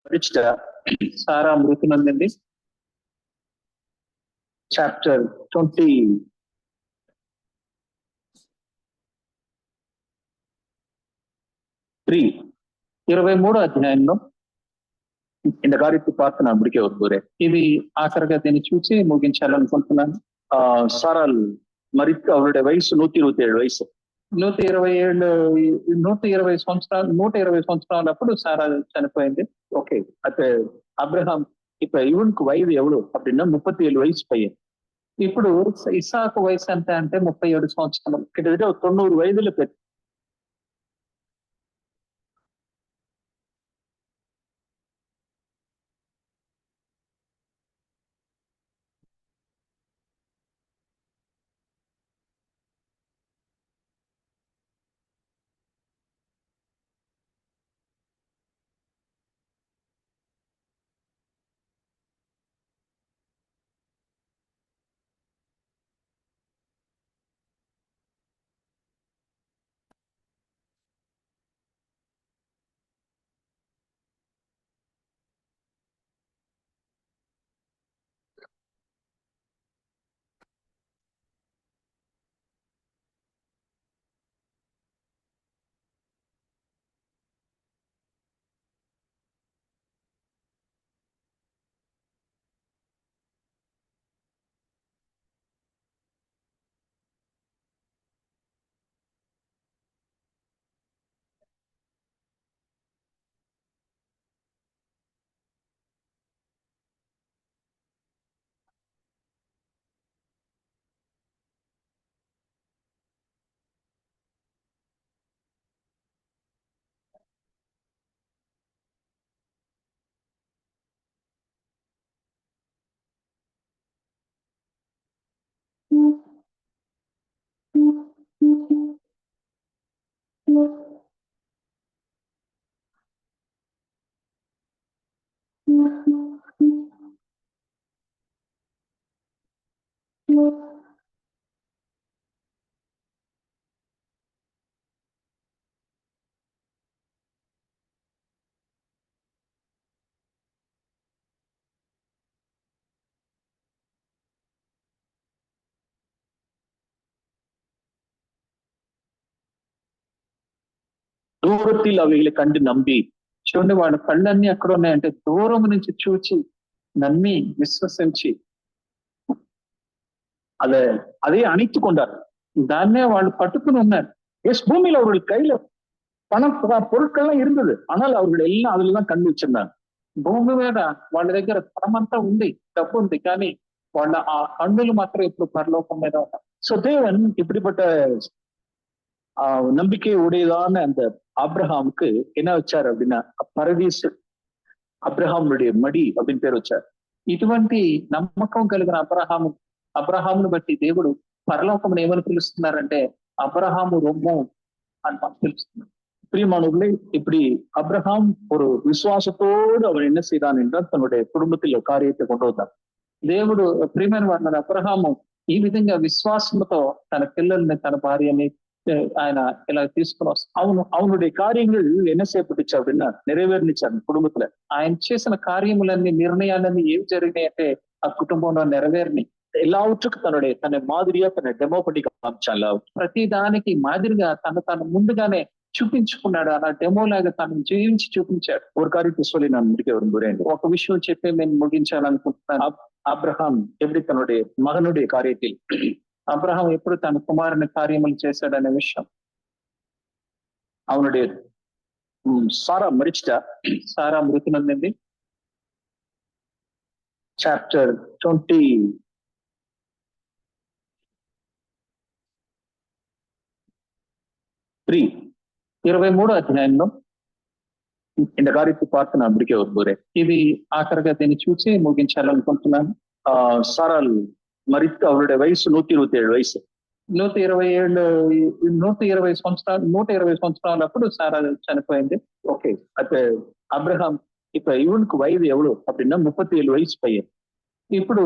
మరిచిట సారా మృతి నొందింది. చాప్టర్ 23 అధ్యాయంలో இந்த காரியத்தை பார்த்து நான் முடிக்க விரும்புகிறேன். ఇది ఆఖరిగా దీన్ని చూసి ముగించాలనుకుంటున్నాను. సారాల్ మరిచి அவருடைய వయసు 127 వయసు. 120 సంవత్సరాలప్పుడు సారా చనిపోయింది. ఓకే, అయితే అబ్రహాం இப்ப இவனுக்கு వయసు ఎవరు அப்படின்னா 37 వయసు పైన. ఇప్పుడు ఇసాకు వయసు ఎంత అంటే 37 సంవత్సరాలు, కిందట 90 వయసులు పెట్టి దూరத்தில் అవిகளை కండి నమ్మి. చూడండి, వాళ్ళ కళ్ళన్నీ ఎక్కడ ఉన్నాయంటే దూరం నుంచి చూచి నమ్మి విశ్వసించి అదే అణిత్తు கொண்டார். దాన్నే వాళ్ళు పట్టుకుని ఉన్నారు. எஸ், பூமியில அவர்கள் கையில பணம் பொருட்கள்லாம் இருந்தது, ஆனால் அவர்கள் எல்லாம் அதுலதான் కన్ను வச்சிருந்தாங்க. భూమి మీద వాళ్ళ దగ్గర పణమంతా ఉంది, డబ్బు ఉంది, కానీ వాళ్ళ ఆ కన్నులు మాత్రం ఇప్పుడు పరలోకం మీద ఉన్నాయి. సో தேவன் இப்படிப்பட்ட நம்பிக்கை உடையதான அந்த ஆப்ரஹாமுக்கு என்ன வச்சாரு அப்படின்னா పరదీసు, అబ్రహాముடைய మడి அப்படின்னு పేరు వచ్చారు. ఇటువంటి నమ్మకం కలిగిన అబ్రహామును బట్టి దేవుడు పరలోకమును ఏమని పిలుస్తున్నారంటే అబ్రహాము రొమ్ము అని మనకు తెలుస్తున్నారు. பிரியமானவர்களே, இப்படி அப்ரஹாம் ஒரு விசுவாசத்தோடு அவன் என்ன செய்தான் என்றால் தன்னுடைய కుటుంబத்தில் కార్యத்தை கொண்டு వద్దాం. దేవుడు ప్రియమైన వాడిన అబ్రహాము ఈ విధంగా విశ్వాసంతో తన పిల్లల్ని, తన భార్యని ఆయన ఇలా తీసుకుని వస్తాం. அவனுடைய காரியங்கள் என்ன செய்யப்பட்டுச்சு அப்படின்னா నెరవేర్నిచ్చాడు కుటుంబத்துல. ఆయన చేసిన కార్యములన్నీ, నిర్ణయాలన్నీ ఏం జరిగినాయి అంటే ఆ కుటుంబంలో నెరవేరిని. எல்லாவற்றுக்கும் తన మాదిరిగా తన డెమో పట్టి కాంచాల. ప్రతి దానికి మాదిరిగా తను ముందుగానే చూపించుకున్నాడు. అలా డెమో లాగా తను జీవించి చూపించాడు. ఒక కార్యத்தை சொல்லி நான் முடிக்க விரும்புகிறேன். ఒక విషయం చెప్పి నేను ముగించాలనుకుంటున్నాను. అబ్రహాం எப்படி తన్నుடைய మగనుடைய కార్యத்தில் అబ్రహాం ఎప్పుడు తన కుమారుని కార్యములు చేశాడనే విషయం. அவனுடைய సారా మరిచిట సారా మృతి నొందింది. చాప్టర్ 23 అధ్యాయంలో இந்த காரியத்தை பார்த்து நான் முடிக்க விரும்புகிறேன். ఇది ఆఖరిగా దీన్ని చూసి ముగించాలనుకుంటున్నాను. సారాల్ మరిచి அவருடைய వయసు 127 వయసు. 120 సంవత్సరాలప్పుడు సారా చనిపోయింది. ఓకే, అయితే అబ్రహాం இப்ப இவனுக்கு వయసు ఎవరు அப்படின்னா 37 వయసు పైన. ఇప్పుడు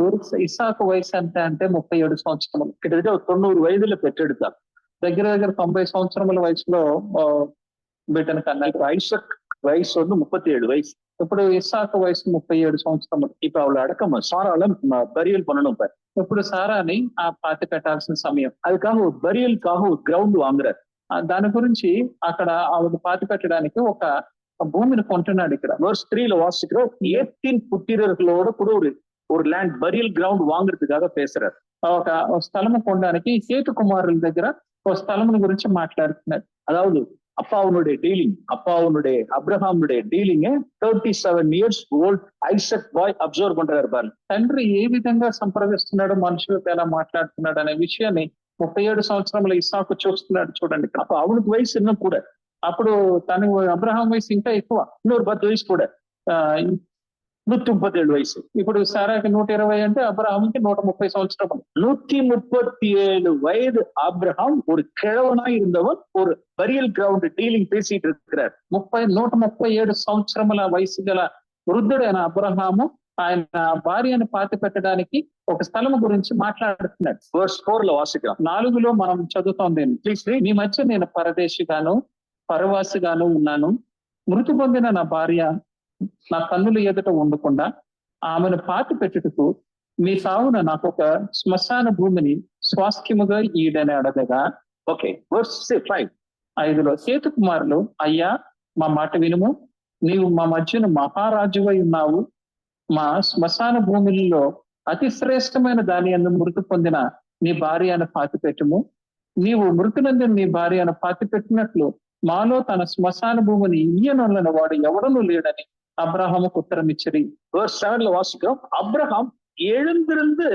ఇసాకు వయసు ఎంత అంటే 37 సంవత్సరాలు, కిందట 90 వయసులో పెట్టెడతారు. దగ్గర 90 సంవత్సరముల వయసులో బిడ్డను కన్నా. ఐసక్ வயசு வந்து 37 வயசு. ఇప్పుడు ఇస్సాకు వయసు 37 సంవత్సరములు. இப்ப அவளை அடக்கம் சாரால பரியல் பண்ணணும். இப்ப ఇప్పుడు సారాని ఆ పాతి పెట్టాల్సిన సమయం. அதுக்காக ஒரு பரியலுக்காக ஒரு கிரவுண்ட் வாங்குறாரு. దాని గురించి అక్కడ ఆవిడ పాతి పెట్టడానికి ఒక భూమిని కొంటున్నాడు. ఇక్కడ verse 3 வாசிக்கிறோம். ஏத்தின் புத்திரர்களோட கூட ஒரு லேண்ட் பரியல் கிரவுண்ட் வாங்குறதுக்காக பேசுறாரு. ఒక స్థలము కొనడానికి హేతు కుమారుల దగ్గర ఒక స్థలముల గురించి మాట్లాడుతున్నారు. அதாவது அப்பாவுடைய டீலிங், அப்ரஹாமுடைய dealing 37 years old Isaac boy observe பண்றாரு பாரு. తండ్రి ఏ విధంగా సంప్రదిస్తున్నాడు, మనుషులతో ఎలా మాట్లాడుతున్నాడు అనే విషయాన్ని 37 సంవత్సరముల ఇస్సాకు చూస్తున్నాడు. చూడండి, அப்ப அவனுக்கு வயசு இன்னும் கூட, అప్పుడు తను అబ్రహాం వయసు ఇంకా ఎక్కువ, இன்னொரு 10 வயசு கூட, 137 వయసు. ఇప్పుడు సారాకి 120 అంటే అబ్రహాంకి 130 సంవత్సరం. 137 వయது అబ్రహాం ஒரு கிழவனா இருந்தவன் ஒரு బరియల్ గ్రౌండ్ డీలింగ్ பேசிட்டு இருக்கிறார். 137 సంవత్సరముల వయసు గల వృద్ధుడైన అబ్రహాము ఆయన భార్యను పాతి పెట్టడానికి ఒక స్థలం గురించి మాట్లాడుతున్నాడు. verse 4 వాసిద్దాం. 4లో మనం చదువుతోంది, మీ మధ్య నేను పరదేశిగాను పరవాసిగాను ఉన్నాను. మృతి పొందిన నా భార్య నా కన్నుల ఎదుట ఉండకుండా ఆమెను పాతి పెట్టుటకు మీ సావున నాకు ఒక శ్మశాన భూమిని స్వాస్థ్యముగా ఈడని అడగగా, ఓకే, verse 5లో హేతు కుమారులు, అయ్యా మా మాట వినుము, నీవు మా మధ్యన మహారాజువై ఉన్నావు. మా శ్మశాన భూములలో అతి శ్రేష్టమైన దాని యందు మృతి పొందిన నీ భార్యను పాతి పెట్టుము. నీవు మృతునందు నీ భార్యను పాతి పెట్టినట్లు మాలో తన శ్మశాన భూమిని ఇయ్యనొల్లని వాడు ఎవడనూ లేడని అబ్రహాముకు ఉత్తరం ఇచ్చిరి. verse 7 వాసిద్దాం. అబ్రహాం எழுந்திருந்து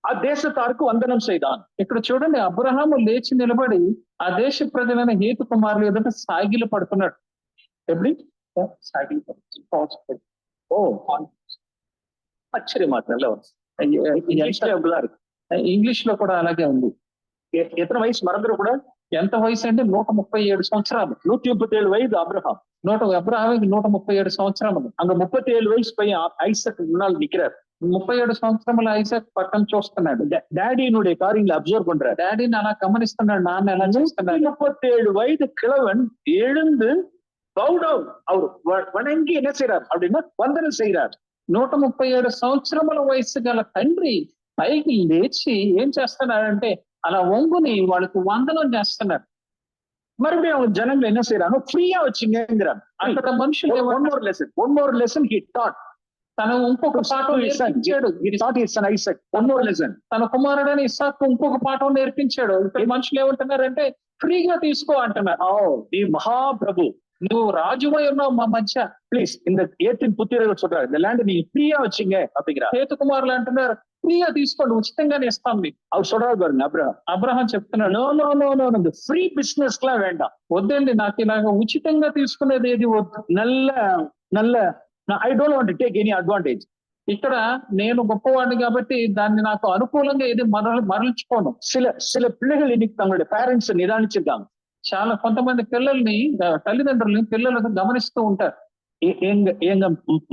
ఆ దేశத்தாருக்கு వందనం செய்தான். ఇక్కడ చూడండి, అబ్రహాము లేచి నిలబడి ఆ దేశ ప్రజలైన హేతు కుమారులు ఎదుట సాగిలు పడుతున్నాడు. ఎప్పుడు సాగిలు పడుతుంది. ఓ, ఆశ్చర్యమా, நல்ல ఇంగ్లీష్ లో కూడా అలాగే ఉంది. எத்தனை வயசு மறந்துட கூட, ఎంత వయసు అంటే 137 సంవత్సరాలు. 137 வயது அப்ரஹாம். అబ్రహాముకి 137 సంవత్సరములు. அங்க 37 வயசு பையன் ஐசக் முன்னால் நிக்கிறார். 37 సంవత్సరముల ఐసాక్ పక్కన చూస్తున్నాడు. డాడీనుடைய காரியங்களை அப்சர்வ் பண்றாரு. డాడీని అలా గమనిస్తున్నాడు, నాన్న ఎలా చూస్తున్నాడు. 37 வயது கிழவன் எழுந்து பவுடவுன், அவர் வணங்கி என்ன செய்யறார் அப்படின்னா வந்தனம் செய்யறார். 137 సంవత్సరముల వయసు గల తండ్రి పైకి లేచి ఏం చేస్తున్నాడంటే అలా వంగుని వాళ్ళకి వందనం చేస్తున్నాడు. மறுபடியும் அவங்க ஜனங்கள் என்ன செய்யறாங்க, ஃப்ரீயா வச்சுங்கிறாங்க. అక్కడ మనుషులు one more lesson he taught. తను ఇంకొక పాఠం నేర్పించాడు. Isaac one more lesson. తన కుమారుడైన ఇస్సాకు ఇంకొక పాఠం నేర్పించాడు. ఇక్కడ మనుషులు ఏమంటున్నారంటే ఫ్రీగా తీసుకో అంటున్నారు. నీ మహాప్రభు, నువ్వు రాజువై ఉన్నావు మా మధ్య, ప్లీజ్ இந்த ஏத்தின் புத்திரர்கள் சொல்றாரு, இந்த ల్యాండ్ நீங்க ஃப்ரீயா வச்சுங்க அப்படிங்கிறார். హేతు కుమారులు అంటున్నారు ఫ్రీగా తీసుకోండి, ఉచితంగానే ఇస్తాం మీకు. அவர் சொல்றாரு பாருங்க, అబ్రహాం చెప్తున్నాడు, no no no no no, free business లా వేண்டாం, వద్దండి, నాకు ఇలాగా ఉచితంగా తీసుకునేది ఏది వద్దు. நல்ல I don't want to take any advantage. ఇక్కడ నేను గొప్పవాడిని కాబట్టి దాన్ని నాకు అనుకూలంగా ఏది మరల్చుకోను. சில பிள்ளைகள் இன்னைக்கு தங்களுடைய பேரண்ட்ஸ் நிதானிச்சிருக்காங்க. చాలా కొంతమంది పిల్లల్ని, తల్లిదండ్రుల్ని పిల్లలకు గమనిస్తూ ఉంటారు. எங்க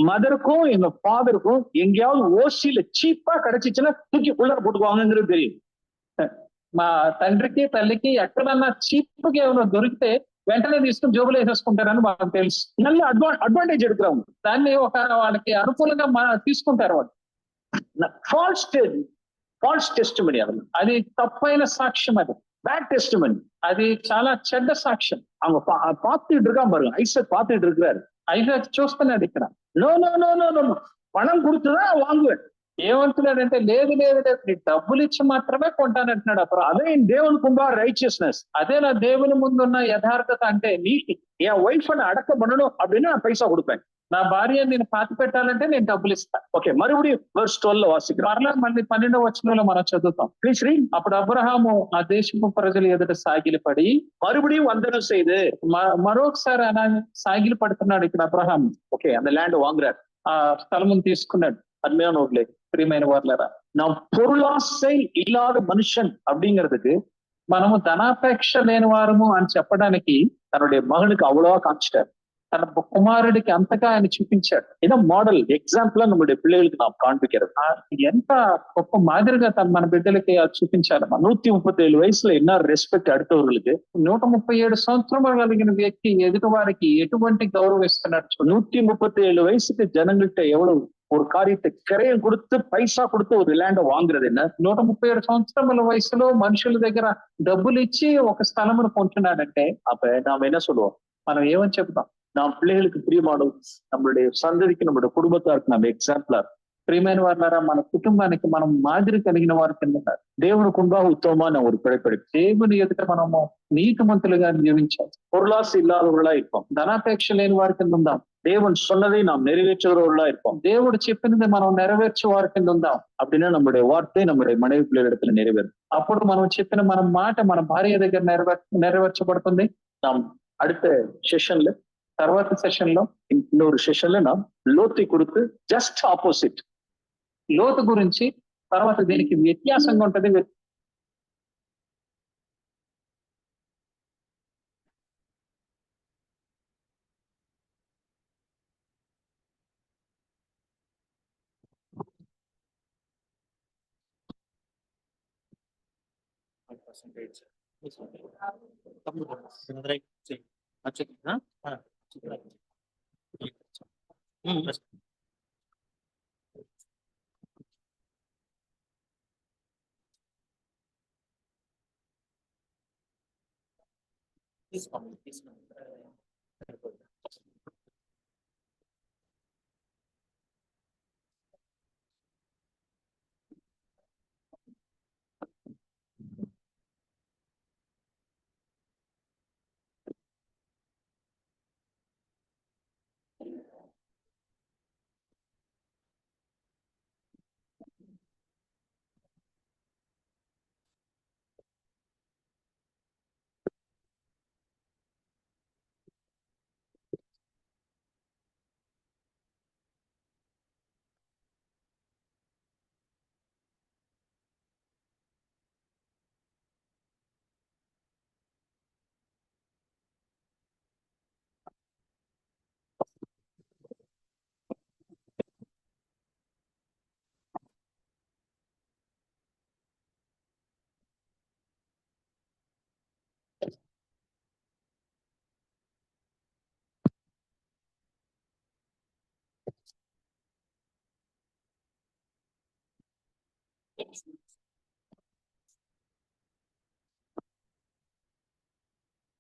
மதருக்கும் எங்க ஃபாதருக்கும் எங்கேயாவது ஓசியில சீப்பா கிடைச்சிச்சுன்னா தூக்கி உள்ள போட்டுக்குவாங்கிறது தெரியும். మా తండ్రికి తల్లికి ఎక్కడన్నా చీప్ గా ఏమైనా దొరికితే వెంటనే తీసుకుని జోబులు వేసేసుకుంటారని వాళ్ళకి తెలుసు. நல்ல అడ్వాంటేజ్ எடுக்கிறவங்க దాన్ని ఒక వాళ్ళకి అనుకూలంగా తీసుకుంటారు వాళ్ళు. ఫాల్స్ టెస్టిమనీ, అది తప్పైన సాక్ష్యం, అది பேட் டெஸ்டிமனி, అది చాలా చెడ్డ సాక్ష్యం. அவங்க பார்த்துட்டு இருக்கான் பாருங்க, ஐசக் பார்த்துட்டு இருக்கிறாரு. ఐజాక్ చూస్తున్నాడు ఇక్కడ, no no no no no, పణం கொடுத்துதான் வாங்குவேன். ఏమంటున్నాడంటే లేదు లేదు లేదు, నీ డబ్బులు ఇచ్చి మాత్రమే కొంటానంటున్నాడు. అప్పుడు అదే దేవుని కుంభా రైచియస్నెస్, అదే నా దేవుని ముందున్న యథార్థత అంటే నీతి. என் ஒய்ஃப் அடக்கம் பண்ணணும் அப்படின்னா நான் பைசா கொடுப்பேன். నా భార్య నేను పాతి పెట్టాలంటే నేను డబ్బులు ఇస్తా. ఓకే, మறுபடியும் verse 12 వాసిద్దాం. మరలా మళ్ళీ 12వ వచనంలో మనం చదువుతాం. Please read. అప్పుడు అబ్రహాము ఆ దేశపు ప్రజల ఎదుట సాగిలపడి மறுபடியும் వందనం செய்து మరొకసారి అలా సాగిలి పడుతున్నాడు ఇక్కడ అబ్రహాం. ఓకే, அந்த ల్యాండ్ வாங்குறார், ఆ స్థలమును తీసుకున్నాడు. అన్మేనోడ్లే, ప్రియమైన వారులారా, நாம் பொருளாசை இல்லாத மனுஷன் அப்படிங்கிறதுக்கு మనము ధనాపేక్ష లేని వారము అని చెప్పడానికి தன்னுடைய மகனுக்கு அவ்வளவா காமிச்சிட்டார். தன் குமாரடிக்கு అంతగా ఆయన చూపించాడు. ఏదో మోడల్ ఎగ్జాంపుల్ நம்முடைய பிள்ளைகளுக்கு நாம் காண்பிக்கிறது. ఎంత గొప్ప మాదిరిగా మన బిడ్డలకి అది చూపించాలమ్మా. 137 వయసులో என்ன రెస్పెక్ట్ அடுத்தவர்களுக்கு, 137 సంవత్సరములు కలిగిన వ్యక్తి ఎదుటి వారికి ఎటువంటి గౌరవం ఇస్తున్నాడు. 137 వయசுக்கு ஜனங்கள்கிட்ட எவ்வளவு ஒரு காரியத்தை கிரயம் கொடுத்து పైసా கொடுத்து ஒரு ల్యాండ్ వాంగుறது என்ன. 137 సంవత్సరముల వయసులో మనుషుల దగ్గర డబ్బులు ఇచ్చి ఒక స్థలమును కొంటున్నాడంటే அப்ப நாம என்ன சொல்லுவோம், మనం ఏమని చెప్తాం, நாம் பிள்ளைகளுக்கு பிரியமானோம், நம்மளுடைய సందడికి நம்மளுடைய కుటుంబத்தாருக்கு நம்ம ఎగ్జాంపుల్. ప్రియమైన వారులారా, మన కుటుంబానికి మనం మాదిరి కలిగిన వారి కింద దేవుని కుంభా ఉత్తమమైన ஒரு பிழைப்படி దేవుని ఎదుట మనము నీతిమంతులుగా జీవించాలి. பொருளாசை இல்லாதவர்களா இருப்போம், ధనాపేక్ష లేని వారి కింద ఉందాం. தேவன் சொன்னதை நாம் நிறைவேற்றுகிறவர்களா இருப்போம். దేవుడు చెప్పినది మనం నెరవేర్చే వారి కింద ఉందాం. அப்படின்னா நம்முடைய వార్த்தை நம்முடைய మனைవి పిల్లల నెరవేరు. అప్పుడు మనం చెప్పిన మన మాట మన భార్య దగ్గర నెరవేర్చబడుతుంది. நாம் அடுத்த సెషన్ல, తర్వాత సెషన్ లో, இன்னொரு సెషన్ లో நாம் లోతు గురించి జస్ట్ ఆపోజిట్, లోతు గురించి తర్వాత దీనికి వ్యత్యాసంగా ఉంటది.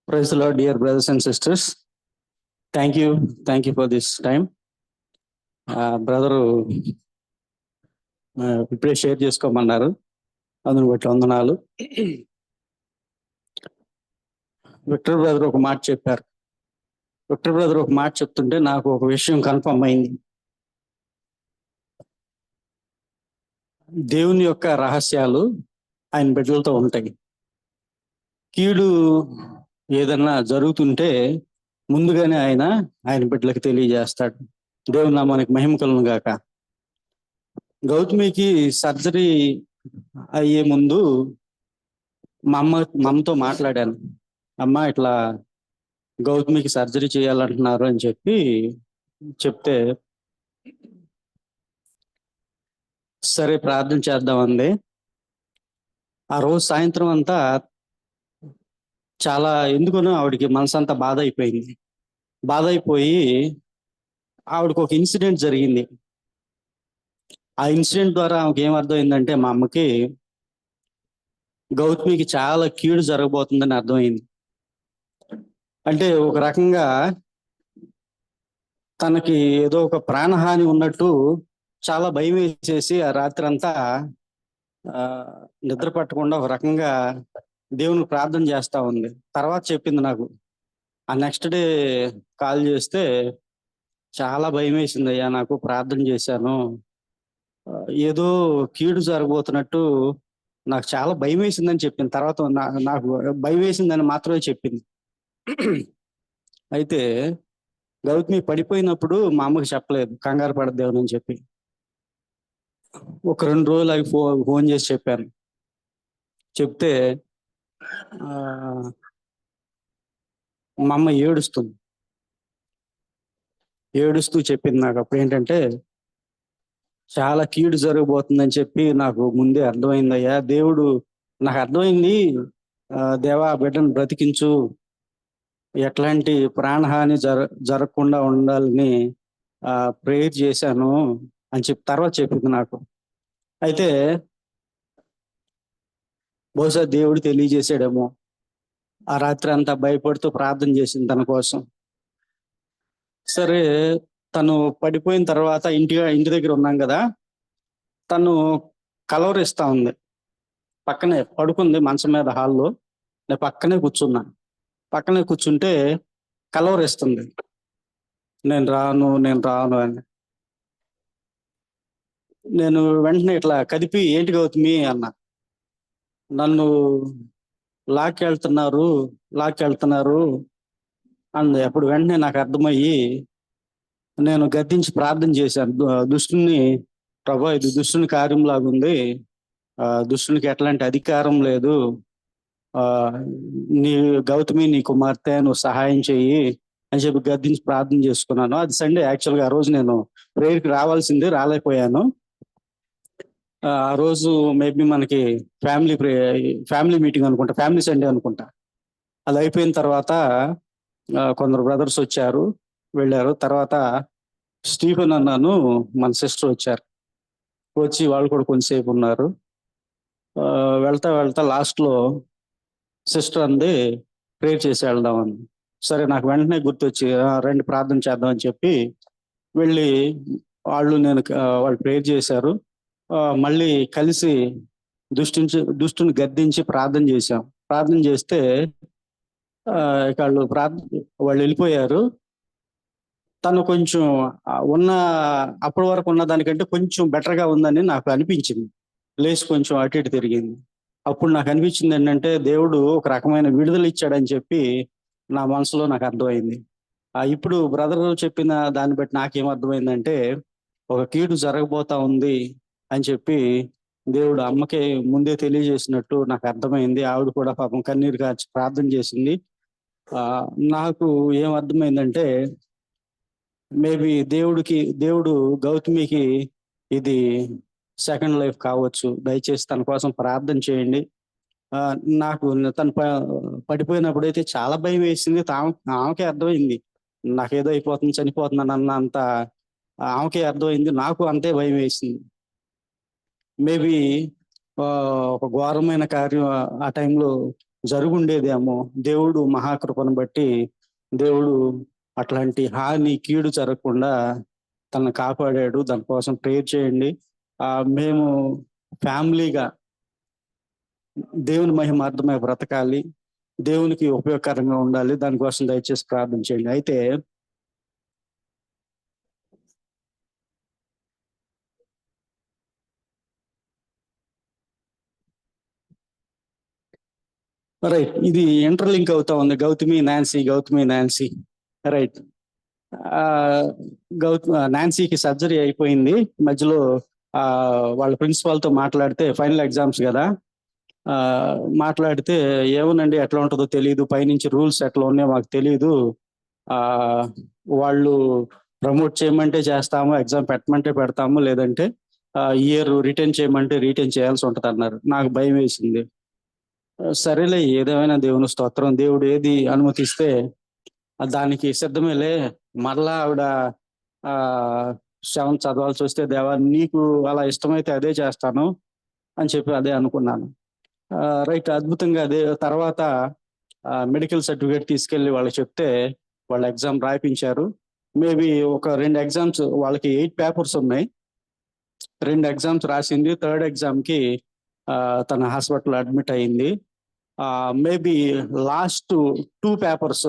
Praise the Lord, dear brothers and sisters. Thank you for this time. Brother ఇప్పుడే షేర్ చేసుకోమన్నారు, అందుని బట్టి వందనాలు. విక్టర్ బ్రదర్ ఒక మాట చెప్పారు. విక్టర్ బ్రదర్ ఒక మాట చెప్తుంటే నాకు ఒక విషయం కన్ఫర్మ్ అయింది. దేవుని యొక్క రహస్యాలు ఆయన బిడ్డలతో ఉంటాయి. కీడు ఏదన్నా జరుగుతుంటే ముందుగానే ఆయన బిడ్డలకు తెలియజేస్తాడు. దేవుని నామానికి మహిమ కలుగును గాక. గౌతమికి సర్జరీ అయ్యే ముందు మా అమ్మతో మాట్లాడాను. అమ్మ ఇట్లా గౌతమికి సర్జరీ చేయాలంటున్నారు అని చెప్తే సరే ప్రార్థన చేద్దామంది. ఆ రోజు సాయంత్రం అంతా చాలా ఎందుకనో ఆవిడకి మనసంతా బాధ అయిపోయింది. బాధ అయిపోయి ఆవిడకి ఒక ఇన్సిడెంట్ జరిగింది. ఆ ఇన్సిడెంట్ ద్వారా ఆమెకి ఏమర్థమైందంటే మా అమ్మకి గౌతమికి చాలా కీడు జరగబోతుందని అర్థమైంది. అంటే ఒక రకంగా తనకి ఏదో ఒక ప్రాణహాని ఉన్నట్టు చాలా భయం వేసేసి ఆ రాత్రి అంతా నిద్ర పట్టకుండా ఒక రకంగా దేవునికి ప్రార్థన చేస్తా ఉంది. తర్వాత చెప్పింది నాకు. ఆ నెక్స్ట్ డే కాల్ చేస్తే చాలా భయం వేసింది అయ్యా, నాకు ప్రార్థన చేశాను, ఏదో కీడు జరగబోతున్నట్టు నాకు చాలా భయం వేసిందని చెప్పింది. తర్వాత నాకు భయం వేసిందని మాత్రమే చెప్పింది. అయితే గౌతమి పడిపోయినప్పుడు మా అమ్మకి చెప్పలేదు, కంగారు పడద్దేమని అని చెప్పి. ఒక 2 రోజులు అవి ఫోన్ చేసి చెప్పాను. చెప్తే మా అమ్మ ఏడుస్తుంది. ఏడుస్తూ చెప్పింది నాకు. అప్పుడు ఏంటంటే చాలా కీడు జరగబోతుందని చెప్పి నాకు ముందే అర్థమైందయ్యా. దేవుడు నాకు అర్థమైంది, దేవా బిడ్డను బ్రతికించు, ఎట్లాంటి ప్రాణహాని జరగకుండా ఉండాలని ప్రేయర్ చేశాను అని చెప్పి తర్వాత చెప్పింది నాకు. అయితే బహుశా దేవుడు తెలియజేసాడేమో. ఆ రాత్రి అంతా భయపడుతూ ప్రార్థన చేసింది తన కోసం. సరే, తను పడిపోయిన తర్వాత ఇంటి దగ్గర ఉన్నాం కదా, తను కలవరిస్తా ఉంది. పక్కనే పడుకుంది మంచం మీద హాల్లో, నేను పక్కనే కూర్చున్నా. పక్కనే కూర్చుంటే కలవరిస్తుంది, నేను రాను అని. నేను వెంటనే ఇట్లా కదిపి, ఏంటి గౌతమి అన్నా. నన్ను లాక్కెళ్తున్నారు అంది. అప్పుడు వెంటనే నాకు అర్థమయ్యి నేను గద్దించి ప్రార్థన చేశాను. దుష్టుని, ప్రభా ఇది దుష్టుని కార్యంలాగుంది, దుష్టునికి ఎట్లాంటి అధికారం లేదు, నీ గౌతమి నీ కుమార్తె, నువ్వు సహాయం చెయ్యి అని చెప్పి గద్దించి ప్రార్థన చేసుకున్నాను. అది సండే. యాక్చువల్గా ఆ రోజు నేను ప్రేయర్కి రావాల్సింది, రాలేకపోయాను. ఆ రోజు మేబీ మనకి ఫ్యామిలీ మీటింగ్ అనుకుంటా, ఫ్యామిలీ సండే అనుకుంటా. అది అయిపోయిన తర్వాత కొందరు బ్రదర్స్ వచ్చారు, వెళ్ళారు. తర్వాత స్టీఫెన్ అన్నాను, మన సిస్టర్ వచ్చారు. వచ్చి వాళ్ళు కూడా కొంచెంసేపు ఉన్నారు. వెళ్తా లాస్ట్లో సిస్టర్ అంది, ప్రేయర్ చేసి వెళ్దామని. సరే, నాకు వెంటనే గుర్తొచ్చి రండి ప్రార్థన చేద్దాం అని చెప్పి వెళ్ళి వాళ్ళు ప్రేయర్ చేశారు. మళ్ళీ కలిసి దుష్టుని గద్దించి ప్రార్థన చేశాం. ప్రార్థన చేస్తే వాళ్ళు వెళ్ళిపోయారు. తను కొంచెం అప్పటి వరకు ఉన్న దానికంటే కొంచెం బెటర్గా ఉందని నాకు అనిపించింది. లేచి కొంచెం అటు ఇటు తిరిగింది. అప్పుడు నాకు అనిపించింది ఏంటంటే దేవుడు ఒక రకమైన విడుదల ఇచ్చాడని చెప్పి నా మనసులో నాకు అర్థమైంది. ఇప్పుడు బ్రదర్ చెప్పిన దాన్ని బట్టి నాకేమర్థమైందంటే, ఒక కీడు జరగబోతా ఉంది అని చెప్పి దేవుడు అమ్మకి ముందే తెలియజేసినట్టు నాకు అర్థమైంది. ఆవిడ కూడా పాపం కన్నీరు కార్చి ప్రార్థన చేసింది. నాకు ఏం అర్థమైందంటే, మేబీ దేవుడు గౌతమికి ఇది సెకండ్ లైఫ్ కావచ్చు. దయచేసి తన కోసం ప్రార్థన చేయండి. నాకు తను పడిపోయినప్పుడైతే చాలా భయం వేసింది. ఆమెకే అర్థమైంది నాకేదో అయిపోతుంది, చనిపోతున్నాను అన్నంత ఆమెకే అర్థమైంది. నాకు అంతే భయం వేసింది. మేబీ ఒక ఘోరమైన కార్యం ఆ టైంలో జరుగుండేదేమో. దేవుడు మహాకృపను బట్టి దేవుడు అట్లాంటి హాని, కీడు జరగకుండా తనను కాపాడాడు. దానికోసం ప్రేయర్ చేయండి. మేము ఫ్యామిలీగా దేవుని మహిమార్థమై బ్రతకాలి, దేవునికి ఉపయోగకరంగా ఉండాలి. దానికోసం దయచేసి ప్రార్థన చేయండి. అయితే రైట్, ఇది ఇంటర్లింక్ అవుతా ఉంది. గౌతమి నాన్సీ. రైట్. నాన్సీకి సర్జరీ అయిపోయింది. మధ్యలో వాళ్ళ ప్రిన్సిపాల్తో మాట్లాడితే, ఫైనల్ ఎగ్జామ్స్ కదా, మాట్లాడితే ఏమోనండి ఎట్లా ఉంటుందో తెలియదు, పైనుంచి రూల్స్ ఎట్లా ఉన్నాయో మాకు తెలియదు, వాళ్ళు ప్రమోట్ చేయమంటే చేస్తాము, ఎగ్జామ్ పెట్టమంటే పెడతాము, లేదంటే ఇయర్ రిటైన్ చేయమంటే రిటైన్ చేయాల్సి ఉంటుంది అన్నారు. నాకు భయం వేసింది. సరేలే, ఏదేమైనా దేవుని స్తోత్రం, దేవుడు ఏది అనుమతిస్తే దానికి సిద్ధమేలే. మరలా ఆవిడ 7th చదవాల్సి వస్తే, దేవా నీకు అలా ఇష్టమైతే అదే చేస్తాను అని చెప్పి అదే అనుకున్నాను. రైట్, అద్భుతంగా అదే. తర్వాత మెడికల్ సర్టిఫికేట్ తీసుకెళ్ళి వాళ్ళకి చెప్తే వాళ్ళు ఎగ్జామ్ రాయిపించారు. మేబీ ఒక 2 ఎగ్జామ్స్, వాళ్ళకి 8 పేపర్స్ ఉన్నాయి. 2 ఎగ్జామ్స్ రాసింది. 3rd ఎగ్జామ్కి తన హాస్పిటల్ అడ్మిట్ అయింది. Maybe last 2 papers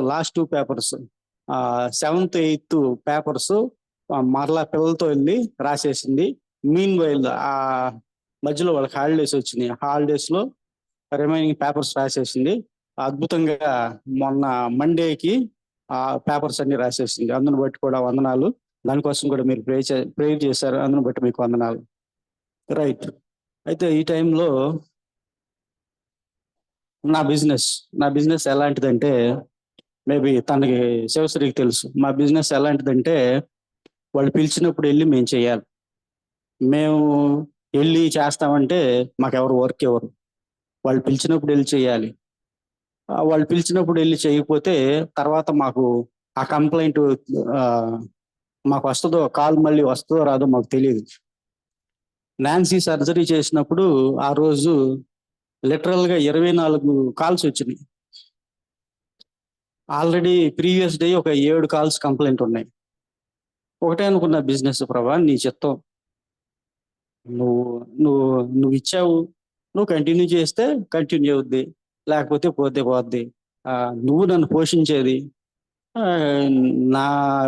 7th 8th papers మరలా పిల్లలతో వెళ్ళి రాసేసింది. మీన్ వైల్ మధ్యలో వాళ్ళకి హాలిడేస్ వచ్చినాయి. హాలిడేస్లో రిమైనింగ్ పేపర్స్ రాసేసింది. అద్భుతంగా మొన్న మండేకి ఆ పేపర్స్ అన్ని రాసేసింది. అందుని బట్టి కూడా వందనాలు. దానికోసం కూడా మీరు ప్రేయర్ చేశారు, అందుని బట్టి మీకు వందనాలు. రైట్. అయితే ఈ టైంలో నా బిజినెస్ ఎలాంటిదంటే, మేబీ తనకి శివశ్రీకి తెలుసు. మా బిజినెస్ ఎలాంటిదంటే, వాళ్ళు పిలిచినప్పుడు వెళ్ళి మేము చేయాలి. మేము వెళ్ళి చేస్తామంటే మాకెవరు వర్క్ ఇవ్వరు. వాళ్ళు పిలిచినప్పుడు వెళ్ళి చేయాలి. వాళ్ళు పిలిచినప్పుడు వెళ్ళి చేయకపోతే తర్వాత మాకు ఆ కంప్లైంట్ మాకు వస్తుందో, కాల్ మళ్ళీ వస్తుందో రాదో మాకు తెలియదు. నాన్సీ సర్జరీ చేసినప్పుడు ఆ రోజు లిటరల్గా 24 కాల్స్ వచ్చినాయి. ఆల్రెడీ ప్రీవియస్ డే ఒక 7 కాల్స్ కంప్లైంట్ ఉన్నాయి. ఒకటే అనుకున్న, బిజినెస్ ప్రభా నీ చిత్తం, నువ్వు నువ్వు నువ్వు ఇచ్చావు, నువ్వు కంటిన్యూ చేస్తే కంటిన్యూ అవుద్ది, లేకపోతే పోతే పోద్ది. నువ్వు నన్ను పోషించేది ఆ, నా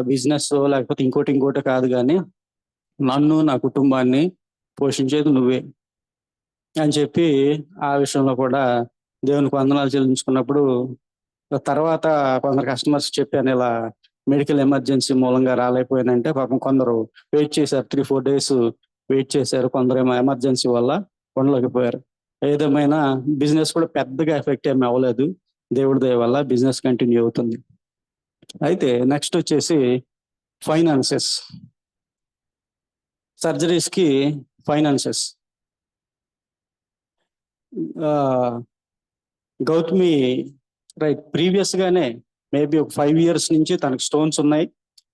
బిజినెస్ లేకపోతే ఇంకోటి కాదు, కానీ నన్ను నా కుటుంబాన్ని పోషించేది నువ్వే అని చెప్పి ఆ విషయంలో కూడా దేవునికి వందనాలు చెల్లించుకున్నప్పుడు, తర్వాత కొందరు కస్టమర్స్ చెప్పాను ఇలా మెడికల్ ఎమర్జెన్సీ మూలంగా రాలేకపోయానంటే పాపం కొందరు వెయిట్ చేశారు, 3-4 days వెయిట్ చేశారు. కొందరు ఏమో ఎమర్జెన్సీ వల్ల ఉండలేకపోయారు. ఏదేమైనా బిజినెస్ కూడా పెద్దగా ఎఫెక్ట్ ఏమి అవ్వలేదు. దేవుడి దయ వల్ల బిజినెస్ కంటిన్యూ అవుతుంది. అయితే నెక్స్ట్ వచ్చేసి ఫైనాన్సెస్. సర్జరీస్కి ఫైనాన్సెస్. గౌతమి రైట్ ప్రీవియస్ గానే మేబీ ఒక 5 years నుంచి తనకు స్టోన్స్ ఉన్నాయి.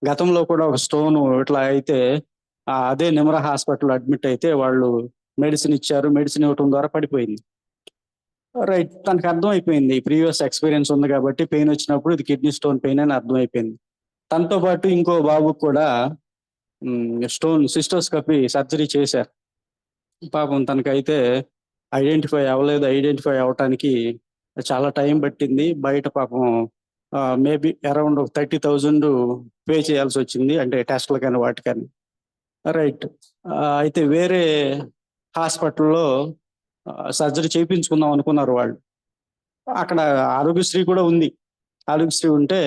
గతంలో కూడా ఒక స్టోన్ ఇట్లా అయితే అదే నిమ్రా హాస్పిటల్ అడ్మిట్ అయితే వాళ్ళు మెడిసిన్ ఇచ్చారు. మెడిసిన్ ఇవ్వటం ద్వారా పడిపోయింది. రైట్, తనకు అర్థమైపోయింది, ప్రీవియస్ ఎక్స్పీరియన్స్ ఉంది కాబట్టి పెయిన్ వచ్చినప్పుడు ఇది కిడ్నీ స్టోన్ పెయిన్ అని అర్థమైపోయింది. తనతో పాటు ఇంకో బాబుకు కూడా స్టోన్ సిస్టోస్కోపీ సర్జరీ చేశారు. పాపం తనకైతే ఐడెంటిఫై అవ్వలేదు. ఐడెంటిఫై అవటానికి చాలా టైం పట్టింది. బయట పాపం మేబీ అరౌండ్ 30,000 పే చేయాల్సి వచ్చింది, అంటే టెస్ట్లు కానీ వాటికని. రైట్, అయితే వేరే హాస్పిటల్లో సర్జరీ చేయించుకుందాం అనుకున్నారు వాళ్ళు. అక్కడ ఆరోగ్యశ్రీ కూడా ఉంది. ఆరోగ్యశ్రీ ఉంటే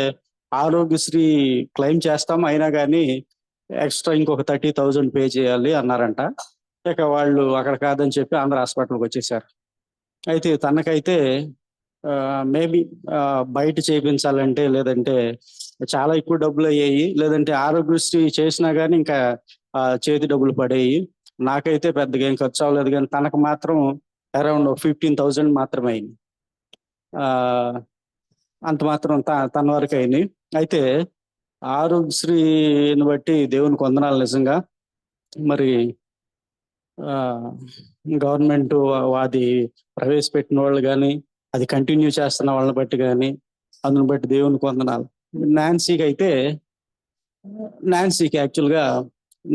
ఆరోగ్యశ్రీ క్లెయిమ్ చేస్తాం, అయినా కానీ ఎక్స్ట్రా ఇంకొక 30,000 పే చేయాలి అన్నారంట. ఇక వాళ్ళు అక్కడ కాదని చెప్పి ఆంధ్ర హాస్పిటల్కి వచ్చేసారు. అయితే తనకైతే మేబీ బయట చేయించాలంటే, లేదంటే చాలా ఎక్కువ డబ్బులు అయ్యాయి, లేదంటే ఆరోగ్యశ్రీ చేసినా కానీ ఇంకా చేతి డబ్బులు పడేవి. నాకైతే పెద్దగా ఏం ఖర్చు అవ్వలేదు, కానీ తనకు మాత్రం అరౌండ్ 15,000 మాత్రమే అయింది. అంత మాత్రం తన వరకు అయినాయి. అయితే ఆరోగ్యశ్రీని బట్టి దేవునికి వందనాలు నిజంగా. మరి గవర్నమెంట్ అది ప్రవేశపెట్టిన వాళ్ళు కానీ, అది కంటిన్యూ చేస్తున్న వాళ్ళని బట్టి కానీ, అందుని బట్టి దేవునికి వందనాలు. నాన్సీకి యాక్చువల్గా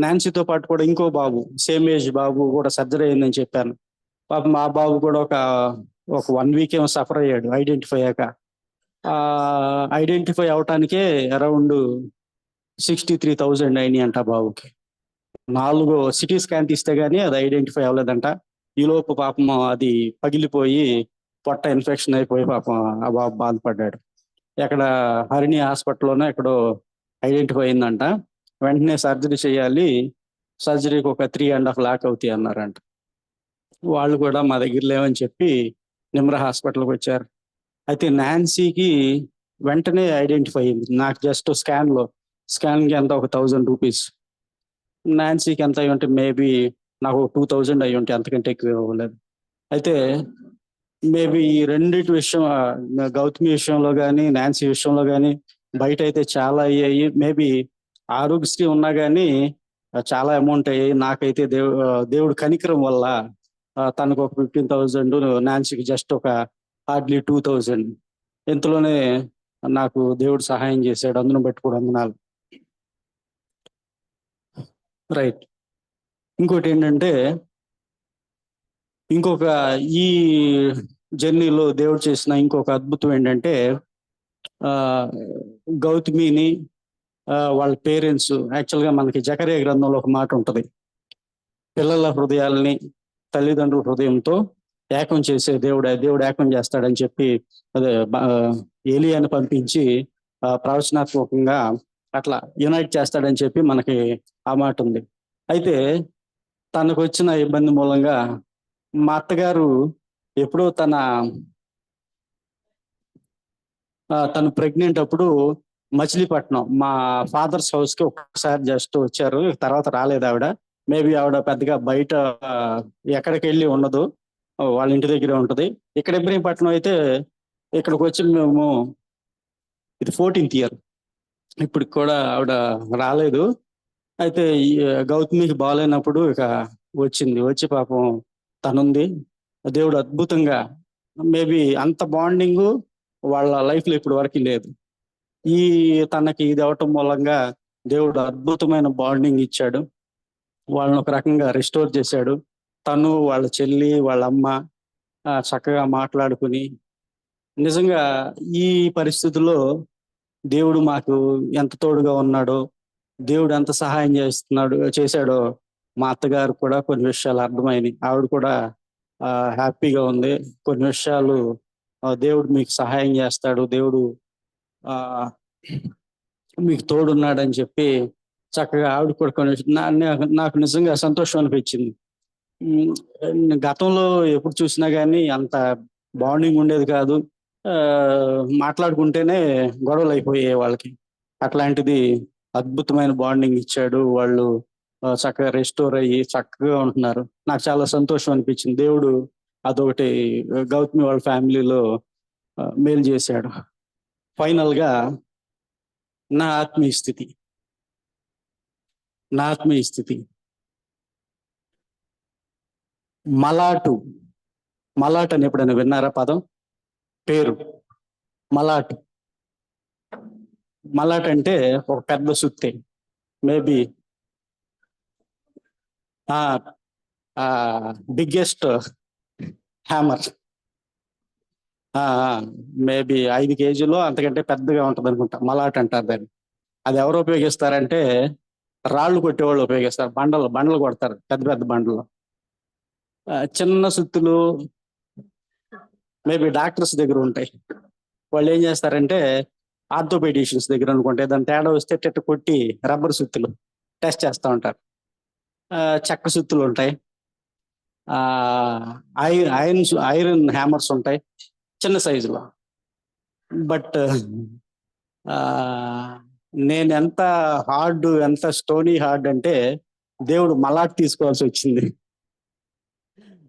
నాన్సీతో పాటు కూడా ఇంకో బాబు, సేమ్ ఏజ్ బాబు కూడా సర్జరీ అయిందని చెప్పాను. పాపం మా బాబు కూడా ఒక 1 week ఏమో సఫర్ అయ్యాడు ఐడెంటిఫై అయ్యాక. ఐడెంటిఫై అవటానికే అరౌండ్ 63,000 అయినాయి అంట బాబుకి. 4 CT స్కాన్ తీస్తే గానీ అది ఐడెంటిఫై అవ్వలేదంట. ఈలోపు పాపం అది పగిలిపోయి పొట్ట ఇన్ఫెక్షన్ అయిపోయి పాపం ఆ బాబు బాధపడ్డాడు. ఎక్కడ హరిణి హాస్పిటల్లోనే ఎక్కడో ఐడెంటిఫై అయిందంట. వెంటనే సర్జరీ చేయాలి, సర్జరీకి ఒక 3.5 lakh అవుతాయి అన్నారంట. వాళ్ళు కూడా మా దగ్గర లేవని చెప్పి నిమ్రా హాస్పిటల్కి వచ్చారు. అయితే నాన్సీకి వెంటనే ఐడెంటిఫై అయింది. నాకు జస్ట్ స్కాన్కి ఎంత ఒక 1,000 rupees. నాన్సీకి ఎంత అయ్యి ఉంటే మేబీ నాకు 2,000 అయ్యి ఉంటే, అంతకంటే ఎక్కువ ఇవ్వలేదు. అయితే మేబీ ఈ రెండింటి విషయం, గౌతమి విషయంలో కానీ నాన్సీ విషయంలో కానీ బయట అయితే చాలా అయ్యాయి. మేబీ ఆరోగ్యశ్రీ ఉన్నా కానీ చాలా అమౌంట్ అయ్యాయి. నాకైతే దేవుడు కనికరం వల్ల తనకు ఒక 15,000, నాన్సీకి జస్ట్ ఒక హార్డ్లీ 2,000. ఇంతలోనే నాకు దేవుడు సహాయం చేశాడు. అందును బట్టి కూడా వందనాలు. రైట్, ఇంకోటి ఏంటంటే, ఈ జర్నీలో దేవుడు చేసిన ఇంకొక అద్భుతం ఏంటంటే, గౌతమిని వాళ్ళ పేరెంట్స్, యాక్చువల్గా మనకి జకరియా గ్రంథంలో ఒక మాట ఉంటుంది, పిల్లల హృదయాల్ని తల్లిదండ్రుల హృదయంతో ఏకం చేసే దేవుడు ఏకం చేస్తాడని చెప్పి అదే ఏలియాని పంపించి ప్రవచనాత్మకంగా అట్లా యునైట్ చేస్తాడని చెప్పి మనకి ఆ మాట ఉంది. అయితే తనకు వచ్చిన ఇబ్బంది మూలంగా మా అత్తగారు ఎప్పుడో తను ప్రెగ్నెంట్ అప్పుడు మచిలీపట్నం మా ఫాదర్స్ హౌస్ కి ఒక్కసారి జస్ట్ వచ్చారు, తర్వాత రాలేదు ఆవిడ. మేబీ ఆవిడ పెద్దగా బయట ఎక్కడికి వెళ్ళి ఉండదు, వాళ్ళ ఇంటి దగ్గరే ఉంటది. ఇక్కడ ఇబ్రహీంపట్నం అయితే ఇక్కడికి వచ్చి మేము ఇది 14th ఇయర్, ఇప్పటికి కూడా ఆవిడ రాలేదు. అయితే ఈ గౌతమికి బాగాలేనప్పుడు ఇక వచ్చింది, వచ్చి పాపం తనుంది. దేవుడు అద్భుతంగా, మేబీ అంత బాండింగ్ వాళ్ళ లైఫ్ లో ఇప్పటి వరకు లేదు. ఈ తనకి ఇది అవటం మూలంగా దేవుడు అద్భుతమైన బాండింగ్ ఇచ్చాడు, వాళ్ళని ఒక రకంగా రెస్టోర్ చేశాడు. తను, వాళ్ళ చెల్లి, వాళ్ళ అమ్మ చక్కగా మాట్లాడుకుని, నిజంగా ఈ పరిస్థితుల్లో దేవుడు మాకు ఎంత తోడుగా ఉన్నాడో, దేవుడు ఎంత సహాయం చేశాడో మా అత్తగారు కూడా కొన్ని విషయాలు అర్థమైనవి. ఆవిడ కూడా హ్యాపీగా ఉంది. కొన్ని విషయాలు దేవుడు మీకు సహాయం చేస్తాడు, దేవుడు ఆ మీకు తోడున్నాడని చెప్పి చక్కగా ఆవిడ కూడా కొన్ని నాకు నిజంగా సంతోషం అనిపించింది. గతంలో ఎప్పుడు చూసినా కానీ అంత బాండింగ్ ఉండేది కాదు, మాట్లాడుకుంటేనే గొడవలు అయిపోయాయి వాళ్ళకి. అట్లాంటిది అద్భుతమైన బాండింగ్ ఇచ్చాడు, వాళ్ళు చక్కగా రెస్టోర్ అయ్యి చక్కగా ఉంటున్నారు. నాకు చాలా సంతోషం అనిపించింది. దేవుడు అదొకటి గౌతమి వాళ్ళ ఫ్యామిలీలో మేలు చేశాడు. ఫైనల్ గా నా ఆత్మీయ స్థితి మలాటు అని ఎప్పుడైనా విన్నారా పదం, పేరు? మలాట్ అంటే ఒక పెద్ద సుత్తి, మేబీ బిగ్గెస్ట్ హ్యామర్, మేబీ 5 కేజీలో అంతకంటే పెద్దగా ఉంటుంది అనుకుంటా. మలాట్ అంటారు దాన్ని. అది ఎవరు ఉపయోగిస్తారంటే రాళ్ళు కొట్టేవాళ్ళు ఉపయోగిస్తారు, బండలు కొడతారు, పెద్ద పెద్ద బండలు. చిన్న సుత్తులు మేబీ డాక్టర్స్ దగ్గర ఉంటాయి. వాళ్ళు ఏం చేస్తారంటే ఆర్థోపెడిషియన్స్ దగ్గర అనుకుంటే దాని తేడా వస్తే టెట్టు కొట్టి రబ్బర్ సుత్తులు టెస్ట్ చేస్తూ ఉంటారు. చెక్క సుత్తులు ఉంటాయి, ఐరన్ హ్యామర్స్ ఉంటాయి చిన్న సైజులో. బట్ నేను ఎంత స్టోనీ హార్డ్ అంటే దేవుడు మలాట్ తీసుకోవాల్సి వచ్చింది.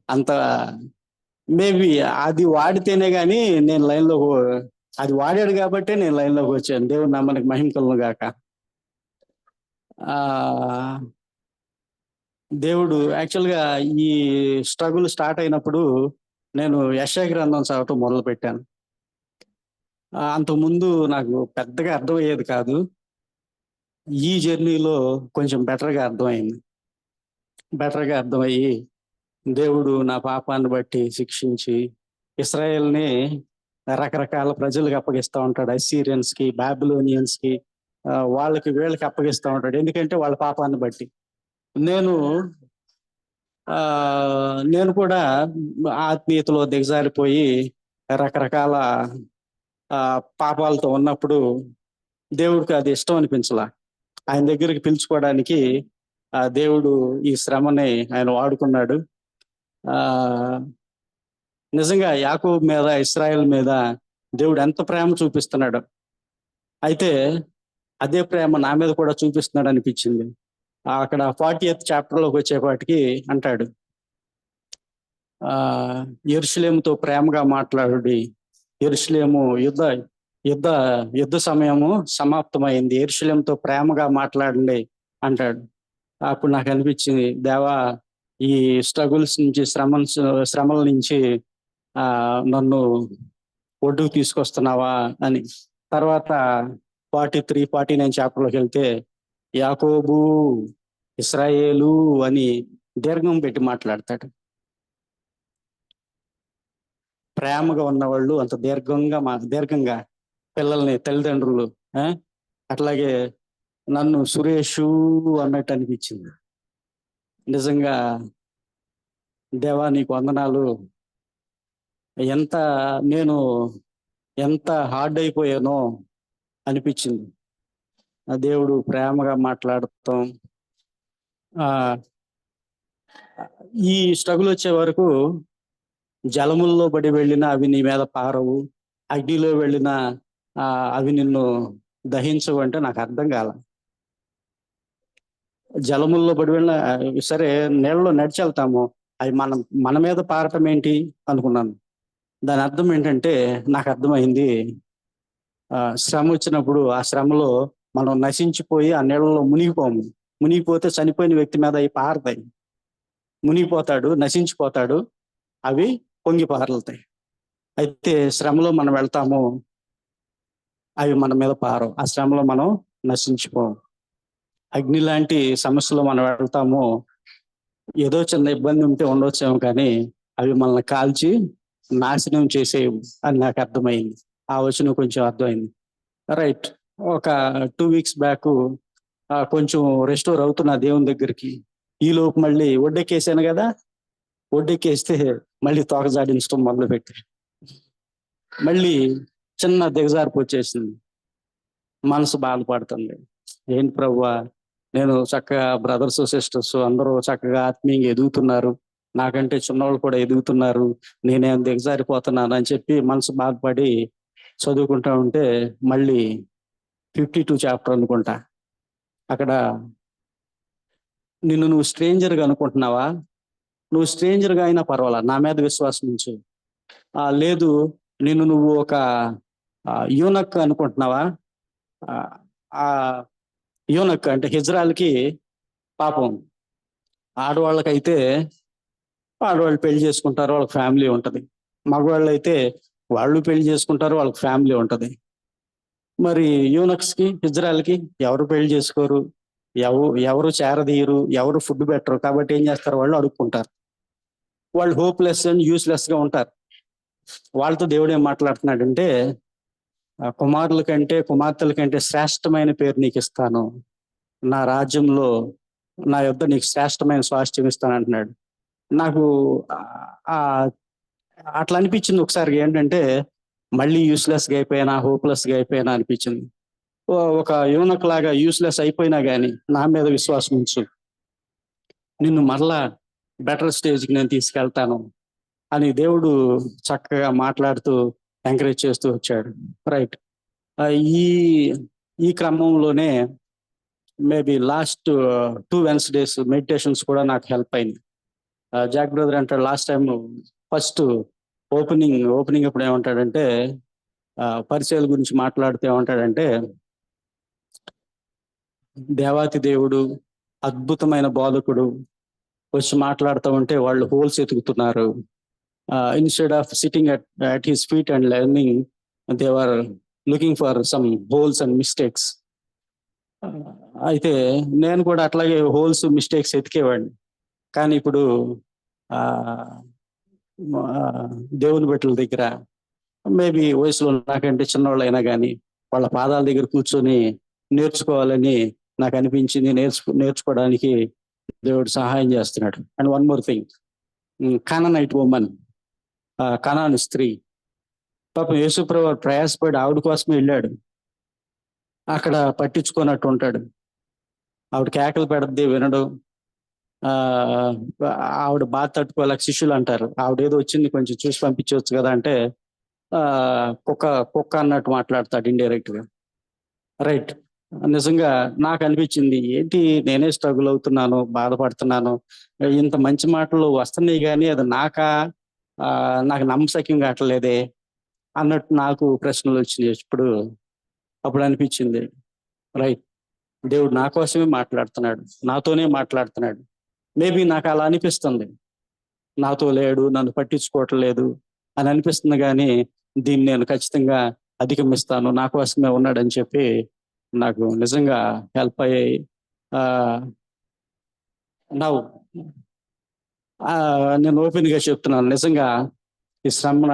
అంత మేబీ అది వాడితేనే కానీ నేను లైన్లో, అది వాడాడు కాబట్టి నేను లైన్లోకి వచ్చాను. దేవుడు నమ్మనికి మహిమ కలుగును గాక. దేవుడు యాక్చువల్గా ఈ స్ట్రగుల్ స్టార్ట్ అయినప్పుడు నేను యెషయా గ్రంథం చదవటం మొదలు పెట్టాను. అంతకుముందు నాకు పెద్దగా అర్థమయ్యేది కాదు. ఈ జర్నీలో కొంచెం బెటర్గా అర్థమయ్యి దేవుడు నా పాపాన్ని బట్టి శిక్షించి ఇశ్రాయేల్ని రకరకాల ప్రజలకు అప్పగిస్తూ ఉంటాడు. అస్సీరియన్స్ కి, బాబిలోనియన్స్ కి, వీళ్ళకి అప్పగిస్తూ ఉంటాడు. ఎందుకంటే వాళ్ళ పాపాన్ని బట్టి. నేను కూడా ఆత్మీయతలో దిగజారిపోయి రకరకాల పాపాలతో ఉన్నప్పుడు దేవుడికి అది ఇష్టం అనిపించలా. ఆయన దగ్గరికి పిలుచుకోవడానికి దేవుడు ఈ శ్రమని ఆయన వాడుకున్నాడు. నిజంగా యాకోబు మీద, ఇశ్రాయేల్ మీద దేవుడు ఎంత ప్రేమ చూపిస్తున్నాడు, అయితే అదే ప్రేమ నా మీద కూడా చూపిస్తున్నాడు అనిపించింది. అక్కడ 40th చాప్టర్లోకి వచ్చేపాటికి అంటాడు, యెరూషలేముతో ప్రేమగా మాట్లాడుడి, యెరూషలేము యుద్ధ సమయము సమాప్తమైంది, యెరూషలేముతో ప్రేమగా మాట్లాడండి అంటాడు. అప్పుడు నాకు అనిపించింది, దేవా ఈ స్ట్రగుల్స్ నుంచి, శ్రమల నుంచి నన్ను ఒడ్డుకు తీసుకొస్తున్నావా అని. తర్వాత 43, 49 చాప్టర్లోకి వెళ్తే యాకోబు, ఇశ్రాయేలు అని దీర్ఘం పెట్టి మాట్లాడతాడు. ప్రేమగా ఉన్నవాళ్ళు అంత దీర్ఘంగా పిల్లల్ని, తల్లిదండ్రులు, అట్లాగే నన్ను సురేషు అన్నట్టు అనిపించింది. నిజంగా దేవా నీకు వందనాలు. నేను ఎంత హార్డ్ అయిపోయానో అనిపించింది. దేవుడు ప్రేమగా మాట్లాడతాం. ఈ స్ట్రగుల్ వచ్చే వరకు జలముల్లో పడి వెళ్ళినా అవి నీ మీద పారవు, అగ్నిలో వెళ్ళినా అవి నిన్ను దహించవు అంటే నాకు అర్థం కాల. జలముల్లో పడి వెళ్ళిన సరే, నీళ్ళలో నడిచి వెళ్తాము, అవి మన మీద పారటం ఏంటి అనుకున్నాను. దాని అర్థం ఏంటంటే నాకు అర్థమైంది, శ్రమ వచ్చినప్పుడు ఆ శ్రమలో మనం నశించిపోయి ఆ నీళ్ళలో మునిగిపోము. మునిగిపోతే చనిపోయిన వ్యక్తి మీద అవి పారుతాయి, మునిగిపోతాడు, నశించిపోతాడు, అవి పొంగి పారుతాయి. అయితే శ్రమలో మనం వెళ్తాము, అవి మన మీద పారవు, ఆ శ్రమలో మనం నశించిపోము. అగ్ని లాంటి సమస్యలో మనం వెళ్తాము, ఏదో చిన్న ఇబ్బంది ఉంటే ఉండొచ్చేమో, కానీ అవి మనల్ని కాల్చి నాశనం చేసేవి అని నాకు అర్థమైంది. ఆ వచనం కొంచెం అర్థమైంది. రైట్. ఒక 2 weeks బ్యాక్ కొంచెం రెస్టోర్ అవుతున్నా దేవుని దగ్గరికి. ఈ లోపు మళ్ళీ ఒడ్డెక్కేసాను కదా, ఒడ్డెక్కేస్తే మళ్ళీ తోక జాడించడం మొదలుపెట్టి మళ్ళీ చిన్న దిగజార్పు వచ్చేసింది. మనసు బాధపడుతుంది. ఏంటి ప్రభువా, నేను చక్కగా బ్రదర్స్ సిస్టర్స్ అందరూ చక్కగా ఆత్మీయంగా ఎదుగుతున్నారు, నాకంటే చిన్నవాళ్ళు కూడా ఎదుగుతున్నారు, నేనేం దిగజారిపోతున్నాను అని చెప్పి మనసు బాధపడి చదువుకుంటా ఉంటే మళ్ళీ 52 చాప్టర్ అనుకుంటా, అక్కడ నువ్వు స్ట్రేంజర్గా అనుకుంటున్నావా, నువ్వు స్ట్రేంజర్గా అయినా పర్వాలా, నా మీద విశ్వాసం ఉంచు. లేదు, నువ్వు ఒక యూనక్ అనుకుంటున్నావా, ఆ యూనక్ అంటే హిజ్రాల్కి పాపం, ఆడవాళ్ళకైతే ఆడవాళ్ళు పెళ్లి చేసుకుంటారు, వాళ్ళకి ఫ్యామిలీ ఉంటుంది. మగవాళ్ళు అయితే వాళ్ళు పెళ్లి చేసుకుంటారు, వాళ్ళకి ఫ్యామిలీ ఉంటుంది. మరి యూనక్స్కి, హిజ్రాల్కి ఎవరు పెళ్లి చేసుకోరు, ఎవరు చేరదీయరు, ఎవరు ఫుడ్ పెట్టరు. కాబట్టి ఏం చేస్తారు, వాళ్ళు అడుక్కుంటారు. వాళ్ళు హోప్లెస్ అండ్ యూస్లెస్గా ఉంటారు. వాళ్ళతో దేవుడు ఏం మాట్లాడుతున్నాడంటే, కుమారుల కంటే కుమార్తెల కంటే శ్రేష్టమైన పేరు నీకు ఇస్తాను, నా రాజ్యంలో నా యొద్ద నీకు శ్రేష్టమైన స్వాస్థ్యం ఇస్తాను అంటున్నాడు. నాకు అట్లా అనిపించింది ఒకసారి, ఏంటంటే మళ్ళీ యూస్లెస్గా అయిపోయినా, హోప్లెస్గా అయిపోయినా అనిపించింది. ఒక యూనక్ లాగా యూస్లెస్ అయిపోయినా కానీ నా మీద విశ్వాసం ఉంచు, నిన్ను మరలా బెటర్ స్టేజ్కి నేను తీసుకెళ్తాను అని దేవుడు చక్కగా మాట్లాడుతూ ఎంకరేజ్ చేస్తూ వచ్చాడు. రైట్. ఈ క్రమంలోనే మేబీ లాస్ట్ 2 Wednesdays మెడిటేషన్స్ కూడా నాకు హెల్ప్ అయింది. జాక్ బ్రదర్ అంటాడు, లాస్ట్ టైం ఫస్ట్ ఓపెనింగ్ అప్పుడు ఏమంటాడంటే, పరిచయాల గురించి మాట్లాడుతూ ఏమంటాడంటే, దేవాతి దేవుడు అద్భుతమైన బోధకుడు వచ్చి మాట్లాడుతూ ఉంటే వాళ్ళు హోల్స్ ఎతుకుతున్నారు. Instead of sitting at his feet and learning, they are looking for some holes and mistakes. అయితే నేను కూడా అట్లాగే హోల్స్, మిస్టేక్స్ ఎతికేవాడిని. కానీ ఇప్పుడు దేవుని బిడ్డల దగ్గర, మేబీ వయసులో నాకంటే చిన్నవాళ్ళు అయినా కానీ వాళ్ళ పాదాల దగ్గర కూర్చొని నేర్చుకోవాలని నాకు అనిపించింది. నేర్చుకోవడానికి దేవుడు సహాయం చేస్తున్నాడు. And one more thing, Canaanite women, కనాను స్త్రీ, పాపం యేసుప్రభు ప్రయాసపడి ఆవిడ కోసమే వెళ్ళాడు. అక్కడ పట్టించుకున్నట్టు ఉంటాడు. ఆవిడ కేకలు పెడద్ది, వినడు. ఆవిడ బాధ తట్టుకోలేక శిష్యులు అంటారు, ఆవిడ ఏదో వచ్చింది కొంచెం చూసి పంపించవచ్చు కదా అంటే, కుక్క అన్నట్టు మాట్లాడతాడు ఇండైరెక్ట్ గా. రైట్. నిజంగా నాకు అనిపించింది, ఏంటి నేనే స్ట్రగుల్ అవుతున్నాను, బాధపడుతున్నాను, ఇంత మంచి మాటలు వస్తున్నాయి కానీ అది నాకు నమ్మశక్యం కావట్లేదే అన్నట్టు నాకు ప్రశ్నలు వచ్చినాయి. అప్పుడు అనిపించింది, రైట్, దేవుడు నా కోసమే మాట్లాడుతున్నాడు, నాతోనే మాట్లాడుతున్నాడు. మేబీ నాకు అలా అనిపిస్తుంది, నాతో లేడు, నన్ను పట్టించుకోవట్లేదు అని అనిపిస్తుంది, కానీ దీన్ని నేను ఖచ్చితంగా అధిగమిస్తాను, నా కోసమే ఉన్నాడని చెప్పి నాకు నిజంగా హెల్ప్ అయ్యాయి. నేను ఓపెన్గా చెప్తున్నాను, నిజంగా ఈ శ్రమ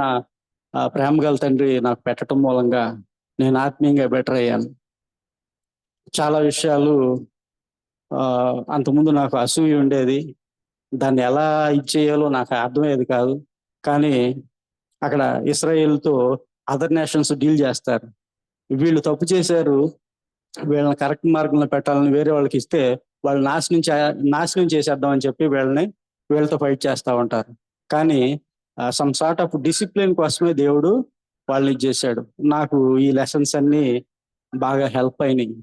ప్రేమగల తండ్రి నాకు పెట్టడం మూలంగా నేను ఆత్మీయంగా బెటర్ అయ్యాను. చాలా విషయాలు అంతకుముందు నాకు అసూయ ఉండేది, దాన్ని ఎలా ఇచ్చేయాలో నాకు అర్థమయ్యేది కాదు. కానీ అక్కడ ఇశ్రాయేలుతో అదర్ నేషన్స్ డీల్ చేస్తారు, వీళ్ళు తప్పు చేశారు, వీళ్ళని కరెక్ట్ మార్గంలో పెట్టాలని వేరే వాళ్ళకి ఇస్తే వాళ్ళు నాశనం చేసేద్దామని చెప్పి వీళ్ళతో ఫైట్ చేస్తూ ఉంటారు. కానీ సమ్ సార్ట్ ఆఫ్ డిసిప్లిన్ కోసమే దేవుడు వాళ్ళని చేశాడు. నాకు ఈ లెసన్స్ అన్ని బాగా హెల్ప్ అయినాయి.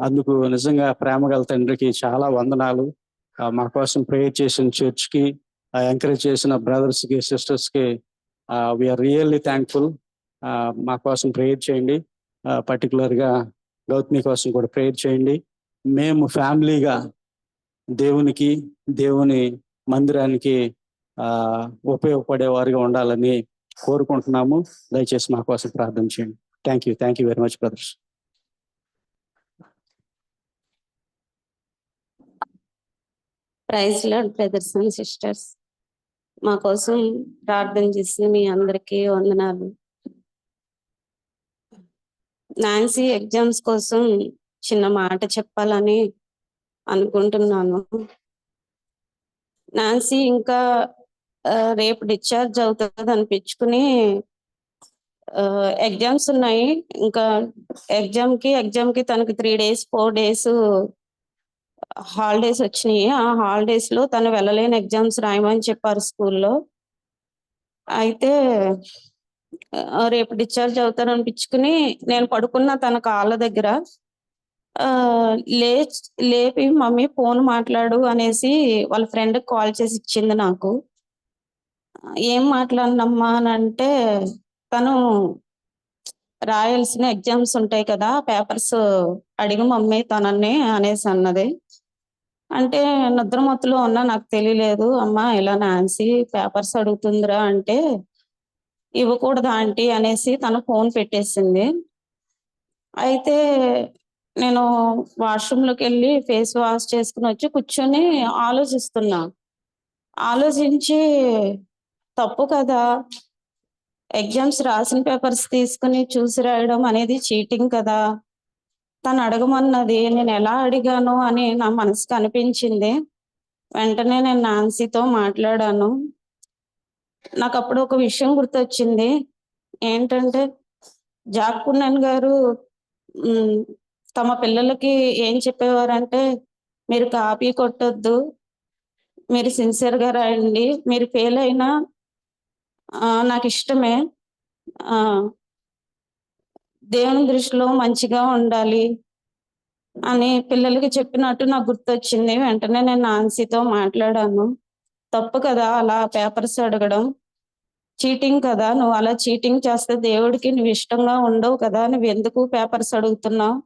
అందుకు నిజంగా ప్రేమ గల తండ్రికి చాలా వందనాలు. మా కోసం ప్రేయర్ చేసిన చర్చ్కి, ఎంకరేజ్ చేసిన బ్రదర్స్కి, సిస్టర్స్కి వీఆర్ రియల్లీ థ్యాంక్ఫుల్. మా కోసం ప్రేయర్ చేయండి. పర్టికులర్గా గౌతమి కోసం కూడా ప్రేయర్ చేయండి. మేము ఫ్యామిలీగా దేవునికి, దేవుని మందిరానికి ఉపయోగపడేవారుగా ఉండాలని కోరుకుంటున్నాము. దయచేసి మా కోసం ప్రార్థన చేయండి. Thank you very much brothers. Praise Lord brothers and sisters. మా కోసం ప్రార్థన చేసిన మీ అందరికీ వందనాలు. నాన్సీ ఎగ్జామ్స్ కోసం చిన్న మాట చెప్పాలని అనుకుంటున్నాను. నాన్సీ ఇంకా రేపు డిశ్చార్జ్ అవుతుంది అనిపించుకుని ఎగ్జామ్స్ ఉన్నాయి. ఇంకా ఎగ్జామ్కి తనకి 3 days 4 days హాలిడేస్ వచ్చినాయి. ఆ హాలిడేస్ లో తను వెళ్ళలేని ఎగ్జామ్స్ రాయమని చెప్పారు స్కూల్లో. అయితే రేపు డిశ్చార్జ్ అవుతాను అనిపించుకుని నేను పడుకున్న తన కాళ్ళ దగ్గర లేపి మమ్మీ ఫోన్ మాట్లాడు అనేసి వాళ్ళ ఫ్రెండ్ కాల్ చేసి ఇచ్చింది నాకు. ఏం మాట్లాడినమ్మా అని అంటే, తను రాయాల్సిన ఎగ్జామ్స్ ఉంటాయి కదా, పేపర్స్ అడిగి మమ్మీ తనని అనేసి అన్నది. అంటే నిద్రమత్తులో ఉన్నా, నాకు తెలియలేదు. అమ్మా ఇలా నాన్సీ పేపర్స్ అడుగుతుందిరా అంటే, ఇవ్వకూడదు ఆంటీ అనేసి తను ఫోన్ పెట్టేసింది. అయితే నేను వాష్రూమ్లోకి వెళ్ళి ఫేస్ వాష్ చేసుకుని వచ్చి కూర్చొని ఆలోచించి తప్పు కదా, ఎగ్జామ్స్ రాసిన పేపర్స్ తీసుకుని చూసి రాయడం అనేది చీటింగ్ కదా, తను అడగమన్నది నేను ఎలా అడిగాను అని నా మనసుకు అనిపించింది. వెంటనే నేను నాన్సీతో మాట్లాడాను. నాకు అప్పుడు ఒక విషయం గుర్తొచ్చింది. ఏంటంటే జాక్కున్నన్ గారు తమ పిల్లలకి ఏం చెప్పేవారంటే, మీరు కాపీ కొట్టొద్దు, మీరు సిన్సియర్గా రాయండి, మీరు ఫెయిల్ అయినా నాకు ఇష్టమే, దేవుని దృష్టిలో మంచిగా ఉండాలి అని పిల్లలకి చెప్పినట్టు నాకు గుర్తొచ్చింది. వెంటనే నేను నాన్సీతో మాట్లాడాను. తప్పు కదా అలా పేపర్స్ అడగడం, చీటింగ్ కదా, నువ్వు అలా చీటింగ్ చేస్తే దేవుడికి నువ్వు ఇష్టంగా ఉండవు కదా, నువ్వు ఎందుకు పేపర్స్ అడుగుతున్నావు?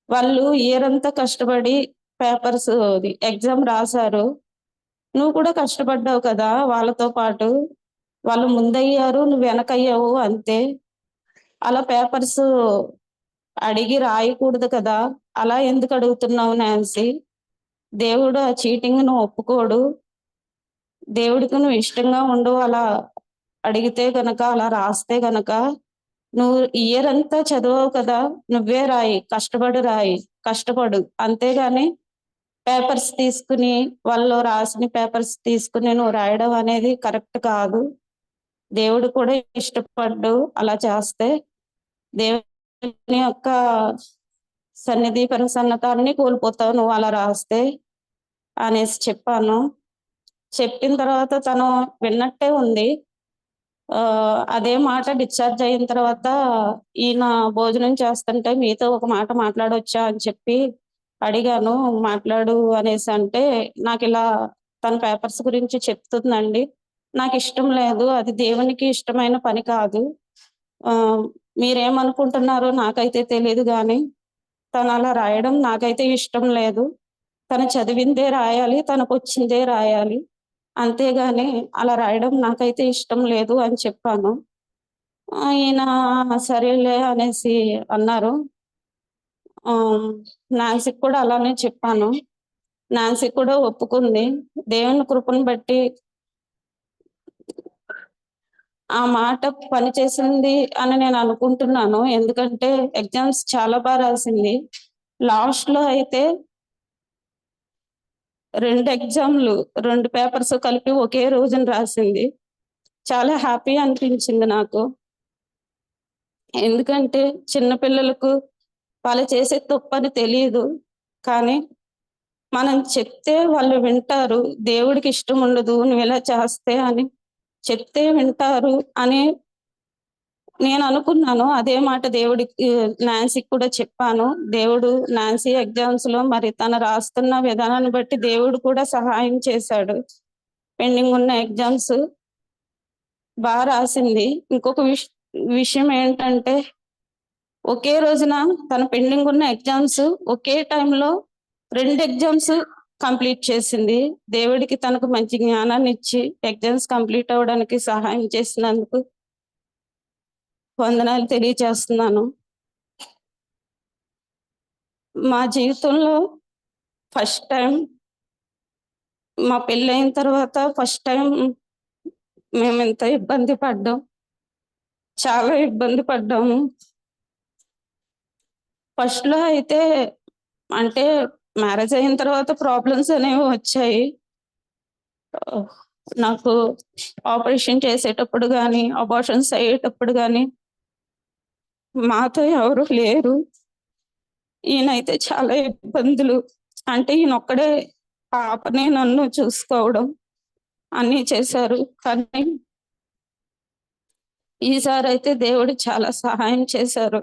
వాళ్ళు ఇయర్ అంతా కష్టపడి పేపర్స్ ఎగ్జామ్ రాశారు, నువ్వు కూడా కష్టపడ్డావు కదా వాళ్ళతో పాటు. వాళ్ళు ముందయ్యారు, నువ్వు వెనకయ్యావు అంతే. అలా పేపర్స్ అడిగి రాయకూడదు కదా, అలా ఎందుకు అడుగుతున్నావు నాన్సీ? దేవుడు ఆ చీటింగ్ నువ్వు ఒప్పుకోడు, దేవుడికి నువ్వు ఇష్టంగా ఉండవు అలా అడిగితే గనక, అలా రాస్తే గనక. నువ్వు ఇయర్ అంతా చదవవు కదా, నువ్వే రాయి, కష్టపడు, అంతేగాని పేపర్స్ తీసుకుని, వాళ్ళు రాసిన పేపర్స్ తీసుకుని నువ్వు రాయడం అనేది కరెక్ట్ కాదు. దేవుడు కూడా ఇష్టపడ్డు అలా చేస్తే. దేవుని యొక్క సన్నిధి ప్రసన్నతాన్ని కోల్పోతావు నువ్వు అలా రాస్తే అనేసి చెప్పాను. చెప్పిన తర్వాత తను విన్నట్టే ఉంది. అదే మాట డిశ్చార్జ్ అయిన తర్వాత, ఈయన భోజనం చేస్తుంటే మీతో ఒక మాట మాట్లాడొచ్చా అని చెప్పి అడిగాను. మాట్లాడు అనేసి అంటే, నాకు ఇలా తన పేపర్స్ గురించి చెప్తుందండి, నాకు ఇష్టం లేదు, అది దేవునికి ఇష్టమైన పని కాదు, మీరేమనుకుంటున్నారో నాకైతే తెలియదు, కానీ తను అలా రాయడం నాకైతే ఇష్టం లేదు. తను చదివిందే రాయాలి, తనకు వచ్చిందే రాయాలి, అంతేగాని అలా రాయడం నాకైతే ఇష్టం లేదు అని చెప్పాను. ఈయన సరేలే అనేసి అన్నారు. నాన్సీకి కూడా అలానే చెప్పాను. నాన్సీ కూడా ఒప్పుకుంది. దేవుని కృపను బట్టి ఆ మాట పనిచేసింది అని నేను అనుకుంటున్నాను. ఎందుకంటే ఎగ్జామ్స్ చాలా బాగా రాసింది. లాస్ట్ లో అయితే 2 ఎగ్జామ్లు 2 పేపర్స్ కలిపి ఒకే రోజున రాసింది. చాలా హ్యాపీ అనిపించింది నాకు. ఎందుకంటే చిన్నపిల్లలకు వాళ్ళు చేసే తప్పని తెలియదు, కానీ మనం చెప్తే వాళ్ళు వింటారు. దేవుడికి ఇష్టం ఉండదు నువ్వు ఇలా చేస్తే అని చెప్తే వింటారు అని నేను అనుకున్నాను అదే మాట దేవుడికి నాన్సీకి కూడా చెప్పాను. దేవుడు నాన్సీ ఎగ్జామ్స్ లో మరి తను రాస్తున్న విధానాన్ని బట్టి దేవుడు కూడా సహాయం చేశాడు. పెండింగ్ ఉన్న ఎగ్జామ్స్ బాగా రాసింది. ఇంకొక విషయం ఏంటంటే ఒకే రోజున తన పెండింగ్ ఉన్న ఎగ్జామ్స్ ఒకే టైంలో 2 ఎగ్జామ్స్ కంప్లీట్ చేసింది. దేవుడికి తనకు మంచి జ్ఞానాన్ని ఇచ్చి ఎగ్జామ్స్ కంప్లీట్ అవ్వడానికి సహాయం చేసినందుకు వందనాలు తెలియజేస్తున్నాను. మా జీవితంలో ఫస్ట్ టైం, మా పెళ్ళైన తర్వాత ఫస్ట్ టైం మేము ఎంత ఇబ్బంది పడ్డాం, చాలా ఇబ్బంది పడ్డాము. ఫస్ట్ లో అయితే అంటే మ్యారేజ్ అయిన తర్వాత ప్రాబ్లమ్స్ అనేవి వచ్చాయి. నాకు ఆపరేషన్ చేసేటప్పుడు కానీ, అబార్షన్స్ అయ్యేటప్పుడు కానీ మాతో ఎవరు లేరు. ఈయనైతే చాలా ఇబ్బందులు, అంటే ఈయన ఒక్కడే పాపని నన్ను చూసుకోవడం అన్నీ చేశారు. కానీ ఈసారి అయితే దేవుడు చాలా సహాయం చేశారు.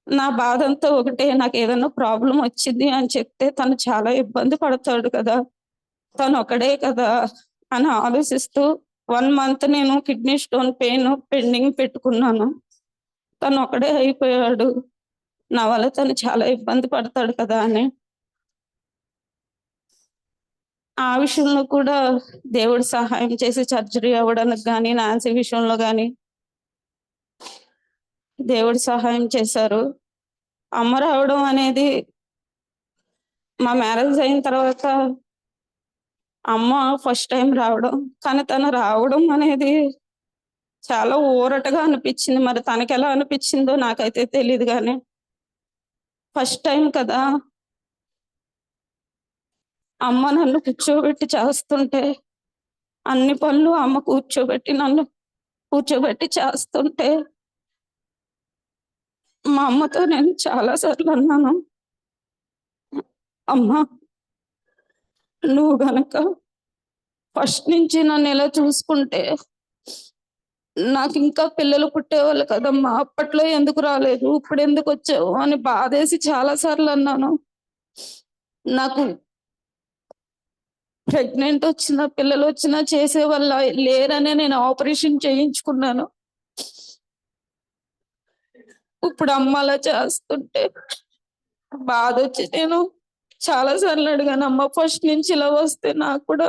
నా బాధంతా ఒకటే, నాకు ఏదైనా ప్రాబ్లం వచ్చింది అని చెప్తే తను చాలా ఇబ్బంది పడతాడు కదా, తను ఒకడే కదా అని ఆలోచిస్తూ 1 month నేను కిడ్నీ స్టోన్ పెయిన్ పెండింగ్ పెట్టుకున్నాను. తను ఒకడే అయిపోయాడు, నా వల్ల తను చాలా ఇబ్బంది పడతాడు కదా అని. ఆ విషయంలో కూడా దేవుడు సహాయం చేసి సర్జరీ అవ్వడానికి కానీ, నాన్సీ విషయంలో కానీ దేవుడు సహాయం చేశారు. అమ్మ రావడం అనేది మా మ్యారేజ్ అయిన తర్వాత అమ్మ ఫస్ట్ టైం రావడం, కానీ తను రావడం అనేది చాలా ఊరటగా అనిపించింది. మరి తనకి ఎలా అనిపించిందో నాకైతే తెలియదు, కానీ ఫస్ట్ టైం కదా అమ్మ నన్ను కూర్చోబెట్టి చేస్తుంటే, అన్ని పనులు అమ్మ నన్ను కూర్చోబెట్టి చేస్తుంటే మా అమ్మతో నేను చాలా సార్లు అన్నాను, అమ్మ నువ్వు గనక ఫస్ట్ నుంచి నన్ను ఎలా చూసుకుంటే నాకు ఇంకా పిల్లలు పుట్టేవాళ్ళు కదమ్మా, అప్పట్లో ఎందుకు రాలేదు, ఇప్పుడు ఎందుకు వచ్చావు అని బాధేసి చాలా సార్లు అన్నాను. నాకు ప్రెగ్నెంట్ వచ్చినా పిల్లలు వచ్చినా చేసే వాళ్ళ లేరనే నేను ఆపరేషన్ చేయించుకున్నాను. ఇప్పుడు అమ్మ అలా చేస్తుంటే బాధ వచ్చి నేను చాలా సార్లు అడిగాను, అమ్మ ఫస్ట్ నుంచి ఇలా వస్తే నాకు కూడా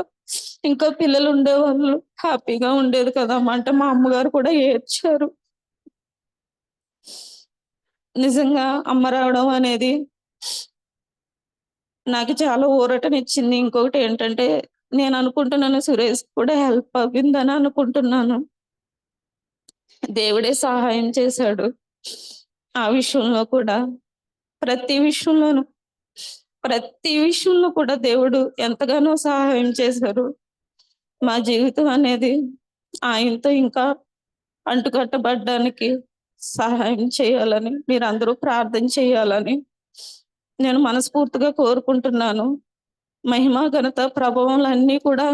ఇంకా పిల్లలు ఉండేవాళ్ళు, హ్యాపీగా ఉండేది కదమ్మా అంటే మా అమ్మగారు కూడా ఏడ్చారు. నిజంగా అమ్మ రావడం అనేది నాకు చాలా ఊరటనిచ్చింది. ఇంకొకటి ఏంటంటే నేను అనుకుంటున్నాను సురేష్ కూడా హెల్ప్ అవ్విందని అనుకుంటున్నాను. దేవుడే సహాయం చేశాడు ఆ విషయంలో కూడా. ప్రతి విషయంలో కూడా దేవుడు ఎంతగానో సహాయం చేశారు. మా జీవితం అనేది ఆయనతో ఇంకా అంటుకట్టబడ్డానికి సహాయం చేయాలని, మీరందరూ ప్రార్థన చేయాలని నేను మనస్ఫూర్తిగా కోరుకుంటున్నాను. మహిమ ఘనత ప్రభావాలన్నీ కూడా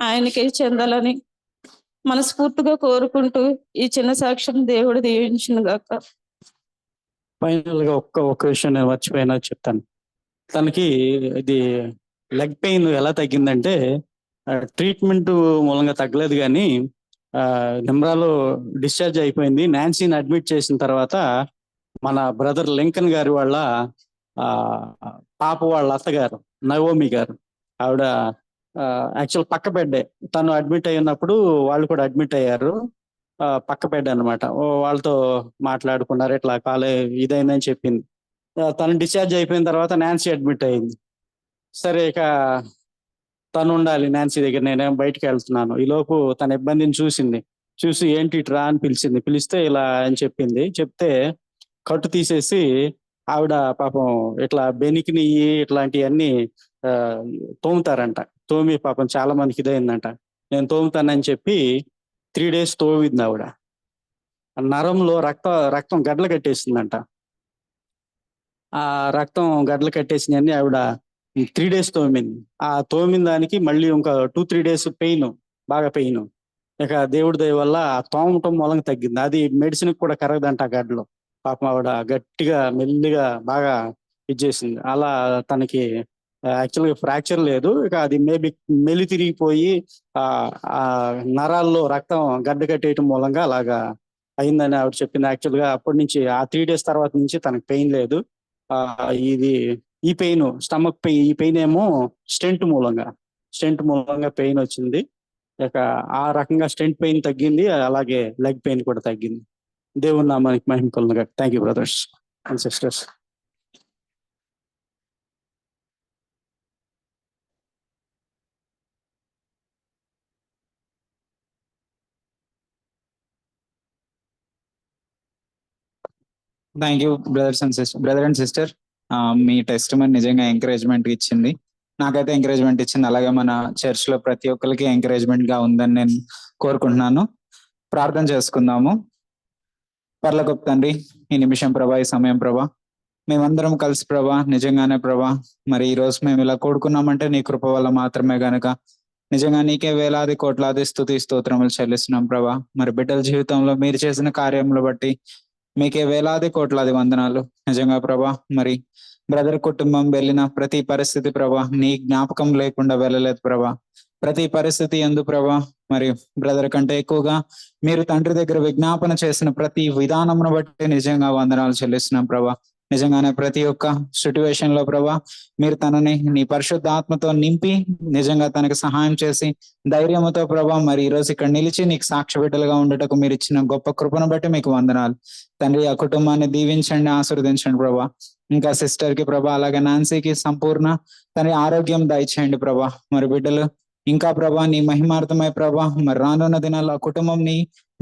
ఆయనకే చెందాలని మనస్ఫూర్తిగా కోరుకుంటూ ఈ చిన్న సాక్ష్యం దేవుడు దీవించును గాక. ఫైనల్ గా ఒక్క విషయం నేను మర్చిపోయినా చెప్తాను. తనకి ఇది లెగ్ పెయిన్ ఎలా తగ్గిందంటే ట్రీట్మెంట్ మూలంగా తగ్గలేదు, కానీ నిమ్రాలో డిశ్చార్జ్ అయిపోయింది. నాన్సీని అడ్మిట్ చేసిన తర్వాత మన బ్రదర్ లింకన్ గారి వాళ్ళ పాప వాళ్ళ అత్తగారు నవోమి గారు, ఆవిడ యాక్చువల్ పక్క బెడ్డే, తను అడ్మిట్ అయినప్పుడు వాళ్ళు కూడా అడ్మిట్ అయ్యారు. పక్క బెడ్ అనమాట. వాళ్ళతో మాట్లాడుకున్నారు, ఇట్లా ఇదైందని చెప్పింది. తను డిశ్చార్జ్ అయిపోయిన తర్వాత నాన్సీ అడ్మిట్ అయింది. సరే ఇక తను ఉండాలి నాన్సీ దగ్గర, నేనేం బయటకు వెళ్తున్నాను. ఈలోపు తన ఇబ్బందిని చూసి ఏంటి ఇట్రా అని పిలిస్తే ఇలా అని చెప్తే కట్టు తీసేసి ఆవిడ పాపం ఇట్లా బెనికిని ఇట్లాంటివన్నీ తోముతారంట. తోమి పాపం చాలా మందికి ఇదైందంట. నేను తోముతానని చెప్పి 3 days తోమింది ఆవిడ. నరంలో రక్తం గడ్డలు కట్టేసిందంట. ఆ రక్తం గడ్డలు కట్టేసినవన్నీ ఆవిడ 3 days తోమింది. ఆ తోమిన దానికి మళ్ళీ ఇంకా 2-3 days బాగా పెయిన్. ఇక దేవుడి దయ వల్ల తోమటం మూలంగా తగ్గింది. అది మెడిసిన్ కూడా కరగదంట ఆ గడ్డలో. పాపం ఆవిడ గట్టిగా మెల్లిగా బాగా ఇచ్చేసింది. అలా తనకి యాక్చువల్గా ఫ్రాక్చర్ లేదు, ఇక అది మేబీ మెలి తిరిగిపోయి ఆ నరాల్లో రక్తం గడ్డ కట్టేయటం మూలంగా అలాగా అయిందని ఆవిడ చెప్పింది. యాక్చువల్గా అప్పటి నుంచి ఆ 3 days తర్వాత నుంచి తనకి పెయిన్ లేదు. ఇది ఈ పెయిన్ స్టమక్ పెయిన్, ఈ పెయిన్ ఏమో స్టెంట్ మూలంగా పెయిన్ వచ్చింది. ఇక ఆ రకంగా స్టెంట్ పెయిన్ తగ్గింది, అలాగే లెగ్ పెయిన్ కూడా తగ్గింది. దేవుని నామానికి మహిమ కలుగును గాక. Thank you brothers and sisters. Thank you brother and sister. మీ టెస్ట్ మని నిజంగా ఎంకరేజ్మెంట్ ఇచ్చింది, నాకైతే ఎంకరేజ్మెంట్ ఇచ్చింది. అలాగే మన చర్చ్ లో ప్రతి ఒక్కరికి ఎంకరేజ్మెంట్ గా ఉందని నేను కోరుకుంటున్నాను. ప్రార్థన చేసుకుందాము. పరలోకపు తండ్రి, ఈ నిమిషం ప్రభా, ఈ సమయం ప్రభా, మేమందరం కలిసి ప్రభా, నిజంగానే ప్రభా, మరి ఈ రోజు మేము ఇలా కూడుకున్నామంటే నీ కృప వల్ల మాత్రమే గనుక నిజంగా నీకే వేలాది కోట్లాది స్తుతి స్తోత్రములు చెల్లిస్తున్నాం ప్రభా. మరి బిడ్డల జీవితంలో మీరు చేసిన కార్యములు బట్టి మీకే వేలాది కోట్లాది వందనాలు. నిజంగా ప్రభా, మరి బ్రదర్ కుటుంబం వెళ్ళిన ప్రతి పరిస్థితి ప్రభా, నీ జ్ఞాపకం లేకుండా వెళ్ళలేదు ప్రభా. ప్రతి పరిస్థితి ఎందు ప్రభా, మరి బ్రదర్ కంటే ఎక్కువగా మీరు తండ్రి దగ్గర విజ్ఞాపన చేసిన ప్రతి విధానమును బట్టి నిజంగా వందనాలు చెల్లిస్తున్నాం ప్రభా. నిజంగానే ప్రతి ఒక్క సిట్యువేషన్ లో ప్రభా, మీరు తనని నీ పరిశుద్ధ ఆత్మతో నింపి నిజంగా తనకి సహాయం చేసి ధైర్యంతో ప్రభా, మరి ఈ రోజు ఇక్కడ నిలిచి నీకు సాక్షి బిడ్డలుగా ఉండటకు మీరు ఇచ్చిన గొప్ప కృపను బట్టి మీకు వందనాలు తండ్రి. ఆ కుటుంబాన్ని దీవించండి, ఆశీర్వదించండి ప్రభా. ఇంకా సిస్టర్ కి ప్రభా, అలాగే నాన్సీకి సంపూర్ణ తన ఆరోగ్యం దయచేయండి ప్రభా. మరి బిడ్డలు ఇంకా ప్రభా నీ మహిమార్థమై ప్రభా, మరి రానున్న దినాల్లో ఆ కుటుంబం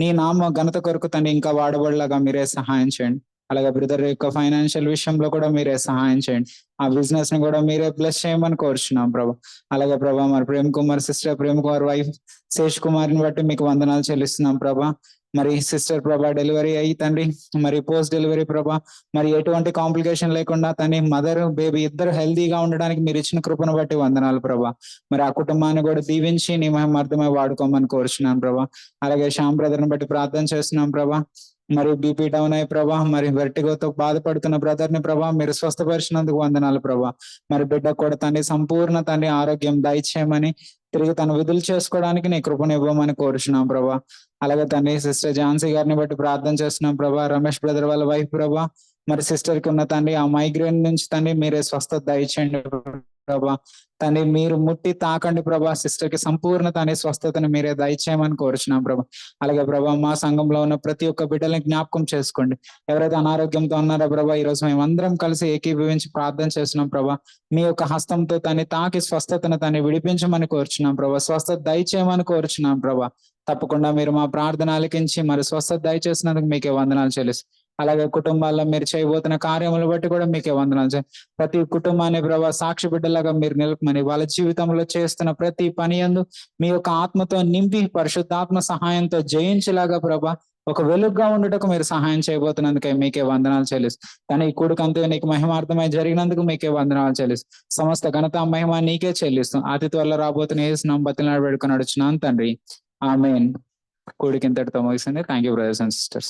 నీ నామ ఘనత కొరకు తను ఇంకా వాడబడలాగా మీరే సహాయం చేయండి. అలాగే బ్రదర్ యొక్క ఫైనాన్షియల్ విషయంలో కూడా మీరే సహాయం చేయండి. ఆ బిజినెస్ ని కూడా మీరే బ్లెస్ చేయమని కోరుచున్నాం ప్రభా. అలాగే ప్రభా, మరి ప్రేమ్ కుమార్ సిస్టర్, ప్రేమ్ కుమార్ వైఫ్ శేష్ కుమార్ని బట్టి మీకు వందనాలు చెల్లిస్తున్నాం ప్రభా. మరి సిస్టర్ ప్రభా డెలివరీ అయ్యి తండ్రి, మరి పోస్ట్ డెలివరీ ప్రభా, మరి ఎటువంటి కాంప్లికేషన్ లేకుండా తన మదర్ బేబీ ఇద్దరు హెల్దీగా ఉండడానికి మీరు ఇచ్చిన కృపను బట్టి వందనాలు ప్రభా. మరి ఆ కుటుంబాన్ని కూడా దీవించి నీ మహిమార్థమై వాడుకోమని కోరుచున్నాను ప్రభా. అలాగే శ్యామ్ బ్రదర్ని బట్టి ప్రార్థన చేస్తున్నాం ప్రభా. మరి బీపీ డౌన్ అయ్యి ప్రభా, మరి వెర్టిగోతో బాధపడుతున్న బ్రదర్ ని ప్రభా మీరు స్వస్థపరిచినందుకు వందనాలు ప్రభా. మరి బిడ్డ కూడా తండ్రి సంపూర్ణ తండ్రి ఆరోగ్యం దయచేయమని, తిరిగి తను విధులు చేసుకోవడానికి నీ కృపను ఇవ్వమని కోరుచున్నాం ప్రభా. అలాగే తండ్రి సిస్టర్ ఝాన్సీ గారిని బట్టి ప్రార్థన చేస్తున్నాం ప్రభా. రమేష్ బ్రదర్ వాళ్ళ వైఫ్ ప్రభా, మరి సిస్టర్ కి ఉన్న తండ్రి ఆ మైగ్రేన్ నుంచి తండ్రి మీరే స్వస్థత దయచేయండి ప్రభా. తండ్రి మీరు ముట్టి తాకండి ప్రభా, సిస్టర్ కి సంపూర్ణ తండ్రి స్వస్థతను మీరే దయచేయమని కోరుచున్నాం ప్రభా. అలాగే ప్రభా మా సంఘంలో ఉన్న ప్రతి ఒక్క బిడ్డల్ని జ్ఞాపకం చేసుకోండి. ఎవరైతే అనారోగ్యంతో ఉన్నారో ప్రభా, ఈ రోజు మేము అందరం కలిసి ఏకీభవించి ప్రార్థన చేస్తున్నాం ప్రభా. మీ యొక్క హస్తంతో తన్ని తాకి స్వస్థతను తన్ని విడిపించమని కోరుచున్నాం ప్రభా. స్వస్థత దయచేయమని కోరుచున్నాం ప్రభా. తప్పకుండా మీరు మా ప్రార్థన ఆలకించి మరి స్వస్థత దయచేసినందుకు మీకే వందనాలు చెల్లిస్తూ, అలాగే కుటుంబాల్లో మీరు చేయబోతున్న కార్యములు బట్టి కూడా మీకే వందనాలు. ప్రతి కుటుంబాన్ని ప్రభా సాక్షి బిడ్డలాగా మీరు నిలుపమని, వాళ్ళ జీవితంలో చేస్తున్న ప్రతి పని యందు మీ యొక్క ఆత్మతో నింపి పరిశుద్ధాత్మ సహాయంతో జయించేలాగా ప్రభా ఒక వెలుగుగా ఉండటకు మీరు సహాయం చేయబోతున్నందుకే మీకే వందనాలు చెల్లిస్తూ, కానీ ఈ కూడికంతా నీకు మహిమార్థమై జరిగినందుకు మీకే వందనాలు చెల్లిస్తూ, సమస్త ఘనత మహిమ నీకే చెల్లిస్తూ అతి త్వరలో రాబోతున్న యేసు బతిలాడి వేడుకొని నడుచున్నాను తండ్రి. ఆమేన్. కూడికింతటితో ముగిసింది. Thank you brothers and sisters.